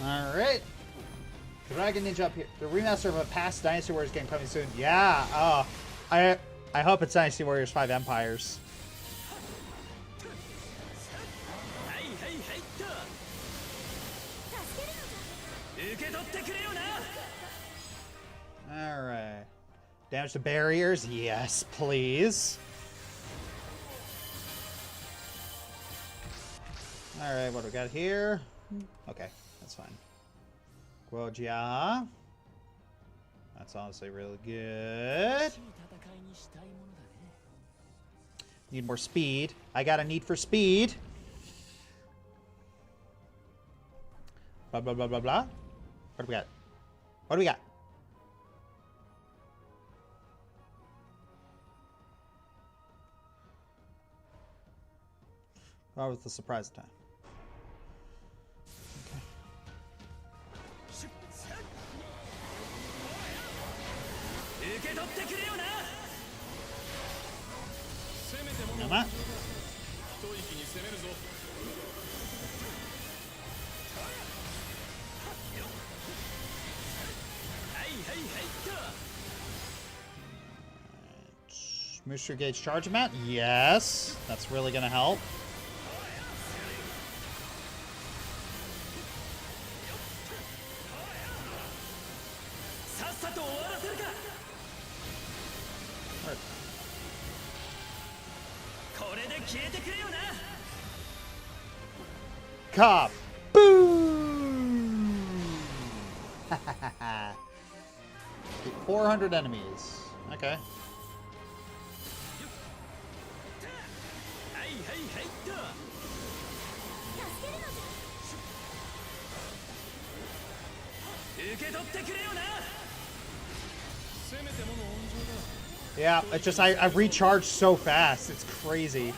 Alright. Dragon Ninja up here. The remaster of a past Dynasty Warriors game coming soon. Yeah. I hope it's Dynasty Warriors 5 Empires. Alright. Damage to barriers? Yes, please. Alright, what do we got here? Okay, that's fine. Guojia. That's honestly really good. Need more speed. I got a need for speed. Blah, blah, blah, blah, blah. What do we got? What do we got? What was the surprise time? Okay. Mooster Gauge Charge Mat? Yes. That's really going to help. Cop. Boom! 400 enemies. Okay. Yeah, it's just I recharged so fast. It's crazy.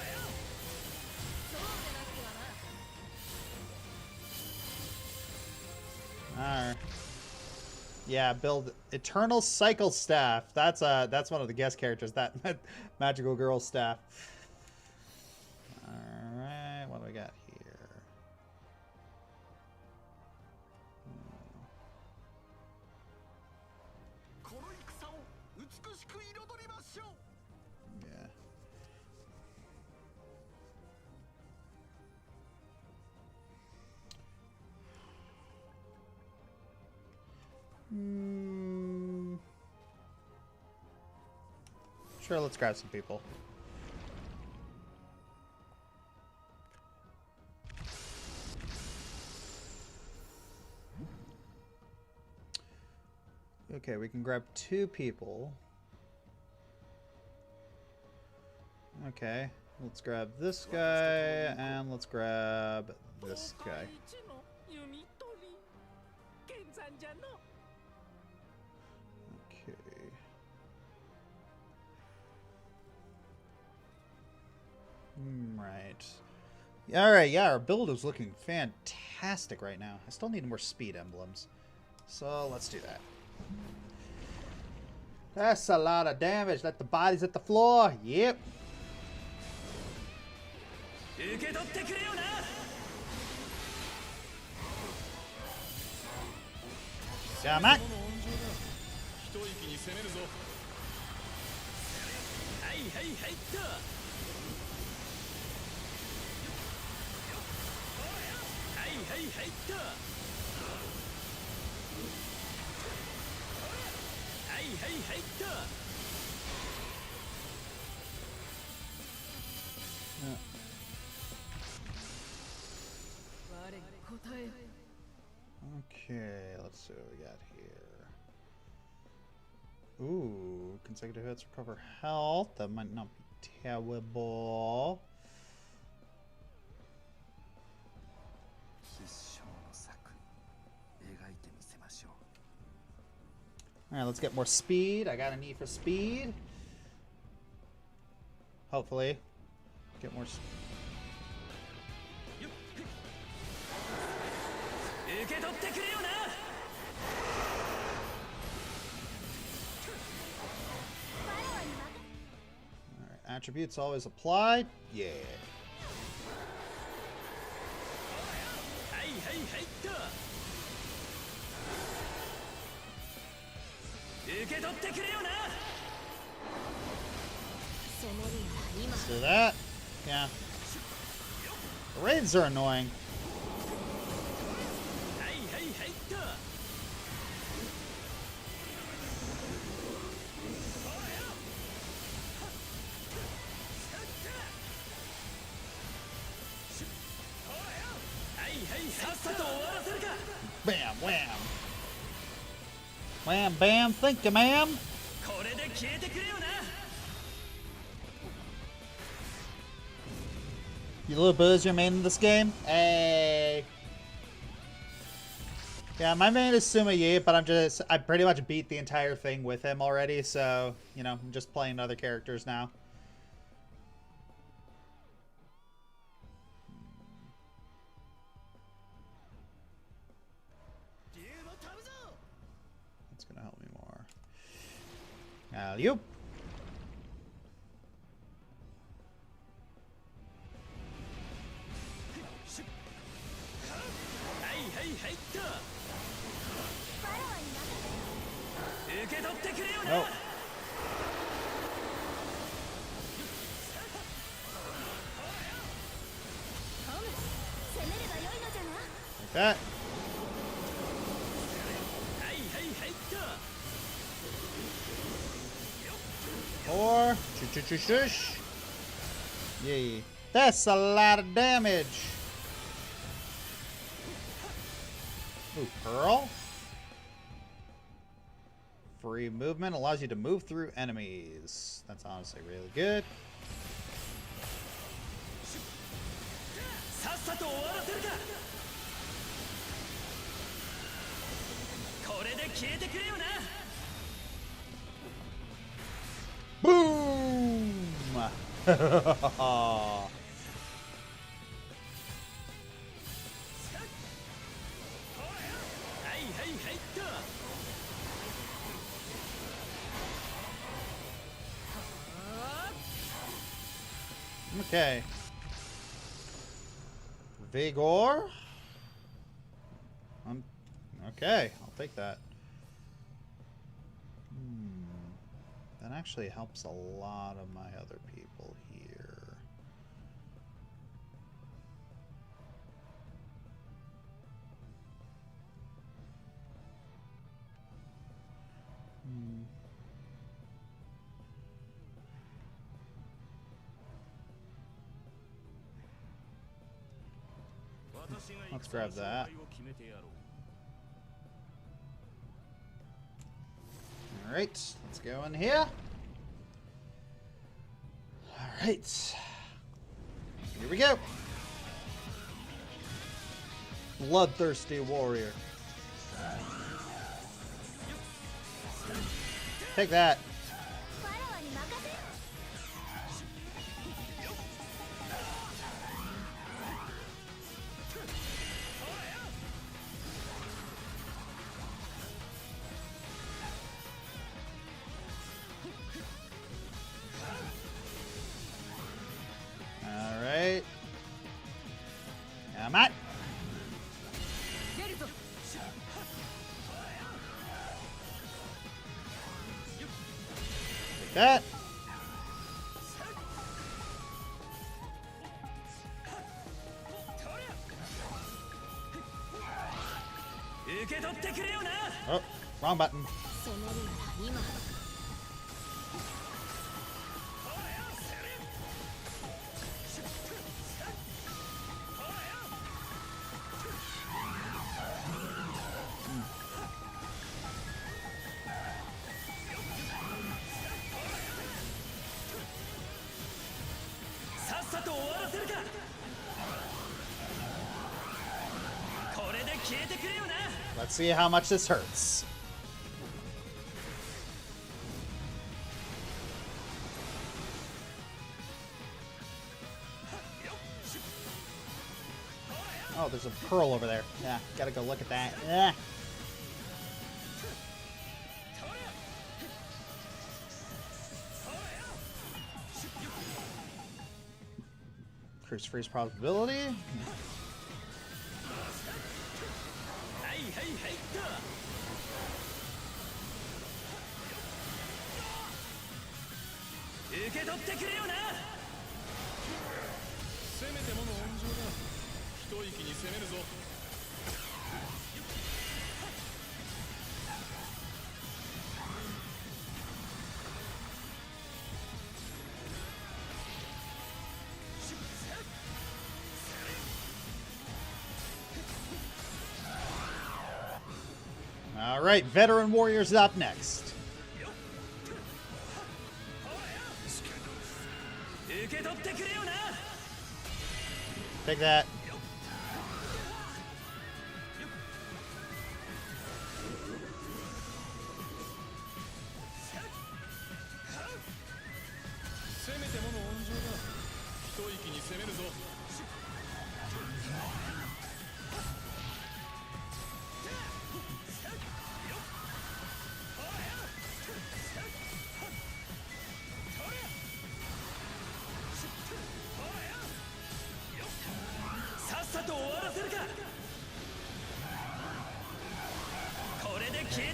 Alright. Yeah, build Eternal Cycle Staff. That's one of the guest characters. That magical girl staff. All right, what do we got here? Yeah. Sure, let's grab some people. Okay, we can grab 2 people. Okay, let's grab this guy, and let's grab this guy. Okay. Right. Alright, yeah, our build is looking fantastic right now. I still need more speed emblems. So, let's do that. That's a lot of damage. Let the bodies at the floor. Yep. Shaman. Okay, let's see what we got here. Ooh, consecutive hits recover health. That might not be terrible. Alright, let's get more speed. I got a need for speed. Hopefully. Get more speed. Alright, attributes always applied. Yeah. See that? Yeah. The raids are annoying. Bam, wham. Wham, bam, thank you, ma'am. You little buzz, your main in this game? Hey. Yeah, my main is Sumaye, but I pretty much beat the entire thing with him already, so, you know, I'm just playing other characters now. That's gonna help me more. Alley-oop. Nope. Like that. Or shush. Yay. That's a lot of damage. Ooh, Pearl. Free movement allows you to move through enemies. That's honestly really good. Boom! Okay. Vigor. Okay, I'll take that. That actually helps a lot of my other people here. Let's grab that. Alright, let's go in here. Alright. Here we go. Bloodthirsty warrior. Take that. Alright. Come on. Take that. Oh, wrong button. Let's see how much this hurts. Oh, there's a pearl over there. Yeah, gotta go look at that. Yeah. Increase freeze probability. All right, veteran warriors up next. Take that.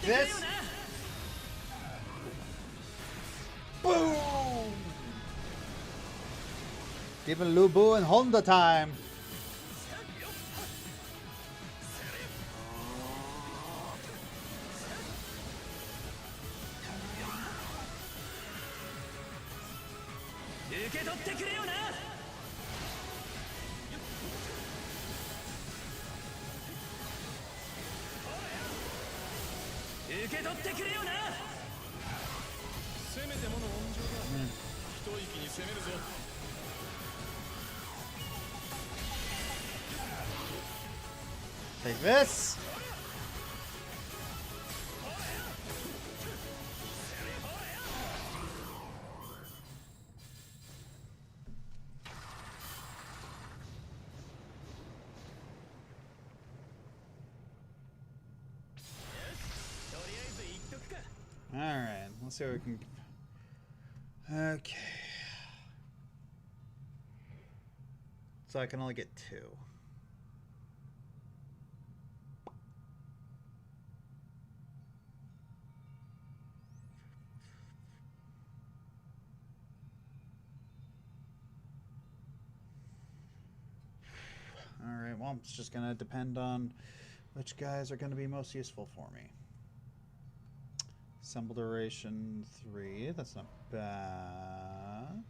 This. Boom! Giving Lubu and Honda time. Take this. All right, let's see what we can. Okay. So I can only get 2. Alright, well, it's just going to depend on which guys are going to be most useful for me. Assemble duration 3, that's not bad.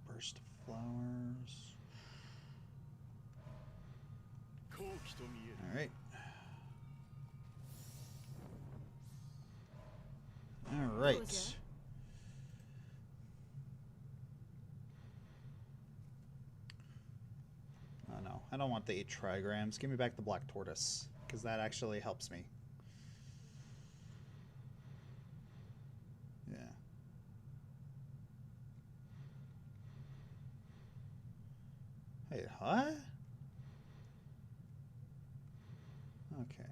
Burst of flowers. Alright. Alright. Oh no, I don't want the 8 trigrams. Give me back the black tortoise, because that actually helps me. Yeah. Hey, what? Okay.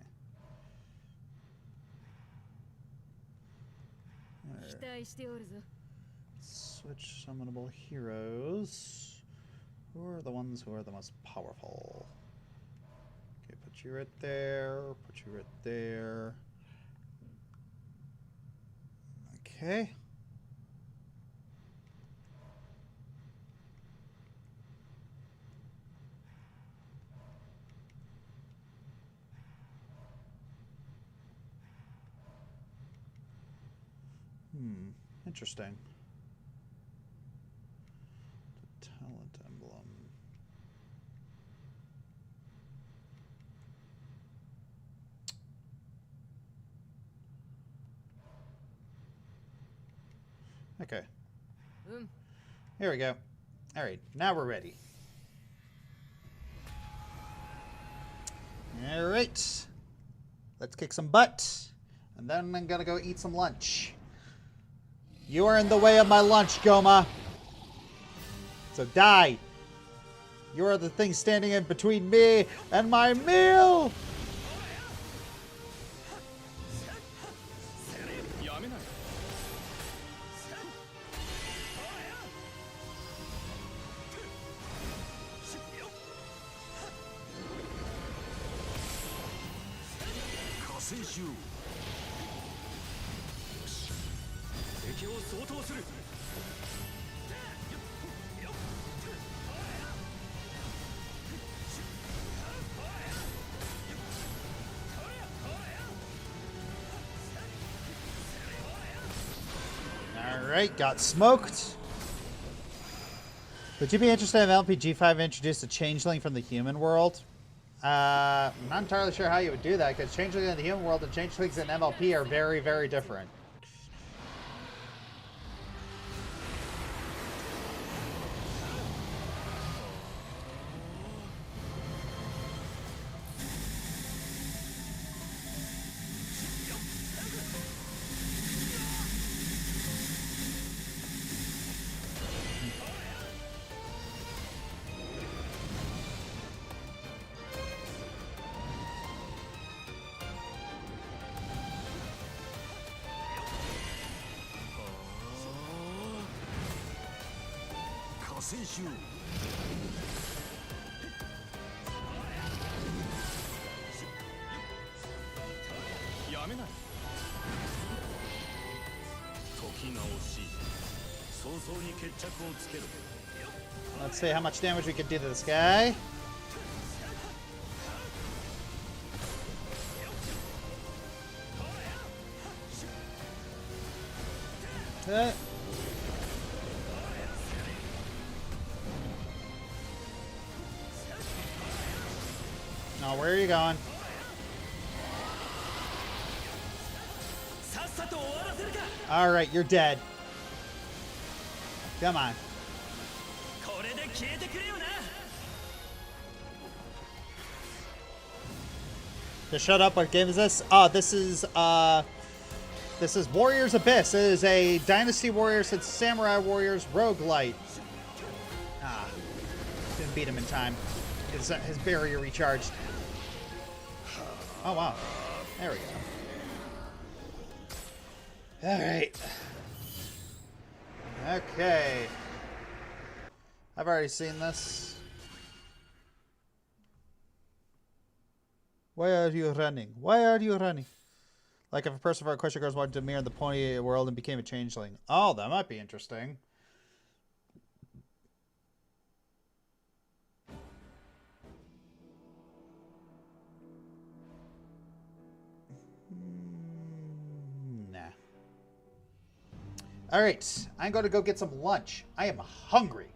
Switch summonable heroes. Who are the ones who are the most powerful? Okay, put you right there. Put you right there. Okay. Interesting. The talent emblem. Okay. Here we go. All right, now we're ready. All right. Let's kick some butt. And then I'm gonna go eat some lunch. You are in the way of my lunch, Goma. So die. You are the thing standing in between me and my meal. Alright, got smoked. Would you be interested if LPG5 introduced a changeling from the human world? I'm not entirely sure how you would do that, because changelings in the human world and changelings in MLP are very, very different. Let's see how much damage we can do to this guy. Oh, where are you going? Alright, you're dead. Come on. Just shut up. What game is this? Oh, this is This is Warriors Abyss. It is a Dynasty Warriors hits Samurai Warriors roguelite. Ah, didn't beat him in time. His barrier recharged. Oh, wow. There we go. Alright. Okay. I've already seen this. Why are you running? Why are you running? Like if a person for a question girls wanted to mirror the pony world and became a changeling. Oh, that might be interesting. Nah. Alright, I'm going to go get some lunch. I am hungry.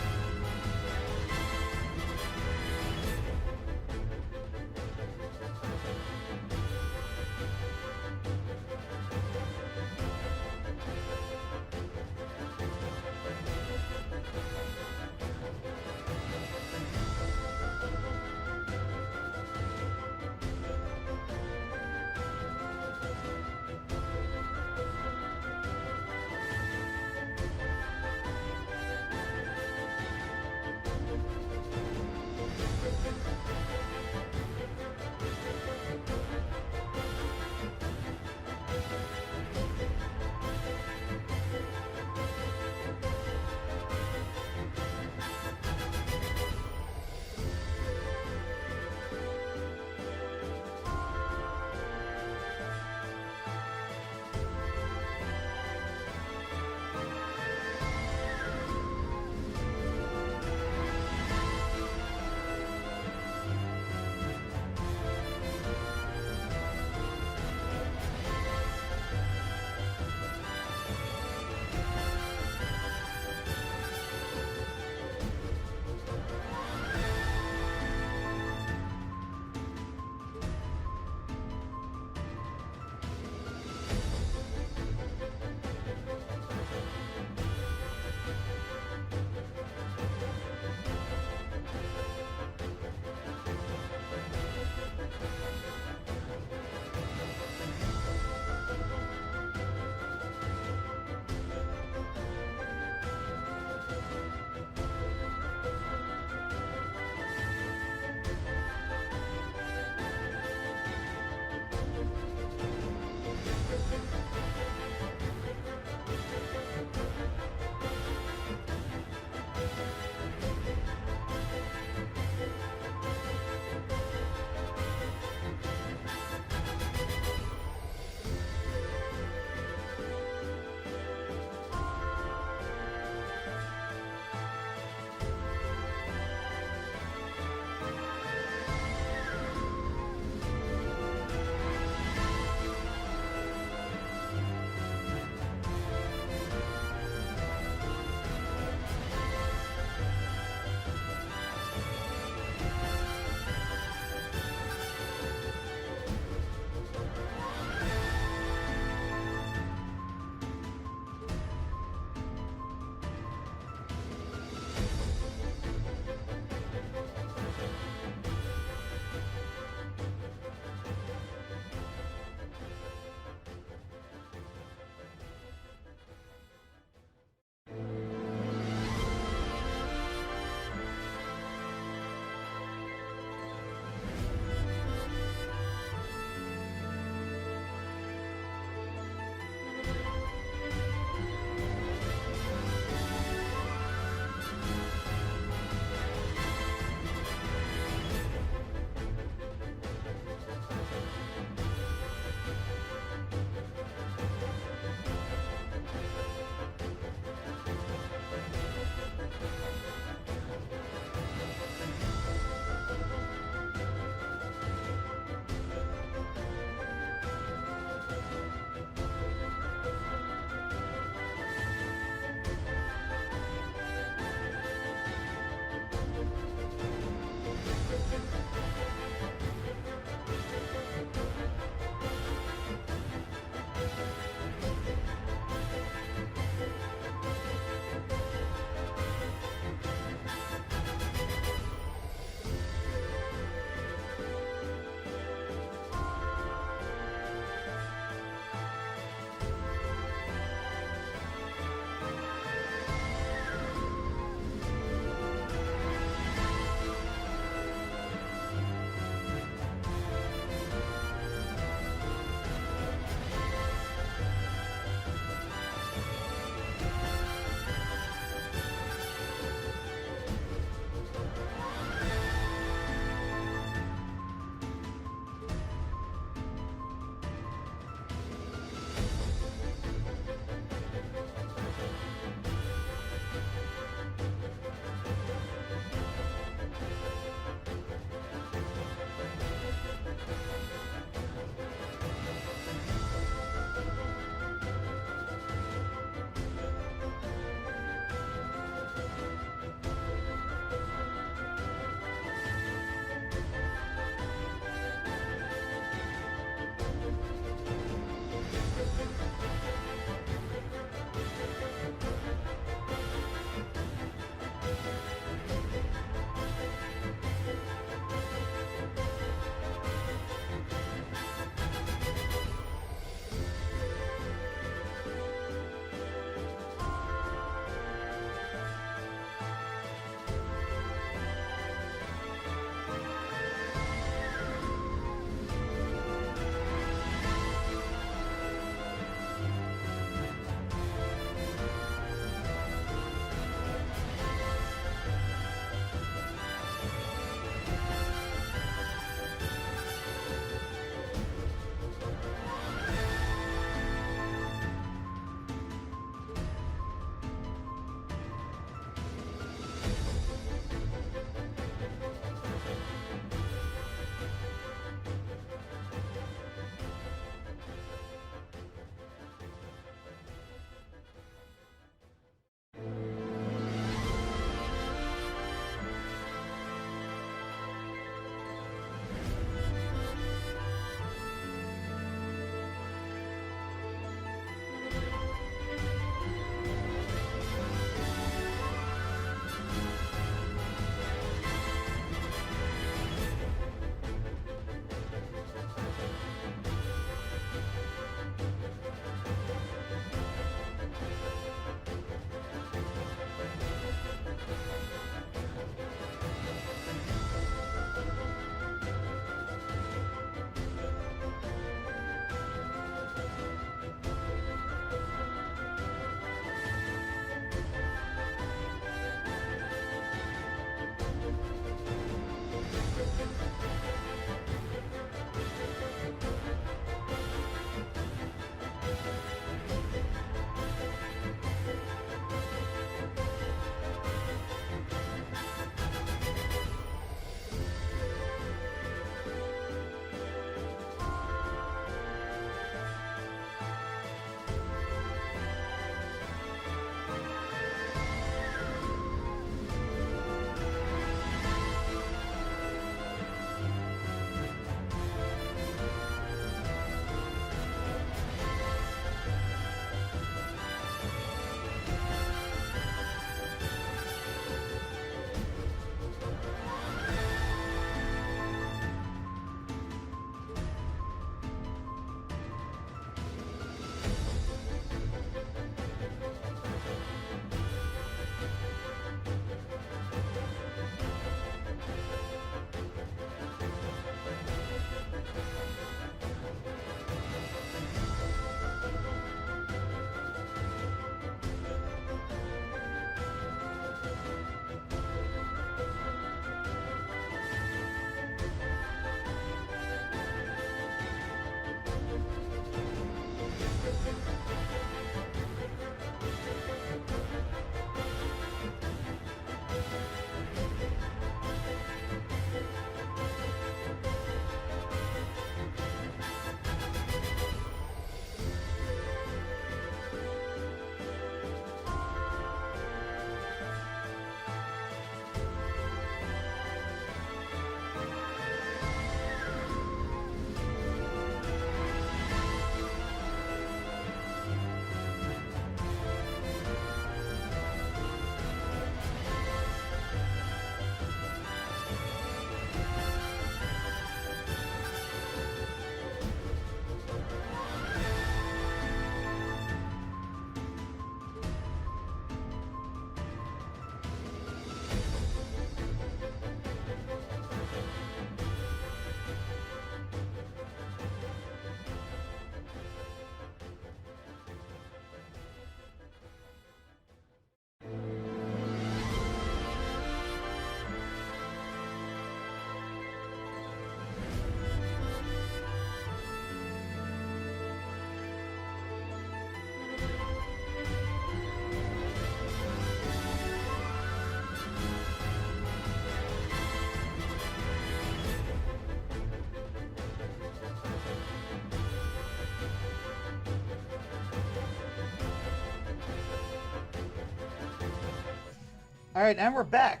Alright, and we're back.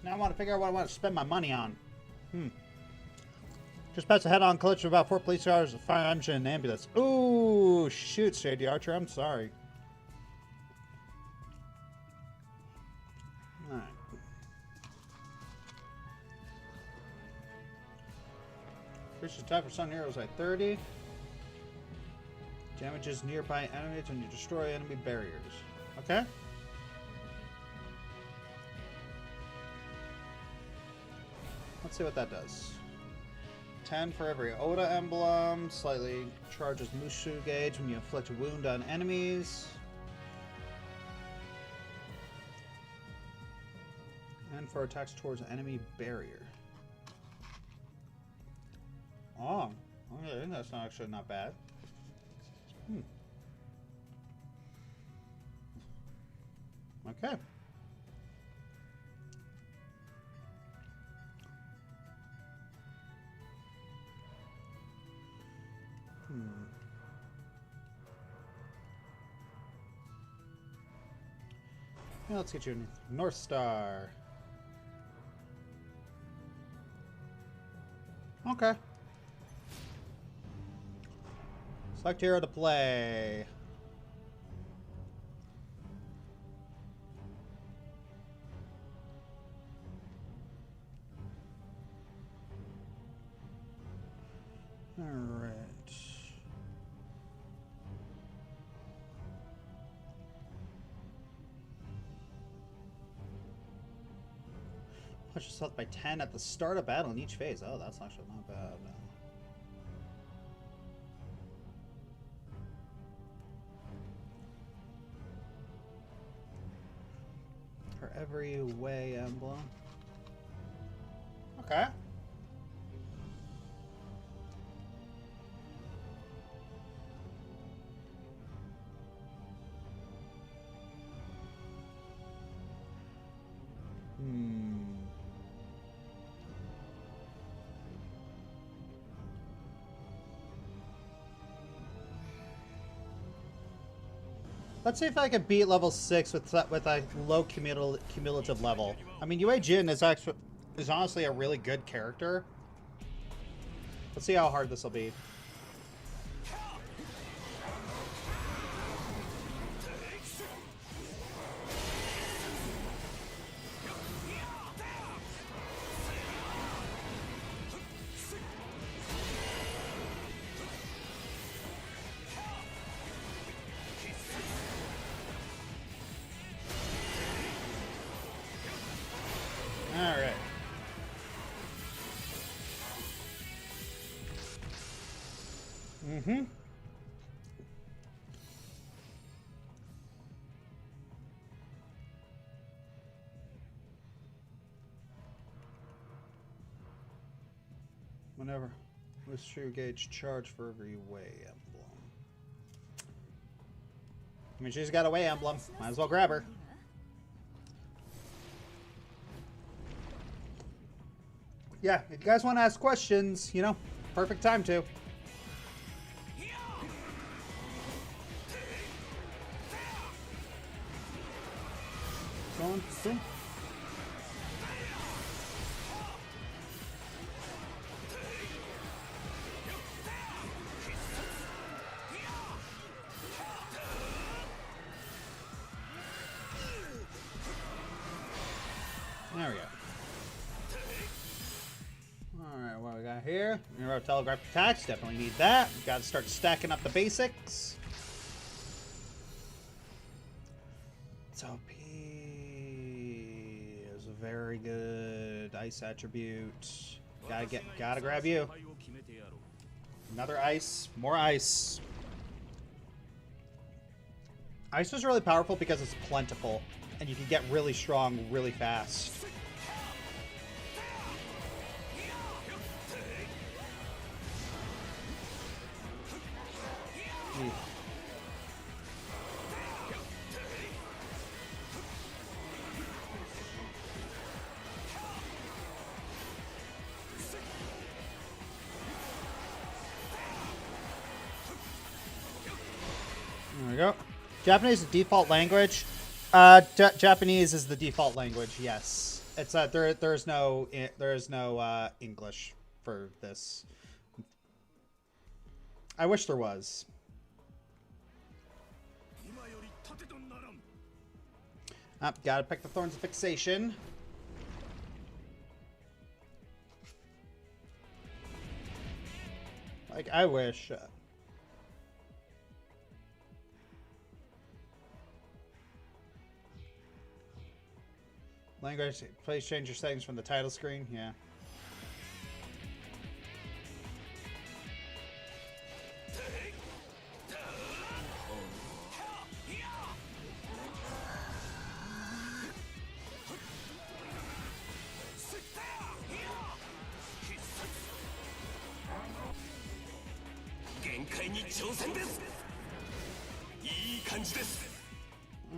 Now I want to figure out what I want to spend my money on. Just past a head-on collision of about 4 police cars, a fire engine, and an ambulance. Ooh, shoot, Shady Archer. I'm sorry. Alright. Increases attack for some heroes by 30. Damages nearby enemies when you destroy enemy barriers. Okay. Let's see what that does. 10 for every Oda emblem. Slightly charges Mushu gauge when you inflict a wound on enemies. And for attacks towards enemy barrier. Oh, okay, that's not actually not bad. Okay. Yeah, let's get you a North Star. Okay. Select hero to play. All right. Push yourself by 10 at the start of battle in each phase. Oh, that's actually not bad. For every way emblem. Okay. Let's see if I can beat level 6 with a low cumulative level. I mean, Yue Jin is honestly a really good character. Let's see how hard this will be. Alright. Whenever. With true gauge charge for every way emblem. I mean, she's got a way emblem. Might as well grab her. Yeah, if you guys want to ask questions, you know, perfect time to. Going through. There we go. Alright, what we got here? Neuro telegraph attacks, definitely need that. We've got to start stacking up the basics. So P is a very good ice attribute. Gotta grab you. Another ice, more ice. Ice is really powerful because it's plentiful, and you can get really strong really fast. There we go. Japanese is default language. Japanese is the default language. Yes, it's there's no English for this. I wish there was. Gotta pick the Thorns of Fixation. Like, I wish. Language, please change your settings from the title screen. Yeah.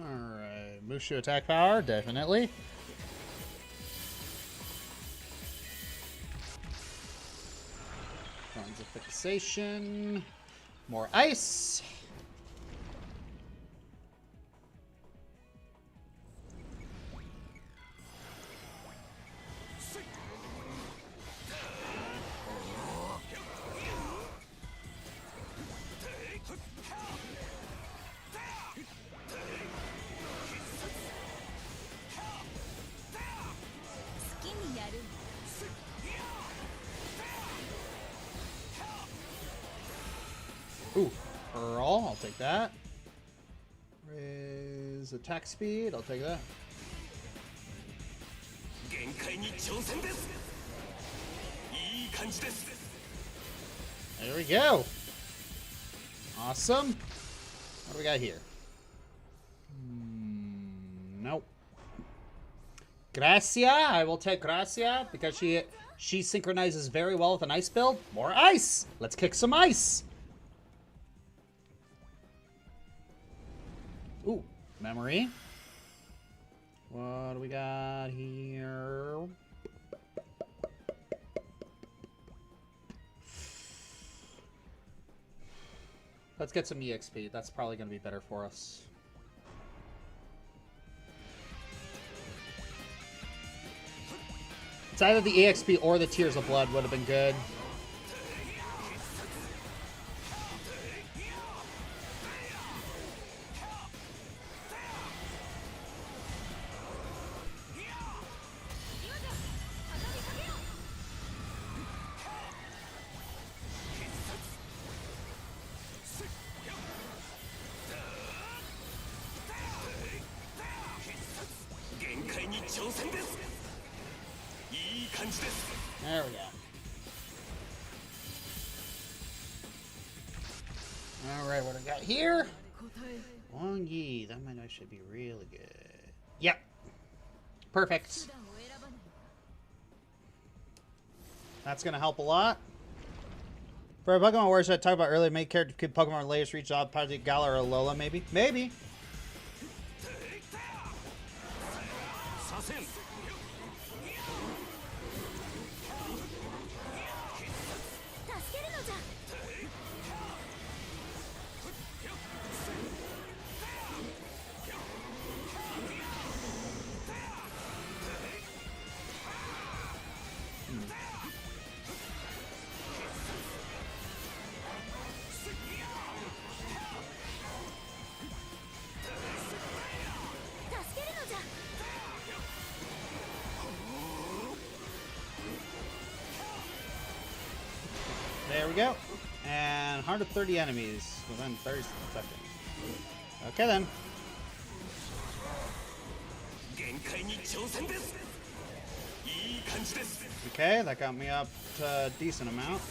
Alright, Mushu attack power, definitely. Thorns of Fixation. More ice. Ooh, Pearl, I'll take that. Raise attack speed, I'll take that. There we go. Awesome. What do we got here? Nope. Gracia, I will take Gracia because she synchronizes very well with an ice build. More ice. Let's kick some ice. Ooh, memory. What do we got here? Let's get some EXP. That's probably going to be better for us. It's either the EXP or the Tears of Blood would have been good. There we go. Alright, what do we got here? Wang Yi. That might actually be really good. Yep. Perfect. That's going to help a lot. For a Pokemon Warriors I talked about earlier, make character could Pokemon latest reach out Project Gala or Lola, maybe? Maybe. There we go. And 130 enemies within 30 seconds. Okay then. Okay, that got me up to a decent amount.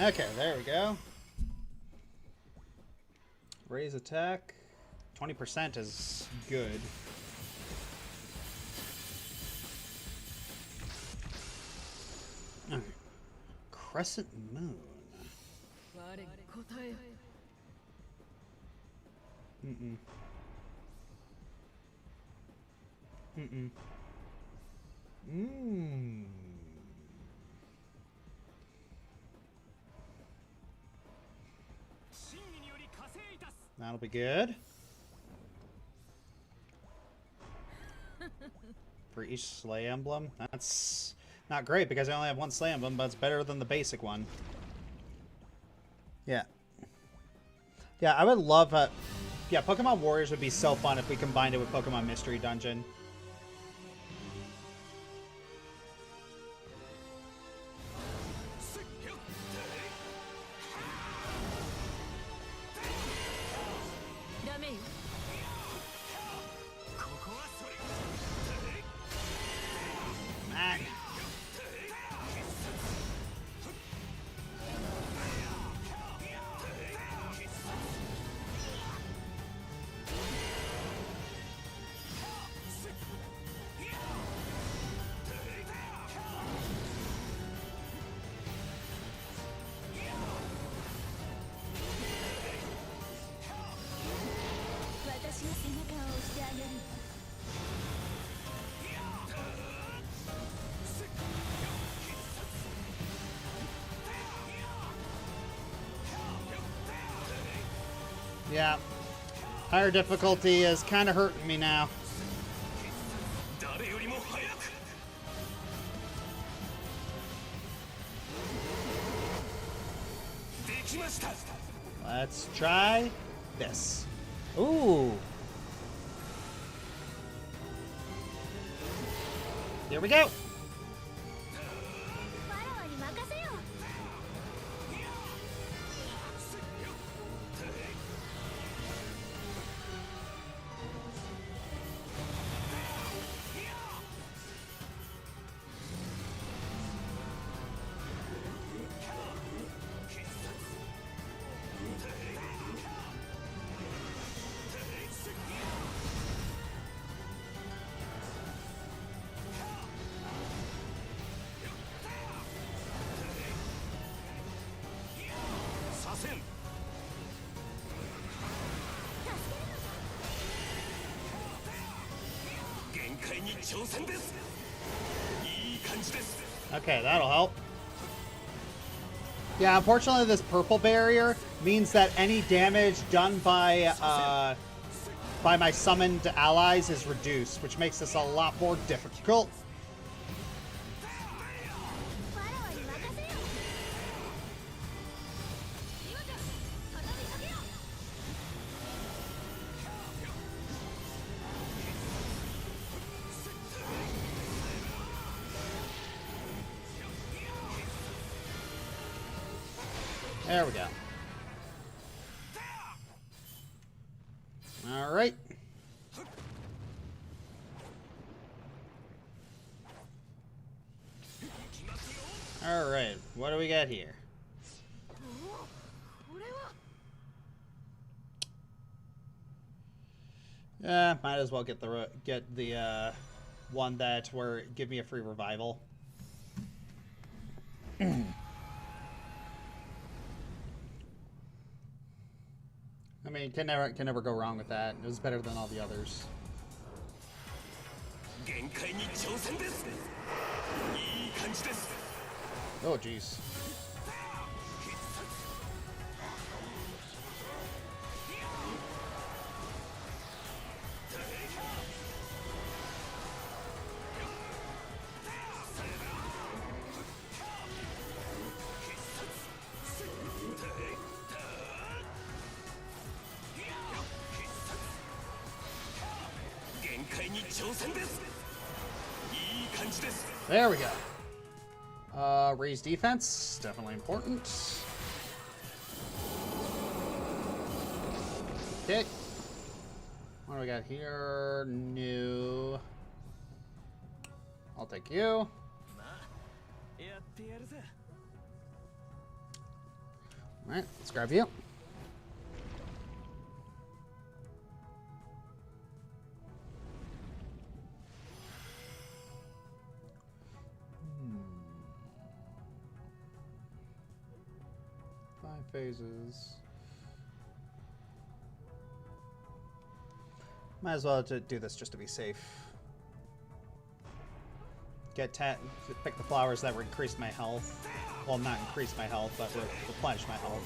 Okay, there we go. Raise attack. 20% is good. Alright. Crescent Moon. Mm-mm. Mmm. That'll be good. For each Slay Emblem. That's not great because I only have one Slay Emblem, but it's better than the basic one. Yeah. Yeah, I would love yeah, Pokemon Warriors would be so fun if we combined it with Pokemon Mystery Dungeon. Yeah. Higher difficulty is kind of hurting me now. Let's try this. Ooh. Here we go. Okay, that'll help. Yeah, unfortunately this purple barrier means that any damage done by my summoned allies is reduced, which makes this a lot more difficult. There we go. All right. All right. What do we got here? Might as well get the one that give me a free revival. I mean, can never go wrong with that. It was better than all the others. Oh, jeez. There we go. Raise defense, definitely important. Okay. What do we got here? New. I'll take you. Alright, let's grab you. Phases. Might as well do this just to be safe. pick the flowers that increase my health. Well, not increase my health, but replenish my health.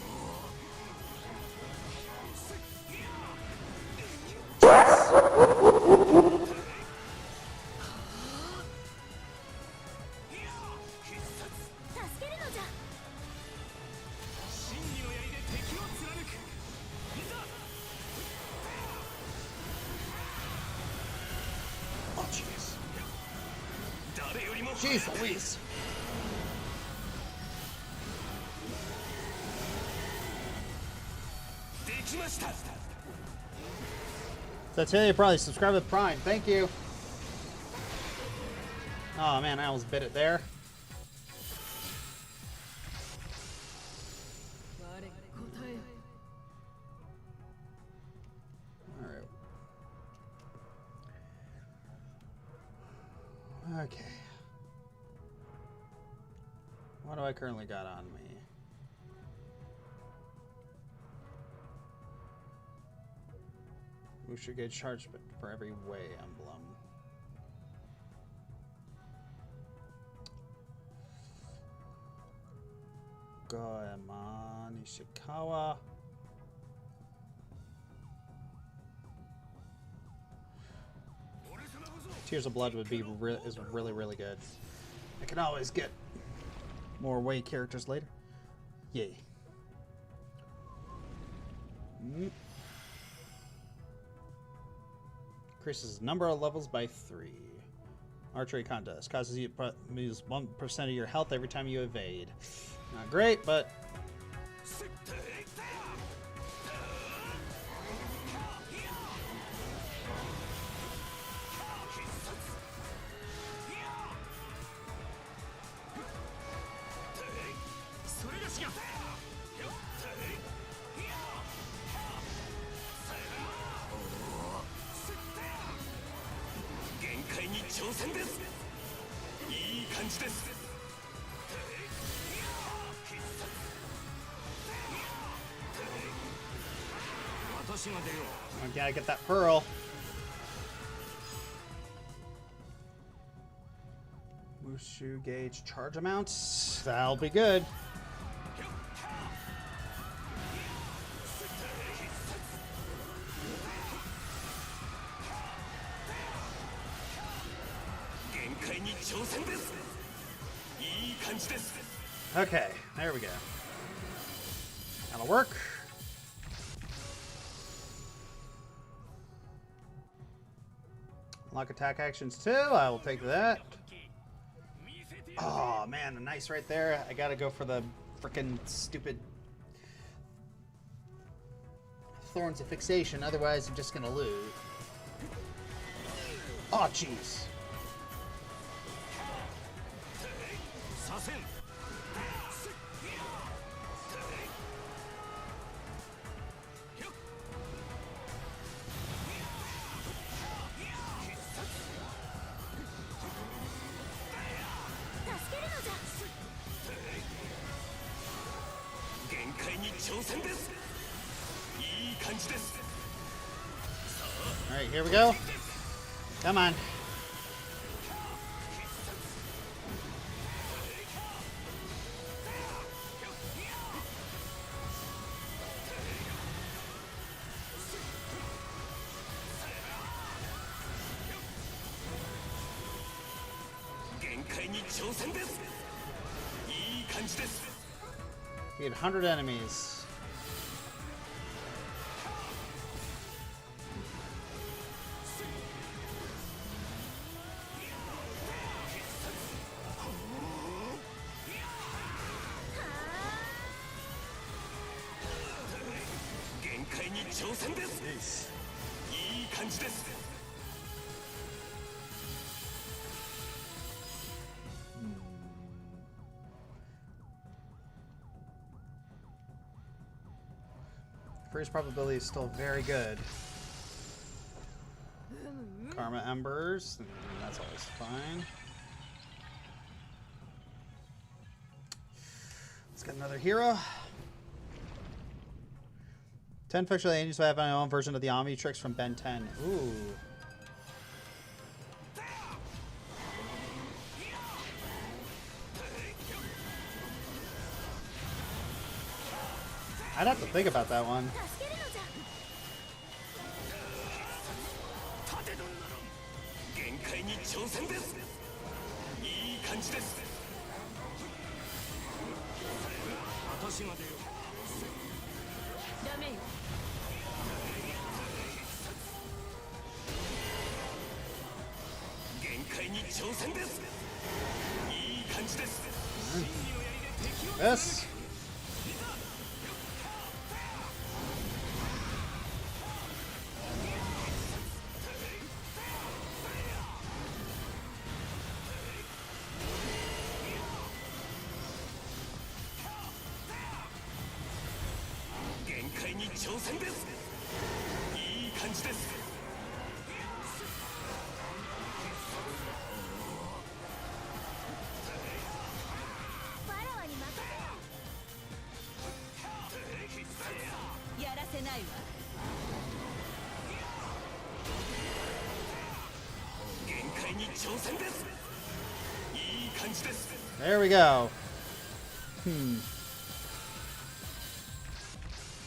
Jeez Louise. So today you probably subscribe to Prime. Thank you. Oh man, I almost bit it there. Alright. Okay. What do I currently got on me? We should get charged for every way emblem. Goemon Ishikawa. Tears of Blood would be is really good. I can always get more way characters later. Yay. Increases number of levels by 3. Archery contest. Causes you to lose 1% of your health every time you evade. Not great, but... I gotta get that pearl. Mushu gauge charge amounts. That'll be good. Okay, there we go. That'll work. Lock attack actions too. I will take that. Oh man, nice right there. I gotta go for the frickin' stupid Thorns of Fixation, otherwise I'm just gonna lose. Oh jeez. Alright, here we go. Come on. Beat 100 enemies. Nice. Freeze probability is still very good. Karma Embers, that's always fine. Let's get another hero. 10 fictional angels, so I have my own version of the Omnitrix from Ben 10. Ooh. I'd have to think about that one. This. There we go.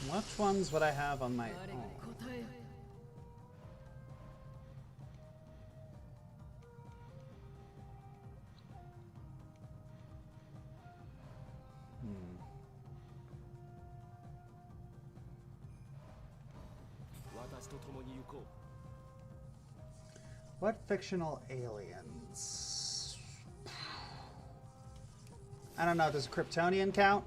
Which ones would I have on my own? What fictional aliens? I don't know, does Kryptonian count?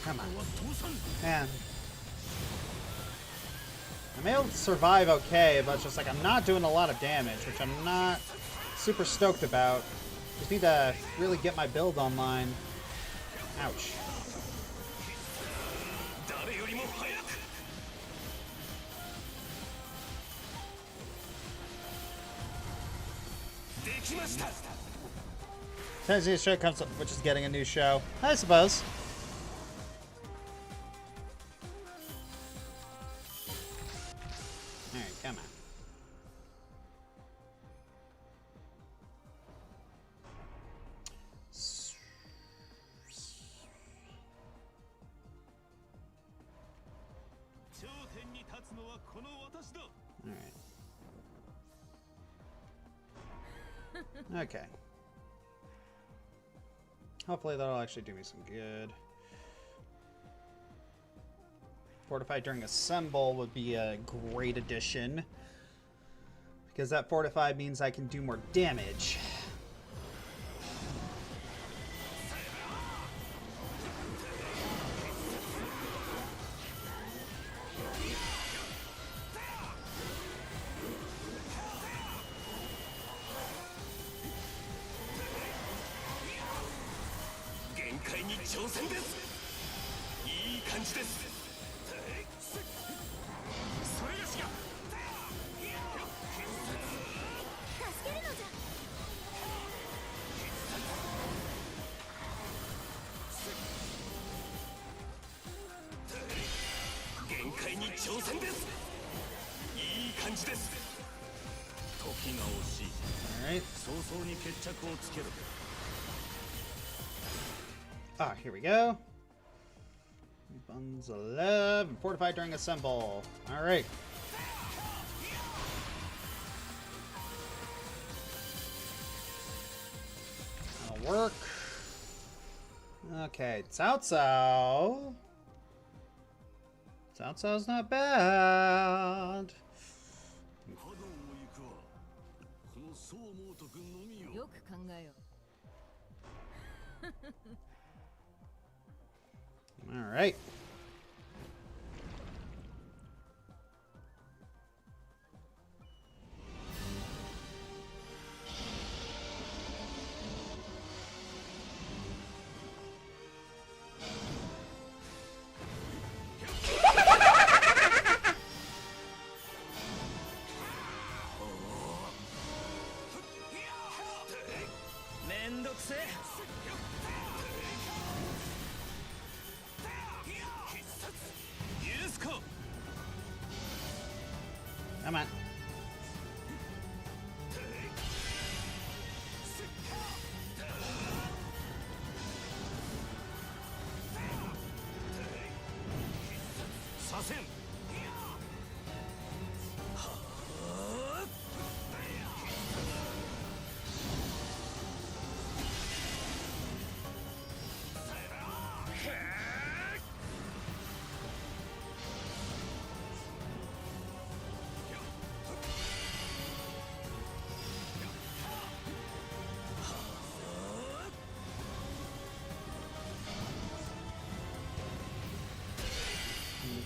Come on. Man. I'm able to survive okay, but it's just like I'm not doing a lot of damage, which I'm not super stoked about. Just need to really get my build online. Ouch. Tennessee show comes up, which is getting a new show, I suppose. All right, come on. All right. Okay. Hopefully that'll actually do me some good. Fortify during assemble would be a great addition, because that fortify means I can do more damage. Alright. Ah, here we go. Buns 11. Fortify during assemble. Alright. That'll work. Okay, Cao Cao. Cao Cao's not bad. All right. Come on.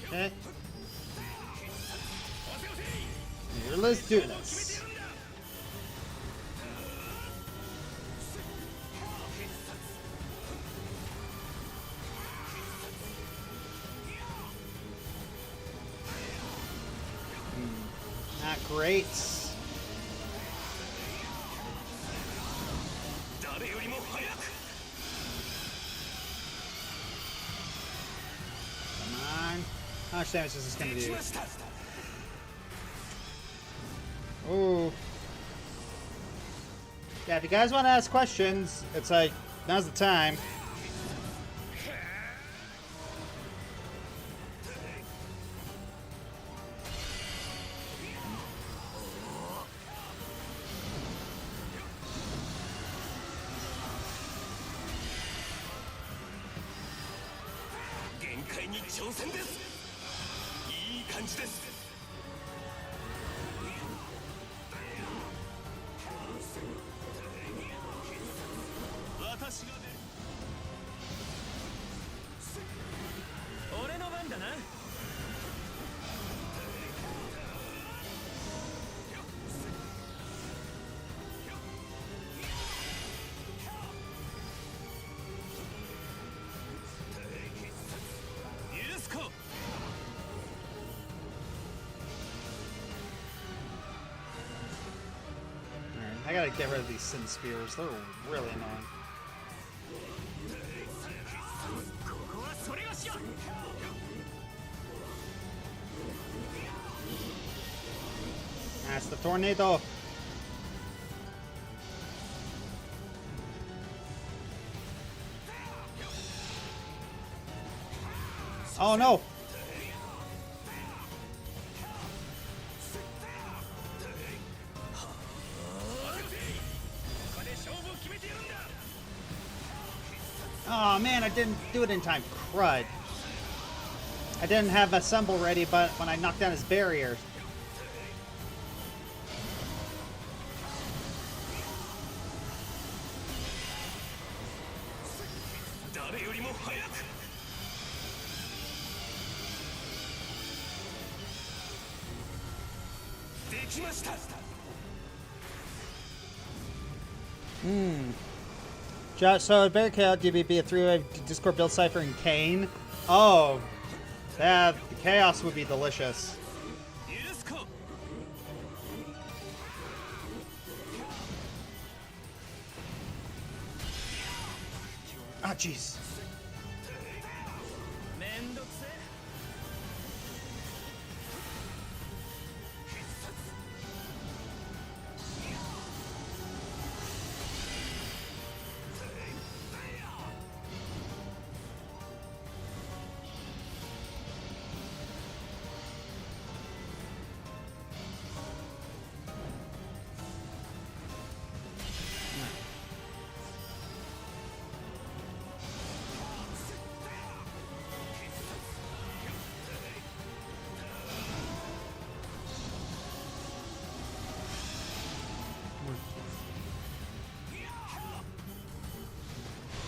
Okay. Here, let's do this. Not great. Come on. How much damage is this going to do? Ooh. Yeah, if you guys want to ask questions, it's like, now's the time. I gotta get rid of these Sin Spears. They're really annoying. That's the tornado. Oh no! Oh man, I didn't do it in time. Crud. I didn't have Assemble ready, but when I knocked down his barrier. So Barricade DBB a 3-way Discord build cipher and Kean. Oh, that the chaos would be delicious. Ah, jeez.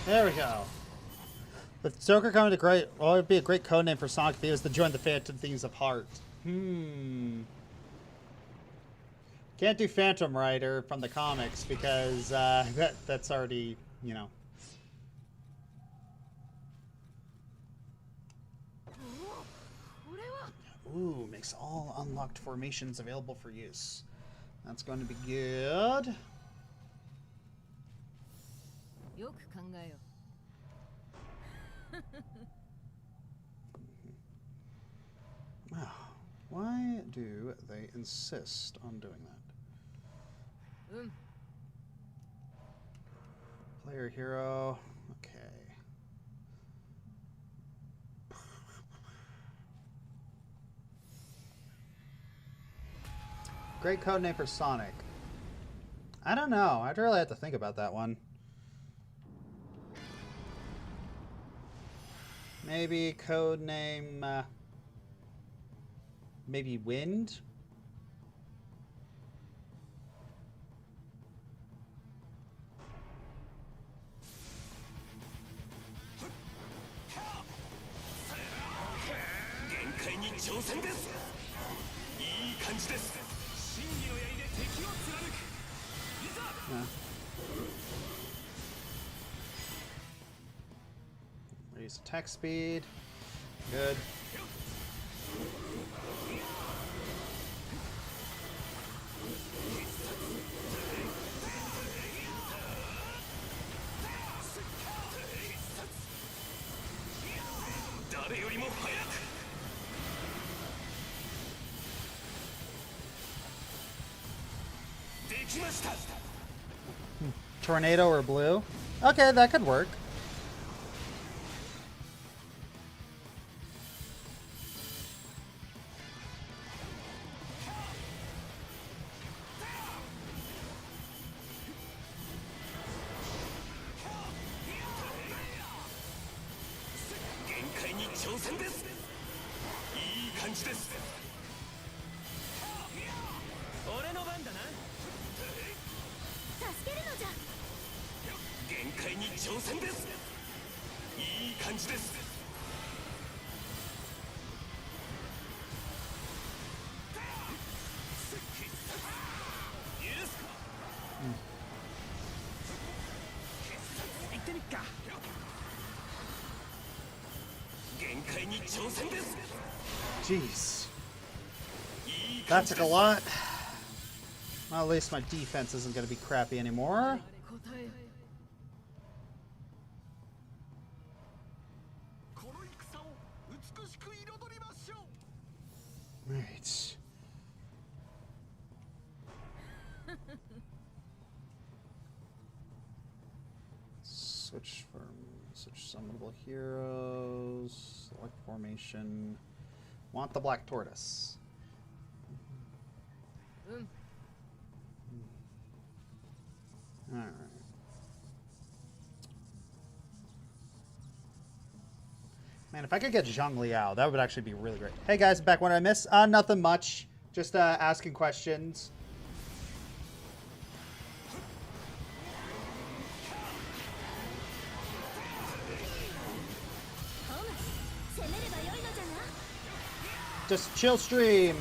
There we go. With Joker coming to great, well, it would be a great codename for Sonic if he was to join the Phantom Thieves of Heart. Can't do Phantom Rider from the comics because that's already, you know. Ooh, makes all unlocked formations available for use. That's going to be good. Wow, Why do they insist on doing that? Player hero. Okay. Great code name for Sonic. I don't know. I'd really have to think about that one. Maybe code name. Maybe Wind. Reduce attack speed. Good. Tornado or blue? Okay, that could work. Jeez. That took a lot. Well, at least my defense isn't going to be crappy anymore. Right. Switch summonable heroes. Select formation. Want the black tortoise. Alright. Man, if I could get Zhang Liao, that would actually be really great. Hey guys, back. What did I miss? Nothing much. Just asking questions. Just chill stream.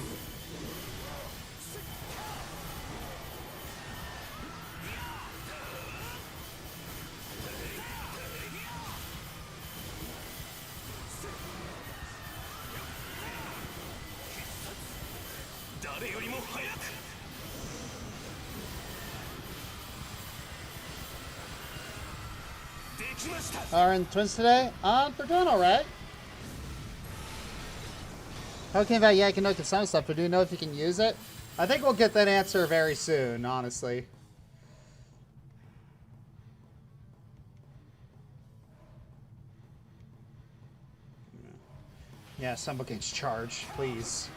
Are in twins today? They're doing alright. Talking about yeah, I can know some stuff, but do you know if you can use it? I think we'll get that answer very soon, honestly. Yeah, some bookings charge, please.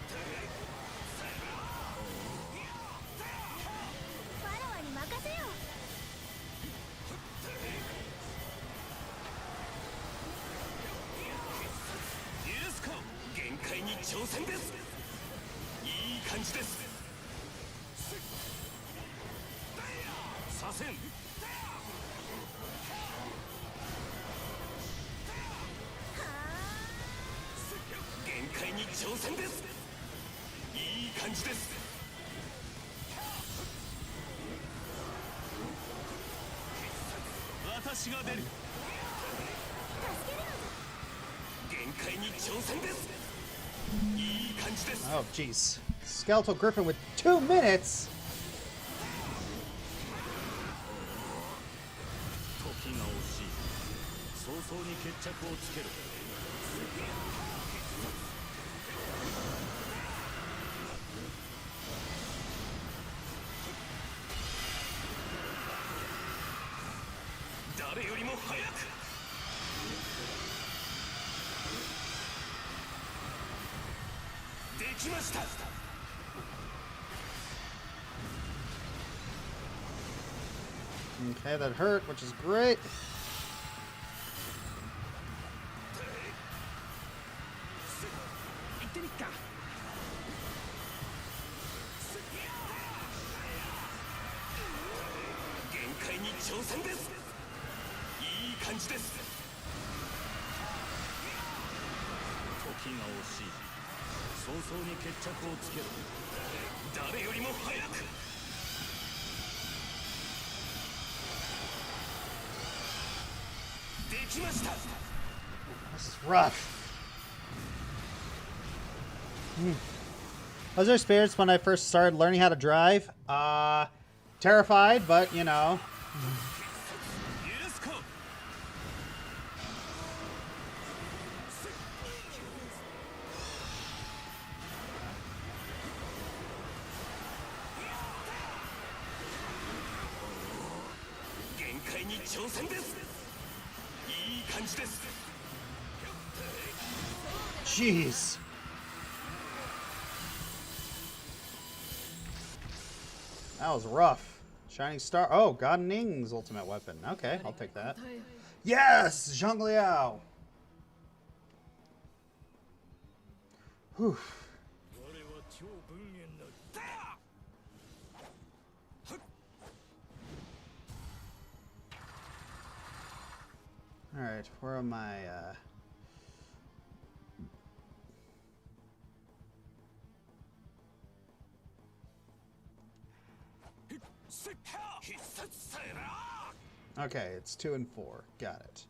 Oh, jeez. Skeletal Griffin with 2 minutes? Okay, that hurt, which is great. This is rough. How's our spirits when I first started learning how to drive? Terrified, but you know. Jeez. That was rough. Shining Star. Oh, God Ning's ultimate weapon. Okay, I'll take that. Yes! Zhang Liao! Whew. Alright, where am I? Okay, it's 2 and 4. Got it.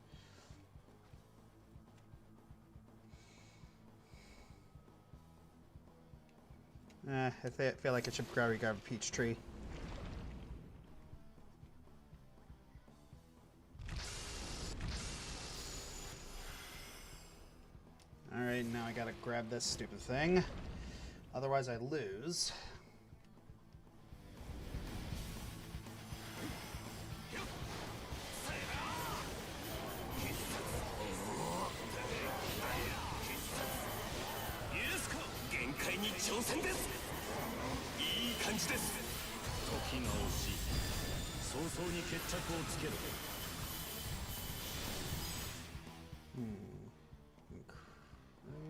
I feel like I should probably grab a peach tree. Alright, now I gotta grab this stupid thing. Otherwise I lose.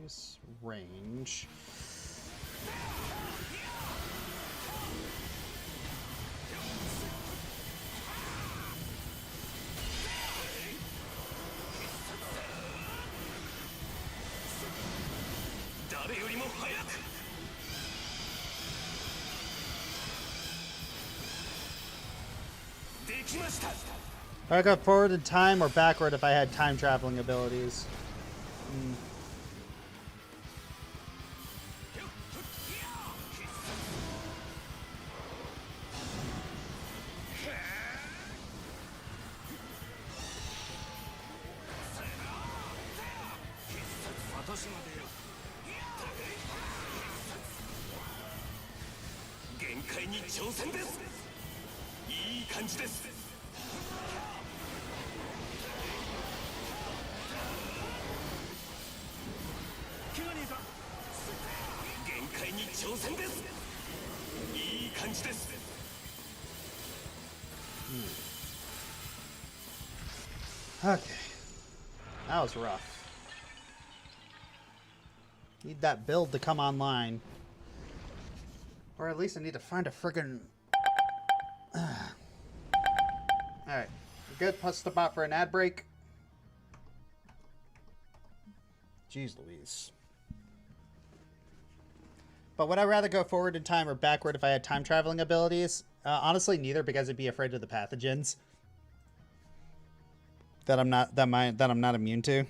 Increase range. I go forward in time or backward if I had time traveling abilities. Okay. That was rough. Need that build to come online. Or at least I need to find a friggin'... Alright. Good. Let's step out for an ad break. Jeez Louise. But would I rather go forward in time or backward if I had time traveling abilities? Honestly, neither, because I'd be afraid of the pathogens that I'm not immune to.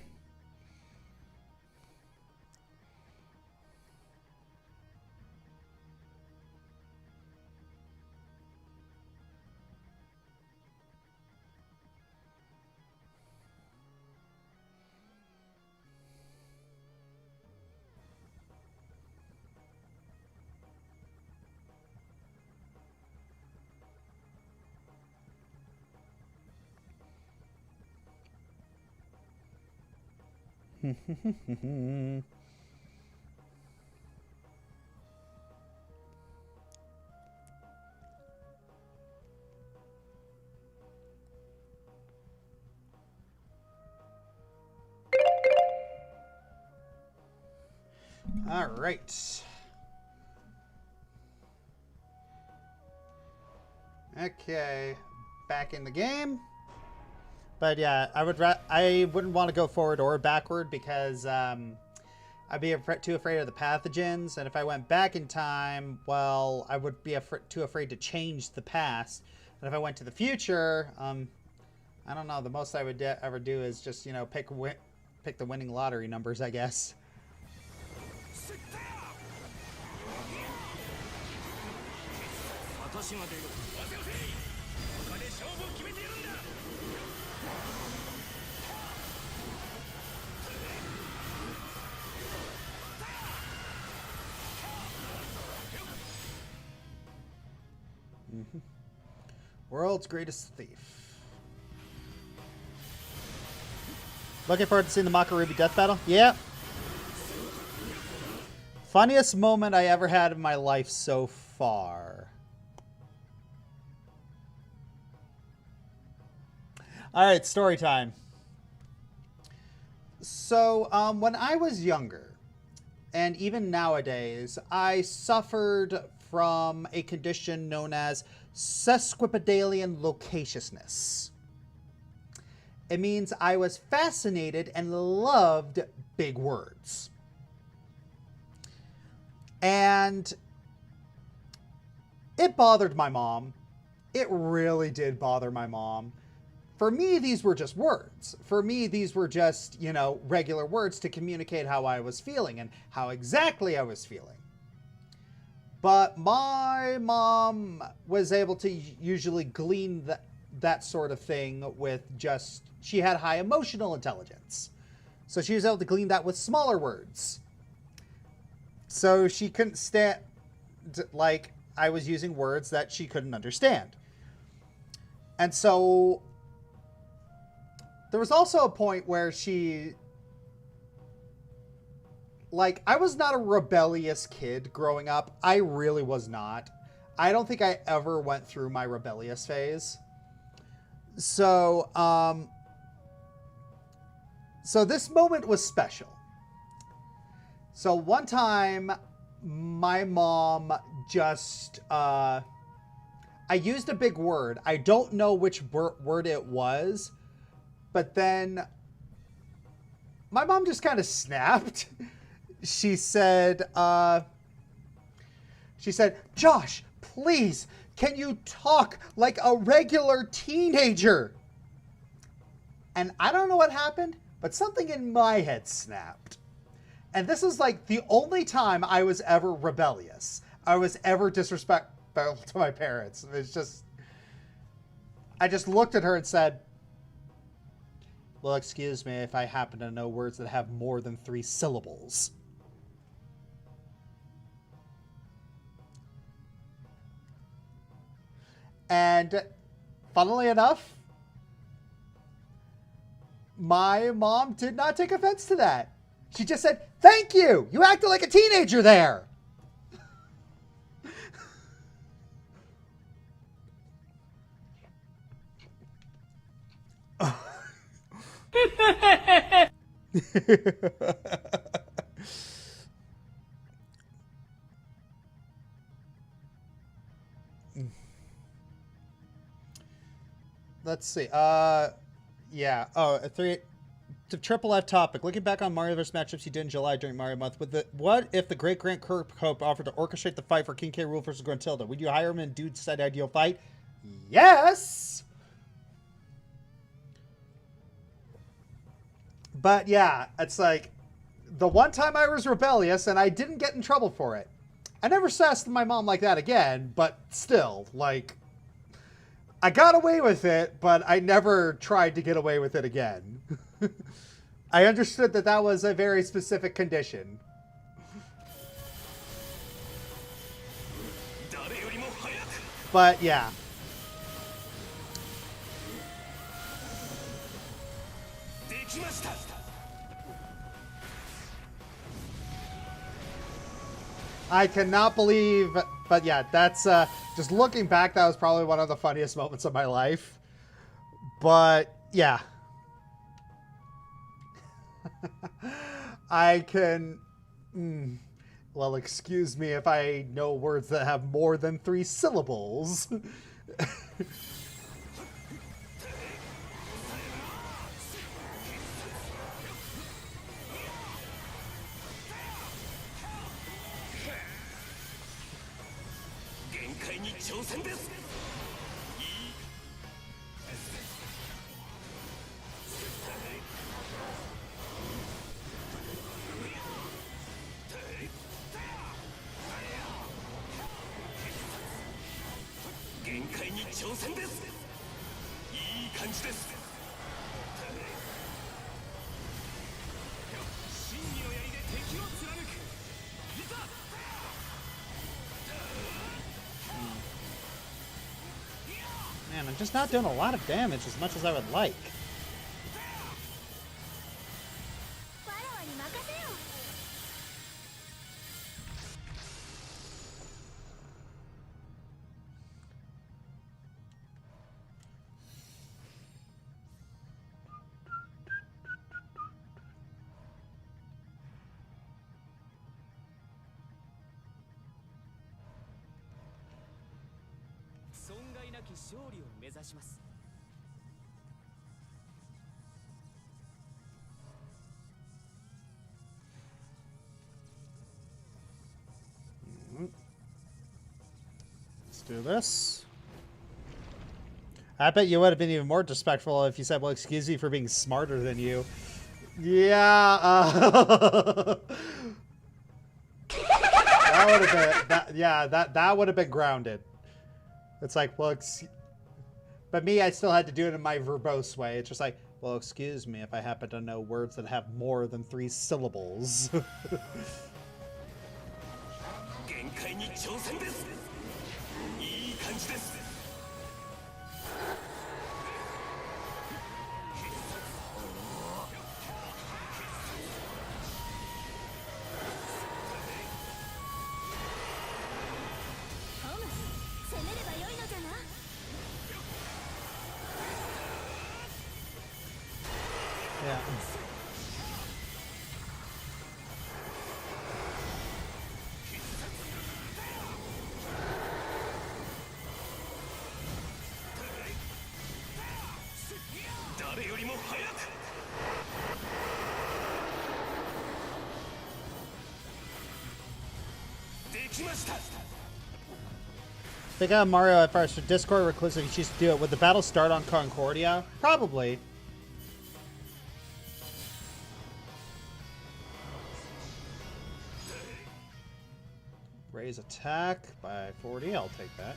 All right. Okay, back in the game. But yeah, I wouldn't want to go forward or backward because I'd be too afraid of the pathogens, and if I went back in time, well, I would be too afraid to change the past. And if I went to the future, I don't know. The most I would ever do is just pick the winning lottery numbers, I guess. World's greatest thief. Looking forward to seeing the Makarubi death battle? Yeah. Funniest moment I ever had in my life so far. Alright, story time. So, when I was younger, and even nowadays, I suffered from a condition known as sesquipedalian loquaciousness. It means I was fascinated and loved big words. And it bothered my mom. It really did bother my mom. For me, these were just words. For me, these were just, regular words to communicate how I was feeling and how exactly I was feeling. But my mom was able to usually glean that sort of thing with she had high emotional intelligence. So she was able to glean that with smaller words. So she couldn't stand, I was using words that she couldn't understand. And so there was also a point where I was not a rebellious kid growing up. I really was not. I don't think I ever went through my rebellious phase. So, so this moment was special. So one time, my mom just, I used a big word. I don't know which word it was, but then my mom just kind of snapped. She said, Josh, please, can you talk like a regular teenager? And I don't know what happened, but something in my head snapped. And this is the only time I was ever rebellious. I was ever disrespectful to my parents. It's just, I just looked at her and said, well, excuse me if I happen to know words that have more than 3 syllables. And funnily enough, my mom did not take offense to that. She just said, thank you. You acted like a teenager there. Let's see. Yeah. Oh, the triple F topic. Looking back on Marioverse matchups you did in July during Mario Month, what if the great Grant Kirkhope offered to orchestrate the fight for King K. Rool versus Gruntilda? Would you hire him and dude decide ideal fight? Yes. But yeah, it's the one time I was rebellious and I didn't get in trouble for it. I never sassed my mom like that again, but still, I got away with it, but I never tried to get away with it again. I understood that was a very specific condition. But yeah. I cannot believe, but yeah, that's, just looking back, that was probably one of the funniest moments of my life. But, yeah. I can, well, excuse me if I know words that have more than 3 syllables. Man, I'm just not doing a lot of damage as much as I would like. Let's do this. I bet you would have been even more disrespectful if you said, well, excuse me for being smarter than you. Yeah, that would have been, that would have been grounded. It's like, well, but me, I still had to do it in my verbose way. It's just like, well, excuse me if I happen to know words that have more than 3 syllables. Yeah. Think of Mario at first for Discord reclusive. You choose to do it. Would the battle start on Concordia? Probably. Raise attack by 40. I'll take that.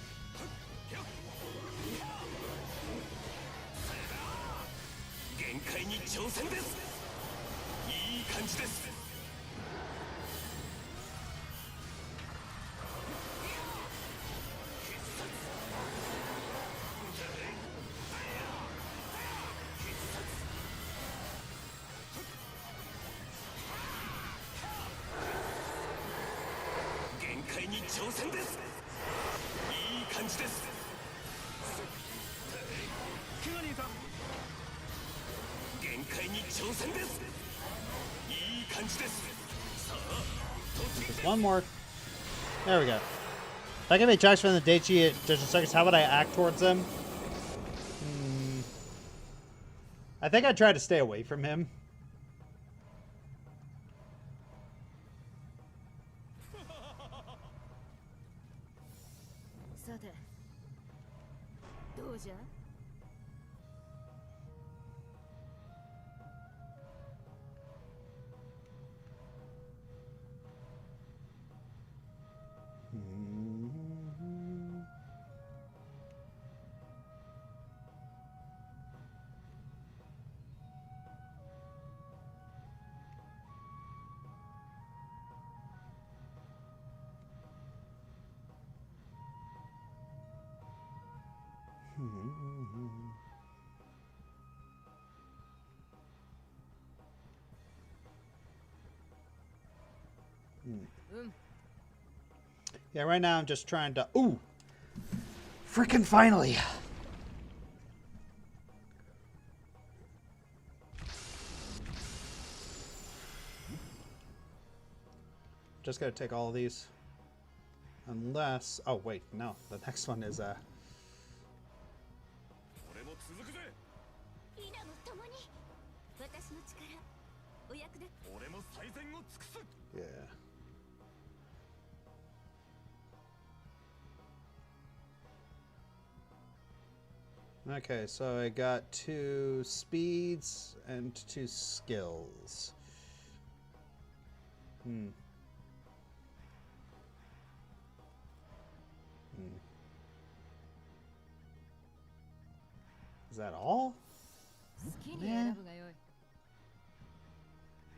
Just one more. There we go. If I can make Josh from the Daichi at Digital Circus, how would I act towards him? I think I'd try to stay away from him. Yeah, right now I'm just trying to... Ooh! Freaking finally! Just gotta take all of these. Unless... Oh, wait, no. The next one is, yeah. Okay, so I got 2 speeds and 2 skills. Is that all? Yeah.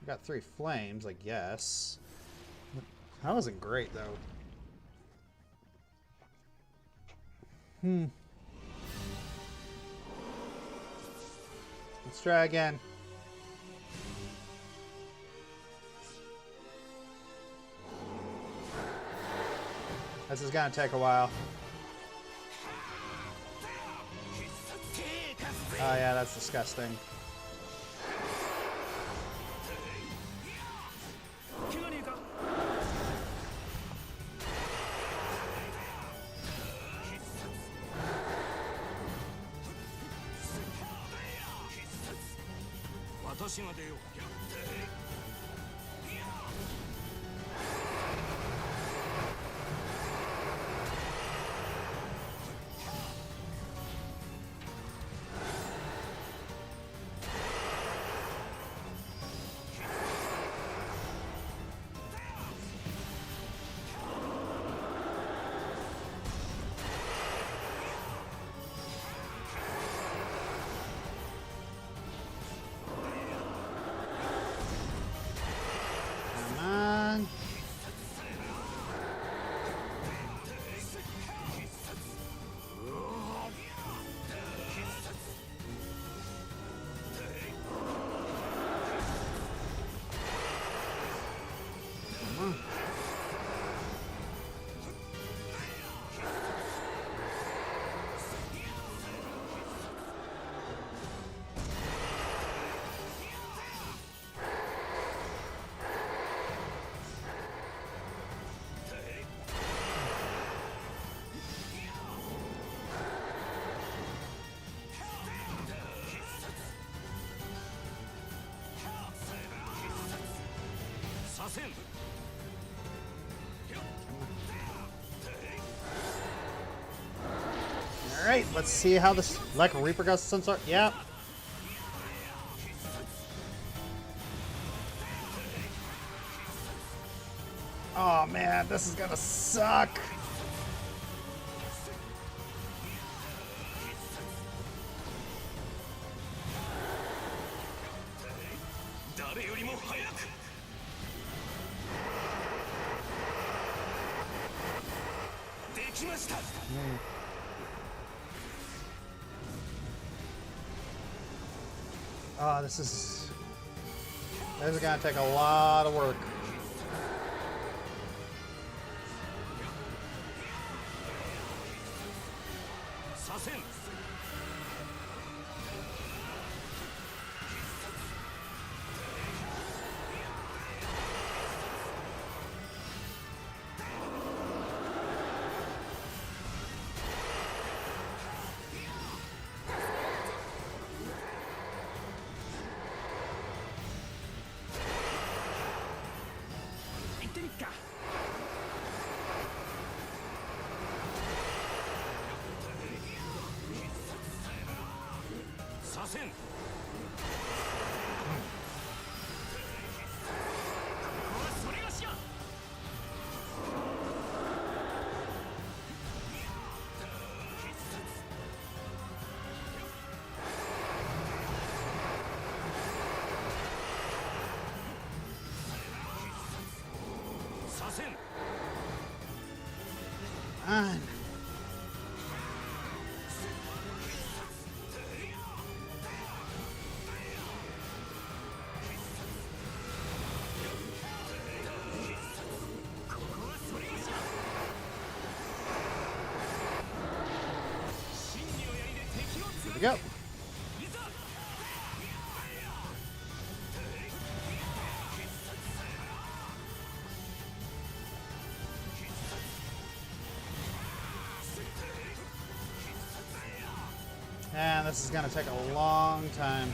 I got 3 flames, I guess. That wasn't great, though. Let's try again. This is gonna take a while. Oh yeah, that's disgusting. Alright, let's see how this like Reaper goes since our yeah. Oh man, this is gonna suck. Oh, this is gonna take a lot of work. On. we go. And this is gonna take a long time.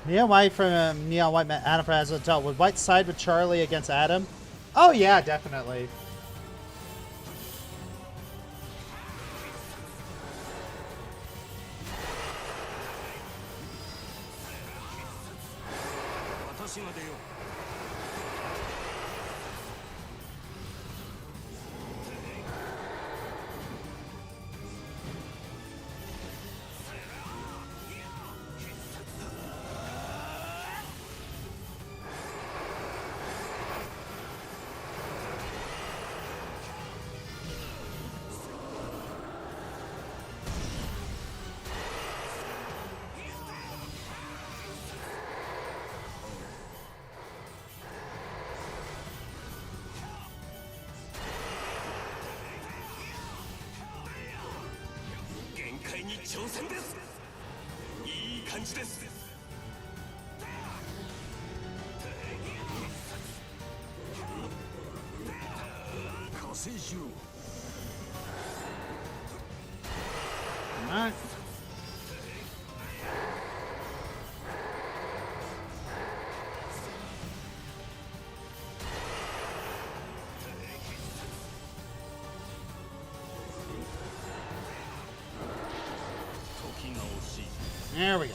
Neon White from Neon White met Adam from Azul Hotel. Would White side with Charlie against Adam? Oh yeah, definitely. Alright. There we go.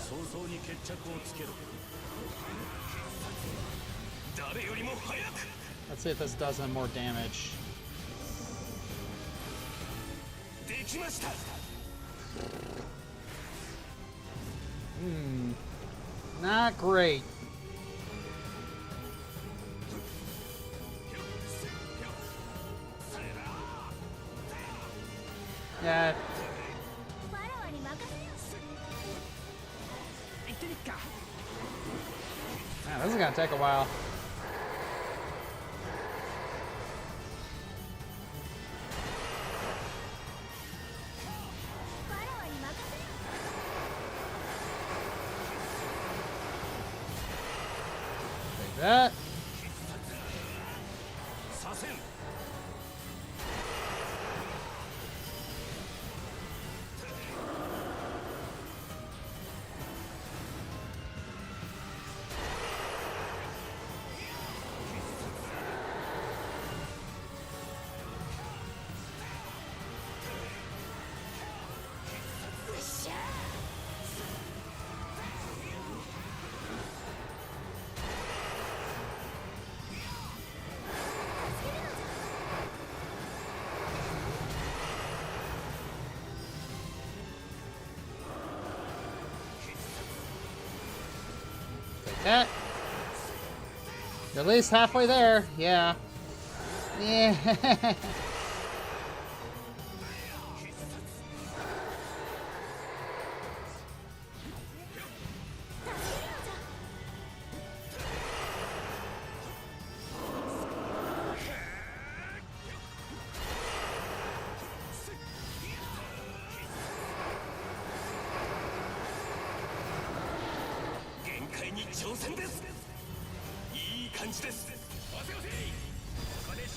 Let's see if this does any more damage. Not great. Yeah. Man, this is gonna take a while. Take that. That. At least halfway there, yeah. Yeah.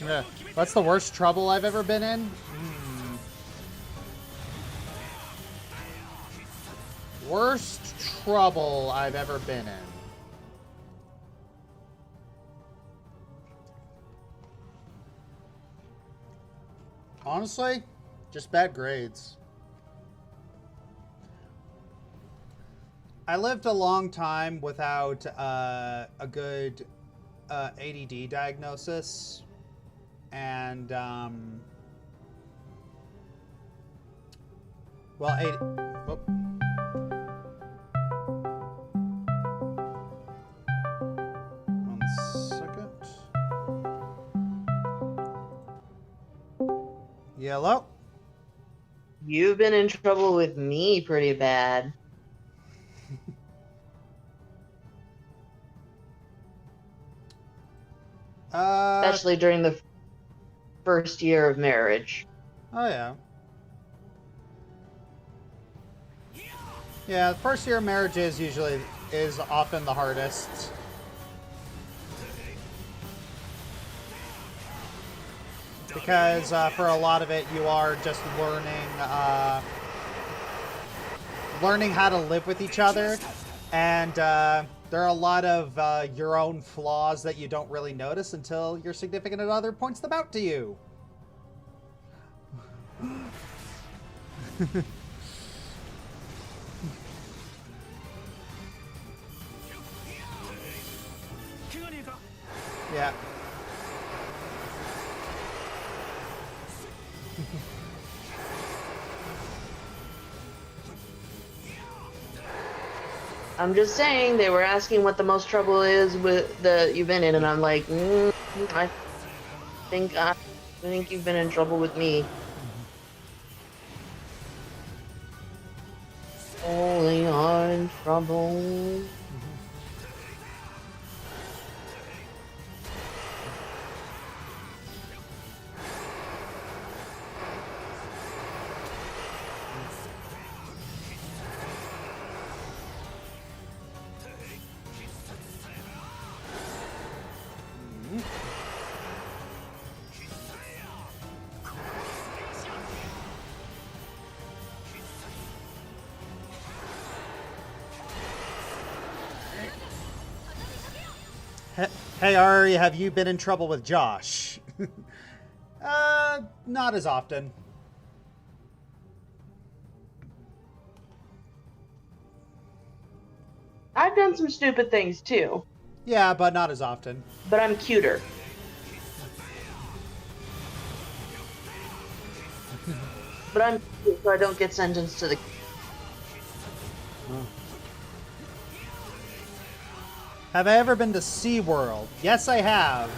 Yeah. What's the worst trouble I've ever been in? Worst trouble I've ever been in. Honestly, just bad grades. I lived a long time without a good ADD diagnosis. And, well, oh. One second. Yellow. You've been in trouble with me pretty bad. Especially during the first year of marriage. Oh, yeah. Yeah, the first year of marriage is often the hardest. Because for a lot of it, you are just learning how to live with each other. And there are a lot of your own flaws that you don't really notice until your significant other points them out to you. Yeah. I'm just saying, they were asking what the most trouble is with you've been in, and I'm like, I think you've been in trouble with me. Only are in trouble. Hey Ari, have you been in trouble with Josh? Not as often. I've done some stupid things too. Yeah, but not as often. But I'm cuter. But I'm cute, so I don't get sentenced to the... Have I ever been to SeaWorld? Yes, I have.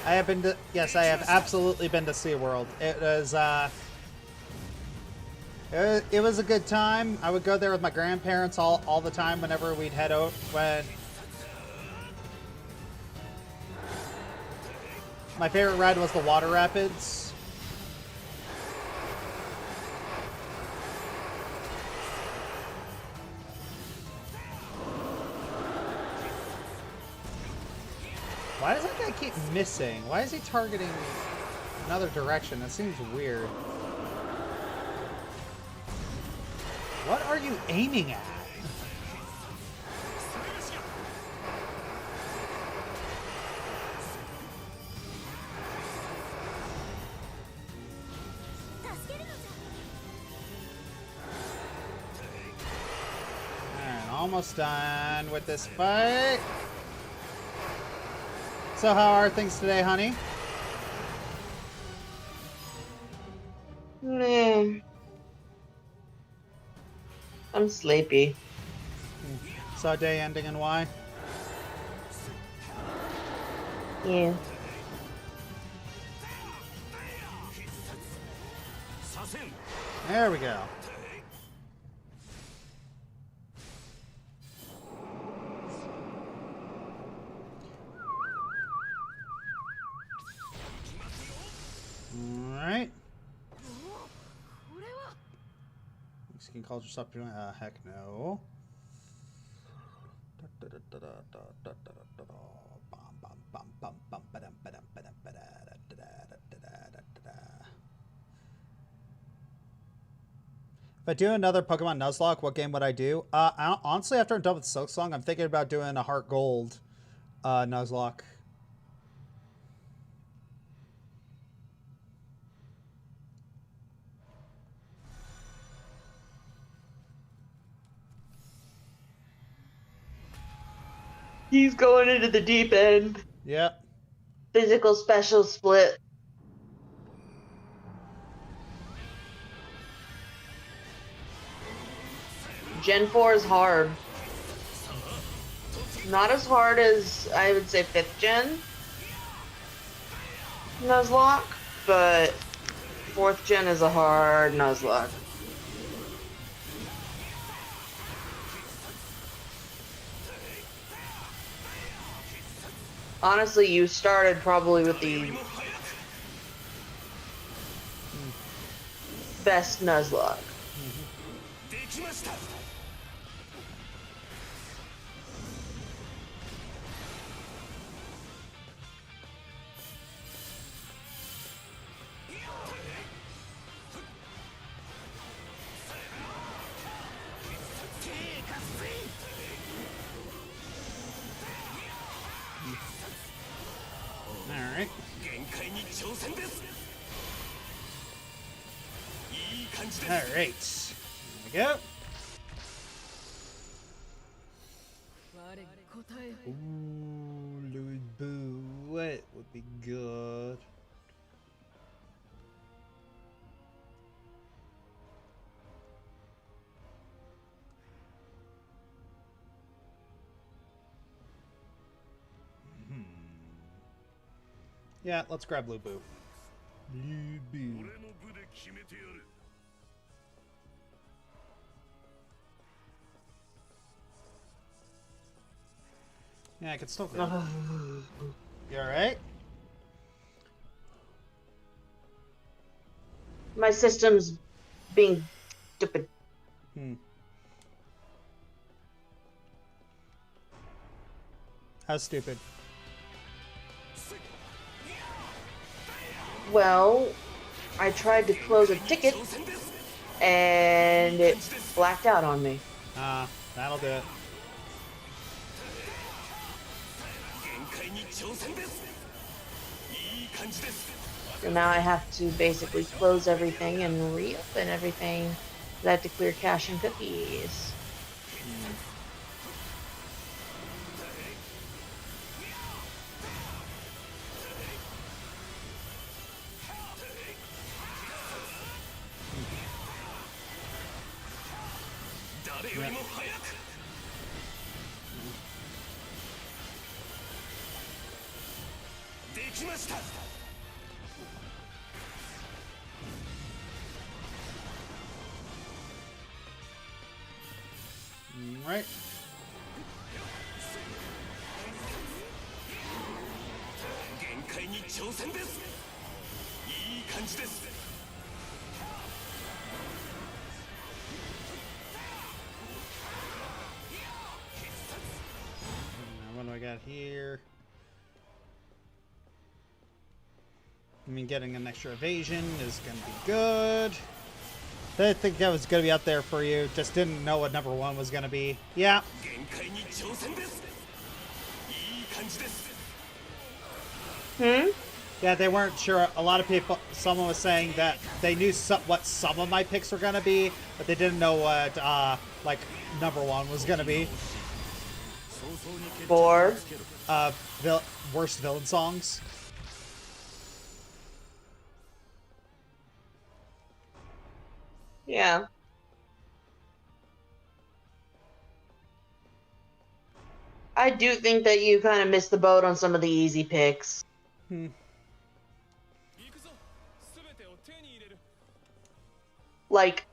I have been to... Yes, I have absolutely been to SeaWorld. It was a good time. I would go there with my grandparents all the time whenever we'd head out. My favorite ride was the water rapids. Why does that guy keep missing? Why is he targeting another direction? That seems weird. What are you aiming at? Alright, almost done with this fight. So how are things today, honey? I'm sleepy. So day ending and why? Yeah. There we go. Alright. Mexican culture stop doing heck no. If I do another Pokemon Nuzlocke, what game would I do? Honestly, after I'm done with Silksong, I'm thinking about doing a Heart Gold Nuzlocke. He's going into the deep end. Yep. Physical special split. Gen 4 is hard. Not as hard as, I would say, 5th gen Nuzlocke, but 4th gen is a hard Nuzlocke. Honestly, you started probably with the best Nuzlocke. Alright. Alright. There we go. Ooh, Louis Boo. What would be good? Yeah, let's grab Lu Bu. Lu Bu. Yeah, I could still go. You alright? My system's being stupid. How stupid? Well, I tried to close a ticket and it blacked out on me. That'll do it. So now I have to basically close everything and reopen everything. I have to clear cache and cookies. Right. What do I got here? I mean, getting an extra evasion is going to be good. I think that was going to be up there for you. Just didn't know what number 1 was going to be. Yeah. Yeah, they weren't sure. A lot of people, someone was saying that they knew what some of my picks were going to be, but they didn't know what, like, number 1 was going to be. For? Worst villain songs. Yeah. I do think that you kind of missed the boat on some of the easy picks. Like,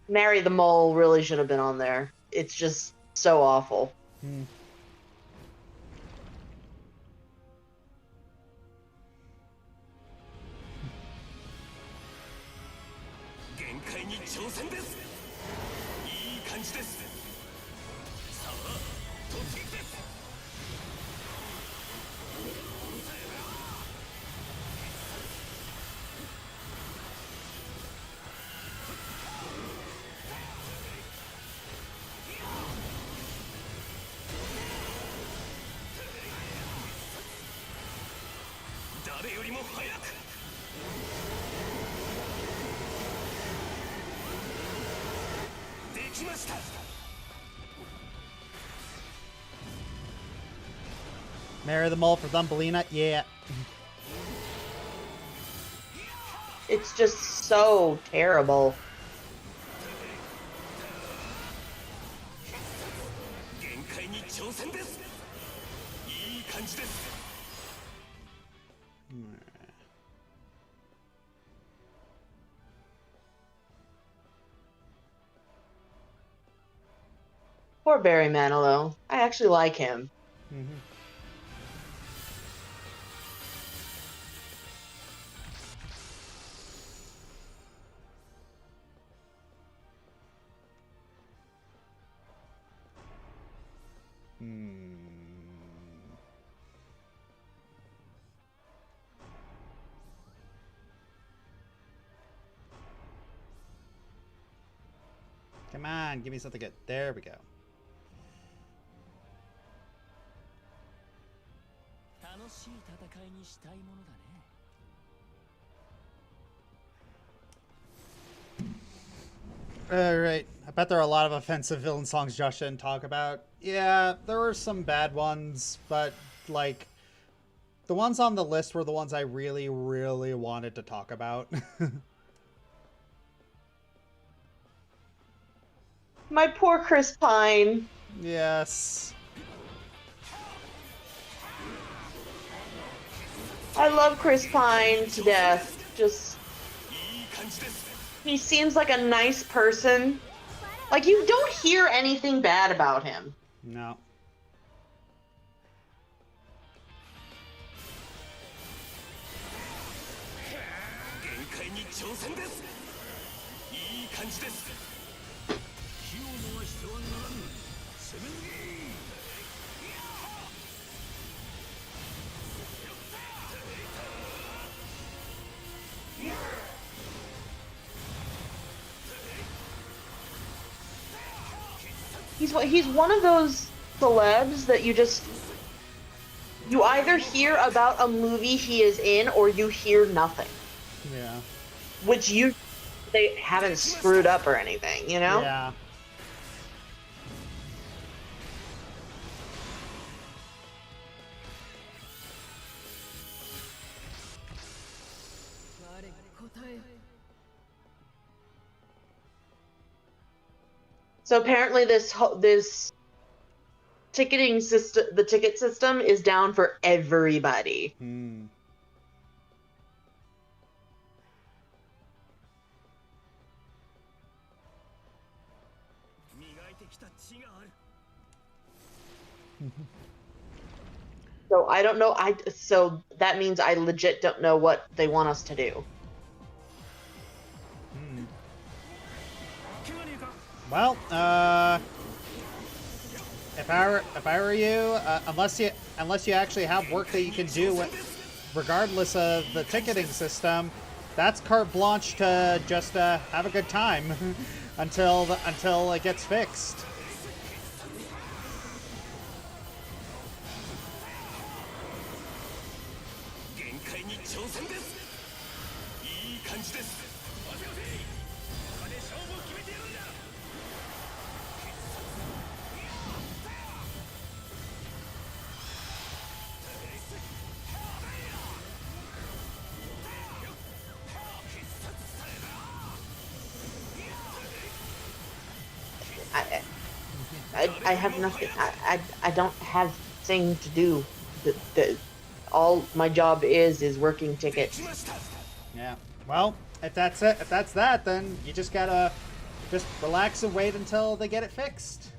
Marry the Mole really should have been on there. It's just so awful. Marry the Mole for Thumbelina? Yeah. It's just so terrible. Poor Barry Manilow. I actually like him. Come on, give me something good. There we go. Alright, I bet there are a lot of offensive villain songs Josh didn't talk about. Yeah, there were some bad ones, but, like, the ones on the list were the ones I really, really wanted to talk about. My poor Chris Pine. Yes. I love Chris Pine to death. Just... he seems like a nice person. Like, you don't hear anything bad about him. No. He's one of those celebs that you either hear about a movie he is in or you hear nothing. Yeah. Which they haven't screwed up or anything, you know? Yeah. So apparently this ticketing system, the ticket system is down for everybody. Hmm. So I don't know. So that means I legit don't know what they want us to do. Hmm. Well, if I were you, unless you actually have work that you can do regardless of the ticketing system, that's carte blanche to just have a good time until it gets fixed. I have nothing. I don't have thing to do. All my job is working tickets. Yeah. Well, if that's it, then you just gotta relax and wait until they get it fixed.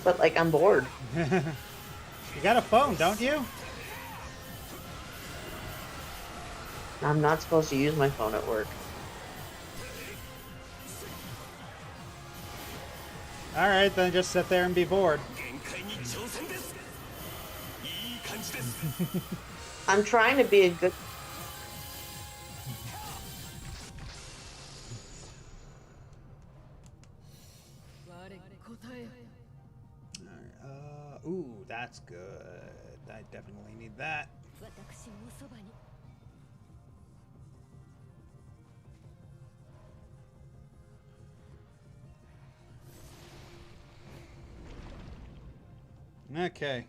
But like, I'm bored. You got a phone, don't you? I'm not supposed to use my phone at work. Alright, then just sit there and be bored. I'm trying to be a good... Ooh, that's good. I definitely need that. Okay.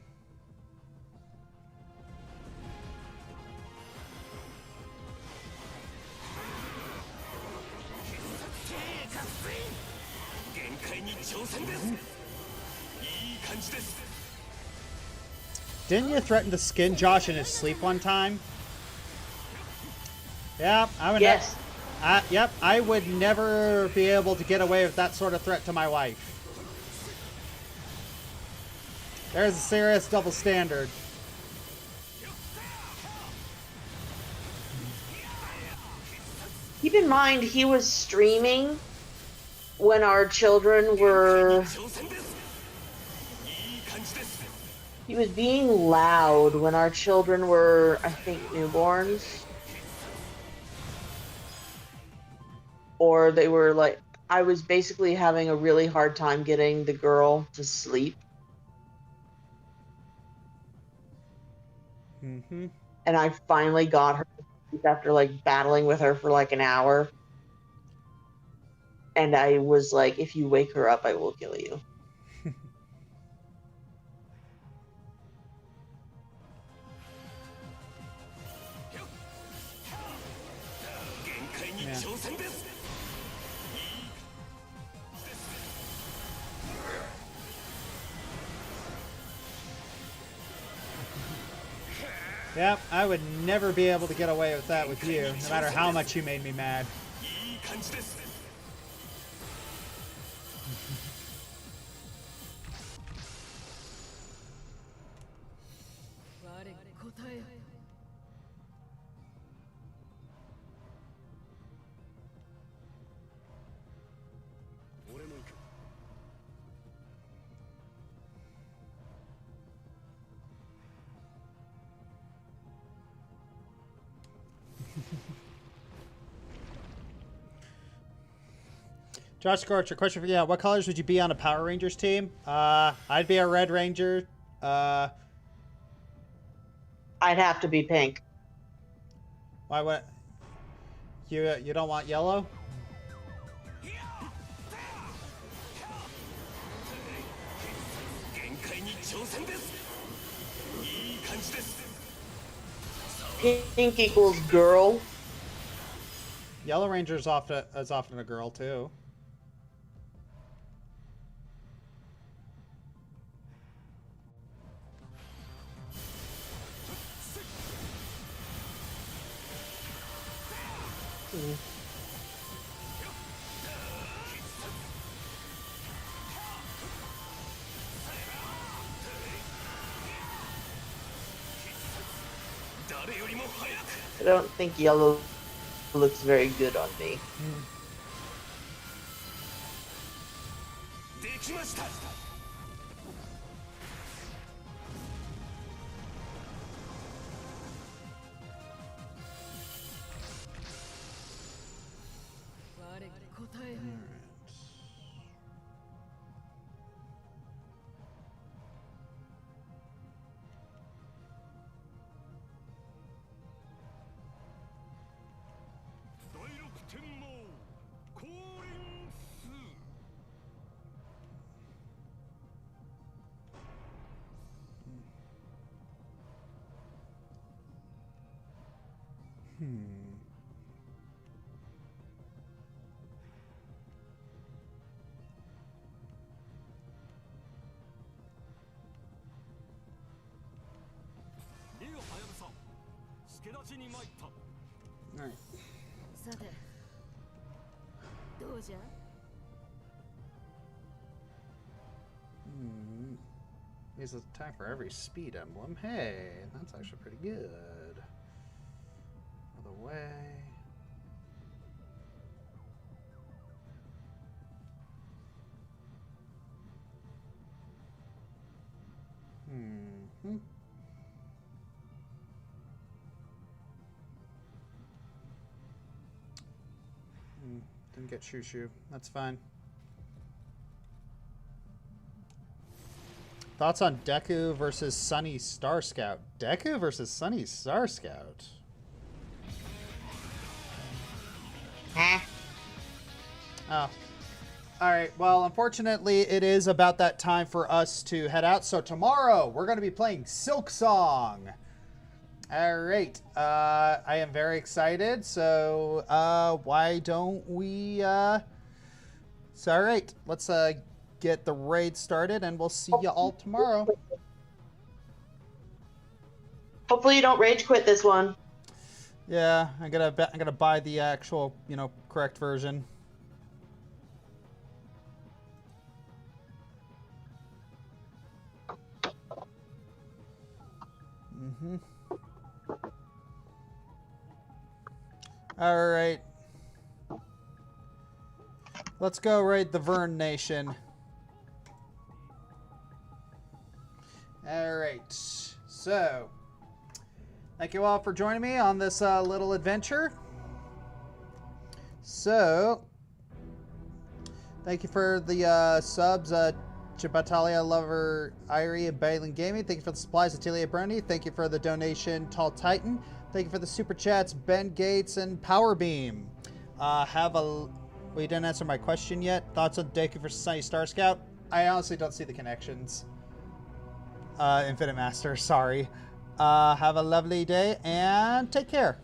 Didn't you threaten to skin Josh in his sleep one time? Yeah, I would. Yes. Yep, I would never be able to get away with that sort of threat to my wife. There's a serious double standard. Keep in mind, he was streaming when our children were... He was being loud when our children were, I think, newborns. Or they were like... I was basically having a really hard time getting the girl to sleep. Mm-hmm. And I finally got her to sleep after, like, battling with her for, like, an hour. And I was like, if you wake her up, I will kill you. Yeah. Yep, I would never be able to get away with that with you, no matter how much you made me mad. Josh Scorcher, question for you. What colors would you be on a Power Rangers team? I'd be a Red Ranger. I'd have to be pink. Why would you don't want yellow? Pink equals girl. Yellow Ranger is often a girl too. I don't think yellow looks very good on me. Alright. Use the attack for every speed emblem. Hey, that's actually pretty good. Other way. Didn't get Shoo Shoo. That's fine. Thoughts on Deku versus Sunny Star Scout? Deku versus Sunny Star Scout. Oh. Alright, well, unfortunately, it is about that time for us to head out. So tomorrow, we're going to be playing Silksong. Alright, I am very excited. So, why don't we, So, alright, let's, get the raid started, and we'll see you all tomorrow. Hopefully you don't rage quit this one. Yeah, I'm gonna buy the actual, correct version. All right. Let's go raid the Vern Nation. All right. So, thank you all for joining me on this little adventure. So, thank you for the subs, Chibatalia Lover, Irie, and Bailin Gaming. Thank you for the supplies, Atilia Brandy. Thank you for the donation, Tall Titan. Thank you for the super chats, Ben Gates and Powerbeam. Well, you didn't answer my question yet. Thoughts on Deku for Sunny Star Scout? I honestly don't see the connections. Infinite Master, sorry. Have a lovely day and take care.